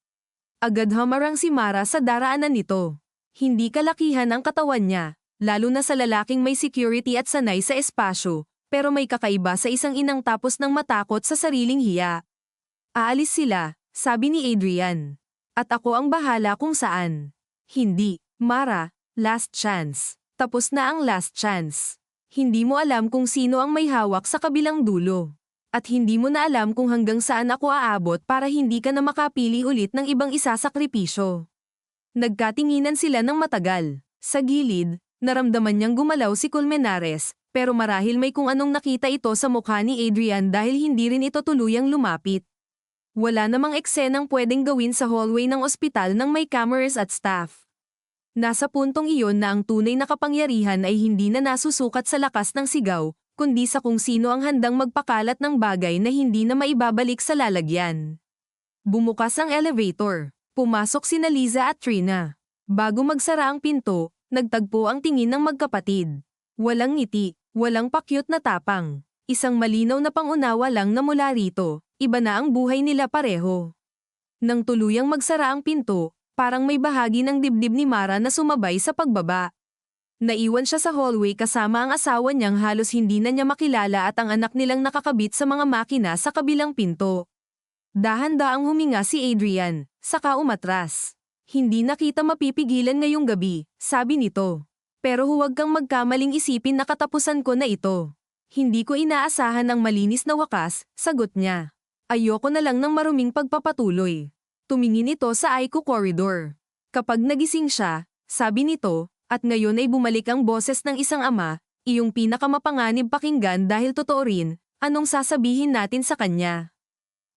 Agad hamarang si Mara sa daraanan nito. Hindi kalakihan ang katawan niya, lalo na sa lalaking may security at sanay sa espasyo, pero may kakaiba sa isang inang tapos ng matakot sa sariling hiya. Aalis sila, sabi ni Adrian. At ako ang bahala kung saan. Hindi, Mara, last chance. Tapos na ang last chance. Hindi mo alam kung sino ang may hawak sa kabilang dulo. At hindi mo na alam kung hanggang saan ako aabot para hindi ka na makapili ulit ng ibang isasakripisyo. Nagkatinginan sila ng matagal. Sa gilid, naramdaman niyang gumalaw si Colmenares, pero marahil may kung anong nakita ito sa mukha ni Adrian dahil hindi rin ito tuluyang lumapit. Wala namang eksenang pwedeng gawin sa hallway ng ospital nang may cameras at staff. Nasa puntong iyon na ang tunay na kapangyarihan ay hindi na nasusukat sa lakas ng sigaw, kundi sa kung sino ang handang magpakalat ng bagay na hindi na maibabalik sa lalagyan. Bumukas ang elevator. Pumasok sina Liza at Trina. Bago magsara ang pinto, nagtagpo ang tingin ng magkapatid. Walang ngiti, walang pakyut na tapang. Isang malinaw na pangunawa lang na mula rito, iba na ang buhay nila pareho. Nang tuluyang magsara ang pinto, parang may bahagi ng dibdib ni Mara na sumabay sa pagbaba. Naiwan siya sa hallway kasama ang asawa niyang halos hindi na niya makilala at ang anak nilang nakakabit sa mga makina sa kabilang pinto. Dahan-daang huminga si Adrian, saka umatras. Hindi na kita mapipigilan ngayong gabi, sabi nito. Pero huwag kang magkamaling isipin na katapusan ko na ito. Hindi ko inaasahan ang malinis na wakas, sagot niya. Ayoko na lang ng maruming pagpapatuloy. Tumingin ito sa Aiko corridor. Kapag nagising siya, sabi nito, at ngayon ay bumalik ang boses ng isang ama, iyong pinakamapanganib pakinggan dahil totoo rin, anong sasabihin natin sa kanya?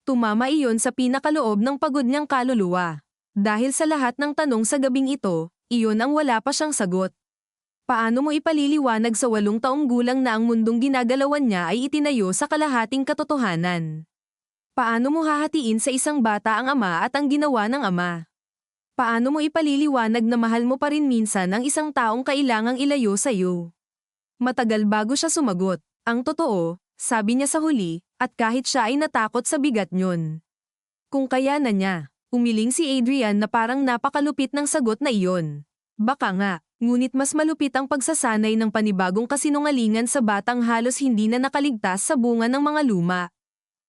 Tumama iyon sa pinakaloob ng pagod niyang kaluluwa. Dahil sa lahat ng tanong sa gabing ito, iyon ang wala pa siyang sagot. Paano mo ipaliliwanag sa 8 taong gulang na ang mundong ginagalawan niya ay itinayo sa kalahating katotohanan? Paano mo hahatiin sa isang bata ang ama at ang ginawa ng ama? Paano mo ipaliliwanag na mahal mo pa rin minsan ang isang taong kailangang ilayo sa iyo? Matagal bago siya sumagot. Ang totoo, sabi niya sa huli, at kahit siya ay natakot sa bigat niyon. Kung kaya na niya, umiling si Adrian na parang napakalupit ng sagot na iyon. Baka nga, ngunit mas malupit ang pagsasanay ng panibagong kasinungalingan sa batang halos hindi na nakaligtas sa bunga ng mga luma.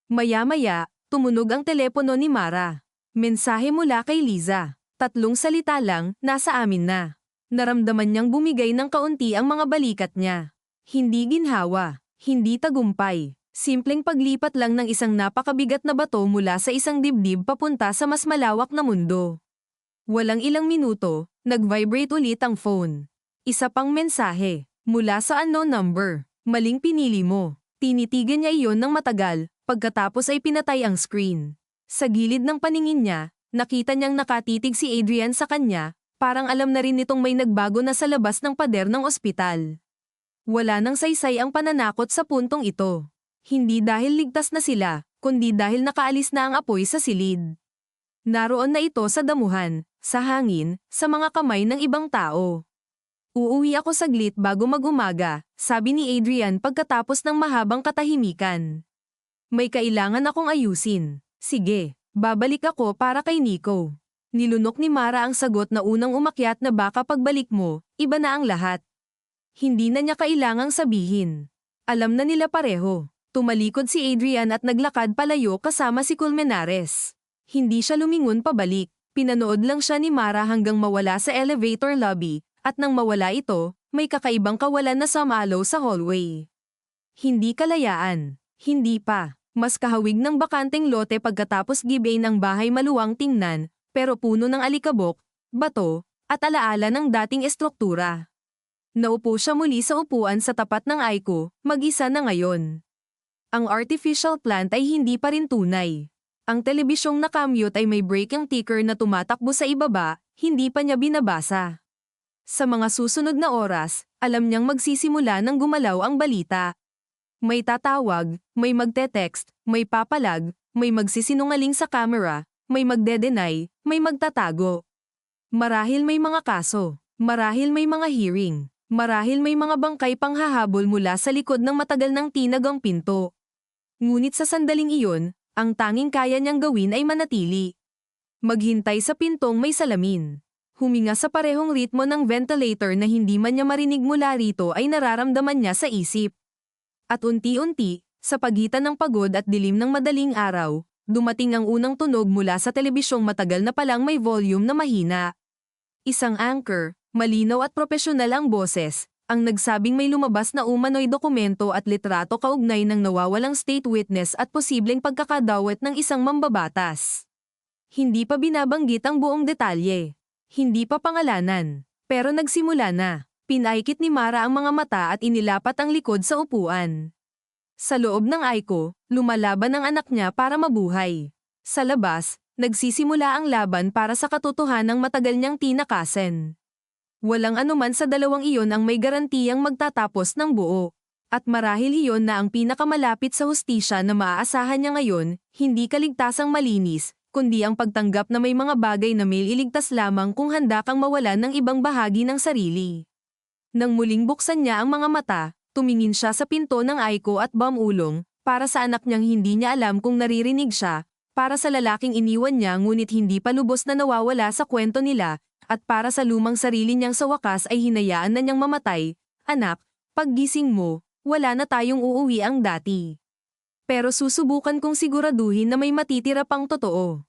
Maya-maya, tumunog ang telepono ni Mara. Mensahe mula kay Liza. 3 salita lang, nasa amin na. Naramdaman niyang bumigay ng kaunti ang mga balikat niya. Hindi ginhawa, hindi tagumpay. Simpleng paglipat lang ng isang napakabigat na bato mula sa isang dibdib papunta sa mas malawak na mundo. Walang ilang minuto, nag-vibrate ulit ang phone. Isa pang mensahe, mula sa unknown number. Maling pinili mo. Tinitigan niya iyon ng matagal, pagkatapos ay pinatay ang screen. Sa gilid ng paningin niya, nakita niyang nakatitig si Adrian sa kanya, parang alam na rin nitong may nagbago na sa labas ng pader ng ospital. Wala nang saysay ang pananakot sa puntong ito. Hindi dahil ligtas na sila, kundi dahil nakaalis na ang apoy sa silid. Naroon na ito sa damuhan, sa hangin, sa mga kamay ng ibang tao. Uuwi ako saglit bago mag-umaga, sabi ni Adrian pagkatapos ng mahabang katahimikan. May kailangan akong ayusin. Sige, babalik ako para kay Nico. Nilunok ni Mara ang sagot na unang umakyat na baka pagbalik mo, iba na ang lahat. Hindi na niya kailangang sabihin. Alam na nila pareho. Tumalikod si Adrian at naglakad palayo kasama si Colmenares. Hindi siya lumingon pabalik, pinanood lang siya ni Mara hanggang mawala sa elevator lobby, at nang mawala ito, may kakaibang kawalan na sumalaw sa hallway. Hindi kalayaan. Hindi pa. Mas kahawig ng bakanteng lote pagkatapos gibay ng bahay maluwang tingnan, pero puno ng alikabok, bato, at alaala ng dating estruktura. Naupo siya muli sa upuan sa tapat ng Aiko, mag-isa na ngayon. Ang artificial plant ay hindi pa rin tunay. Ang telebisyong nakamute ay may breaking ticker na tumatakbo sa ibaba, hindi pa niya binabasa. Sa mga susunod na oras, alam niyang magsisimula ng gumalaw ang balita. May tatawag, may magte-text, may papalag, may magsisinungaling sa camera, may magde-deny, may magtatago. Marahil may mga kaso, marahil may mga hearing, marahil may mga bangkay panghahabol mula sa likod ng matagal ng tinagang pinto. Ngunit sa sandaling iyon, ang tanging kaya niyang gawin ay manatili. Maghintay sa pintong may salamin. Huminga sa parehong ritmo ng ventilator na hindi man niya marinig mula rito ay nararamdaman niya sa isip. At unti-unti, sa pagitan ng pagod at dilim ng madaling araw, dumating ang unang tunog mula sa telebisyong matagal na palang may volume na mahina. Isang anchor, malinaw at propesyonal ang boses, ang nagsabing may lumabas na umano'y dokumento at litrato kaugnay ng nawawalang state witness at posibleng pagkakadawit ng isang mambabatas. Hindi pa binabanggit ang buong detalye. Hindi pa pangalanan. Pero nagsimula na. Pinaikit ni Mara ang mga mata at inilapat ang likod sa upuan. Sa loob ng Aiko, lumalaban ang anak niya para mabuhay. Sa labas, nagsisimula ang laban para sa katotohanang matagal niyang tinakasan. Walang anuman sa dalawang iyon ang may garantiyang magtatapos ng buo. At marahil iyon na ang pinakamalapit sa hustisya na maaasahan niya ngayon, hindi kaligtasang malinis, kundi ang pagtanggap na may mga bagay na may iligtas lamang kung handa kang mawalan ng ibang bahagi ng sarili. Nang muling buksan niya ang mga mata, tumingin siya sa pinto ng Aiko at bumulong, para sa anak niyang hindi niya alam kung naririnig siya, para sa lalaking iniwan niya ngunit hindi pa lubos na nawawala sa kwento nila, at para sa lumang sarili niyang sa wakas ay hinayaan na niyang mamatay. Anak, paggising mo, wala na tayong uuwi ang dati. Pero susubukan kong siguraduhin na may matitira pang totoo.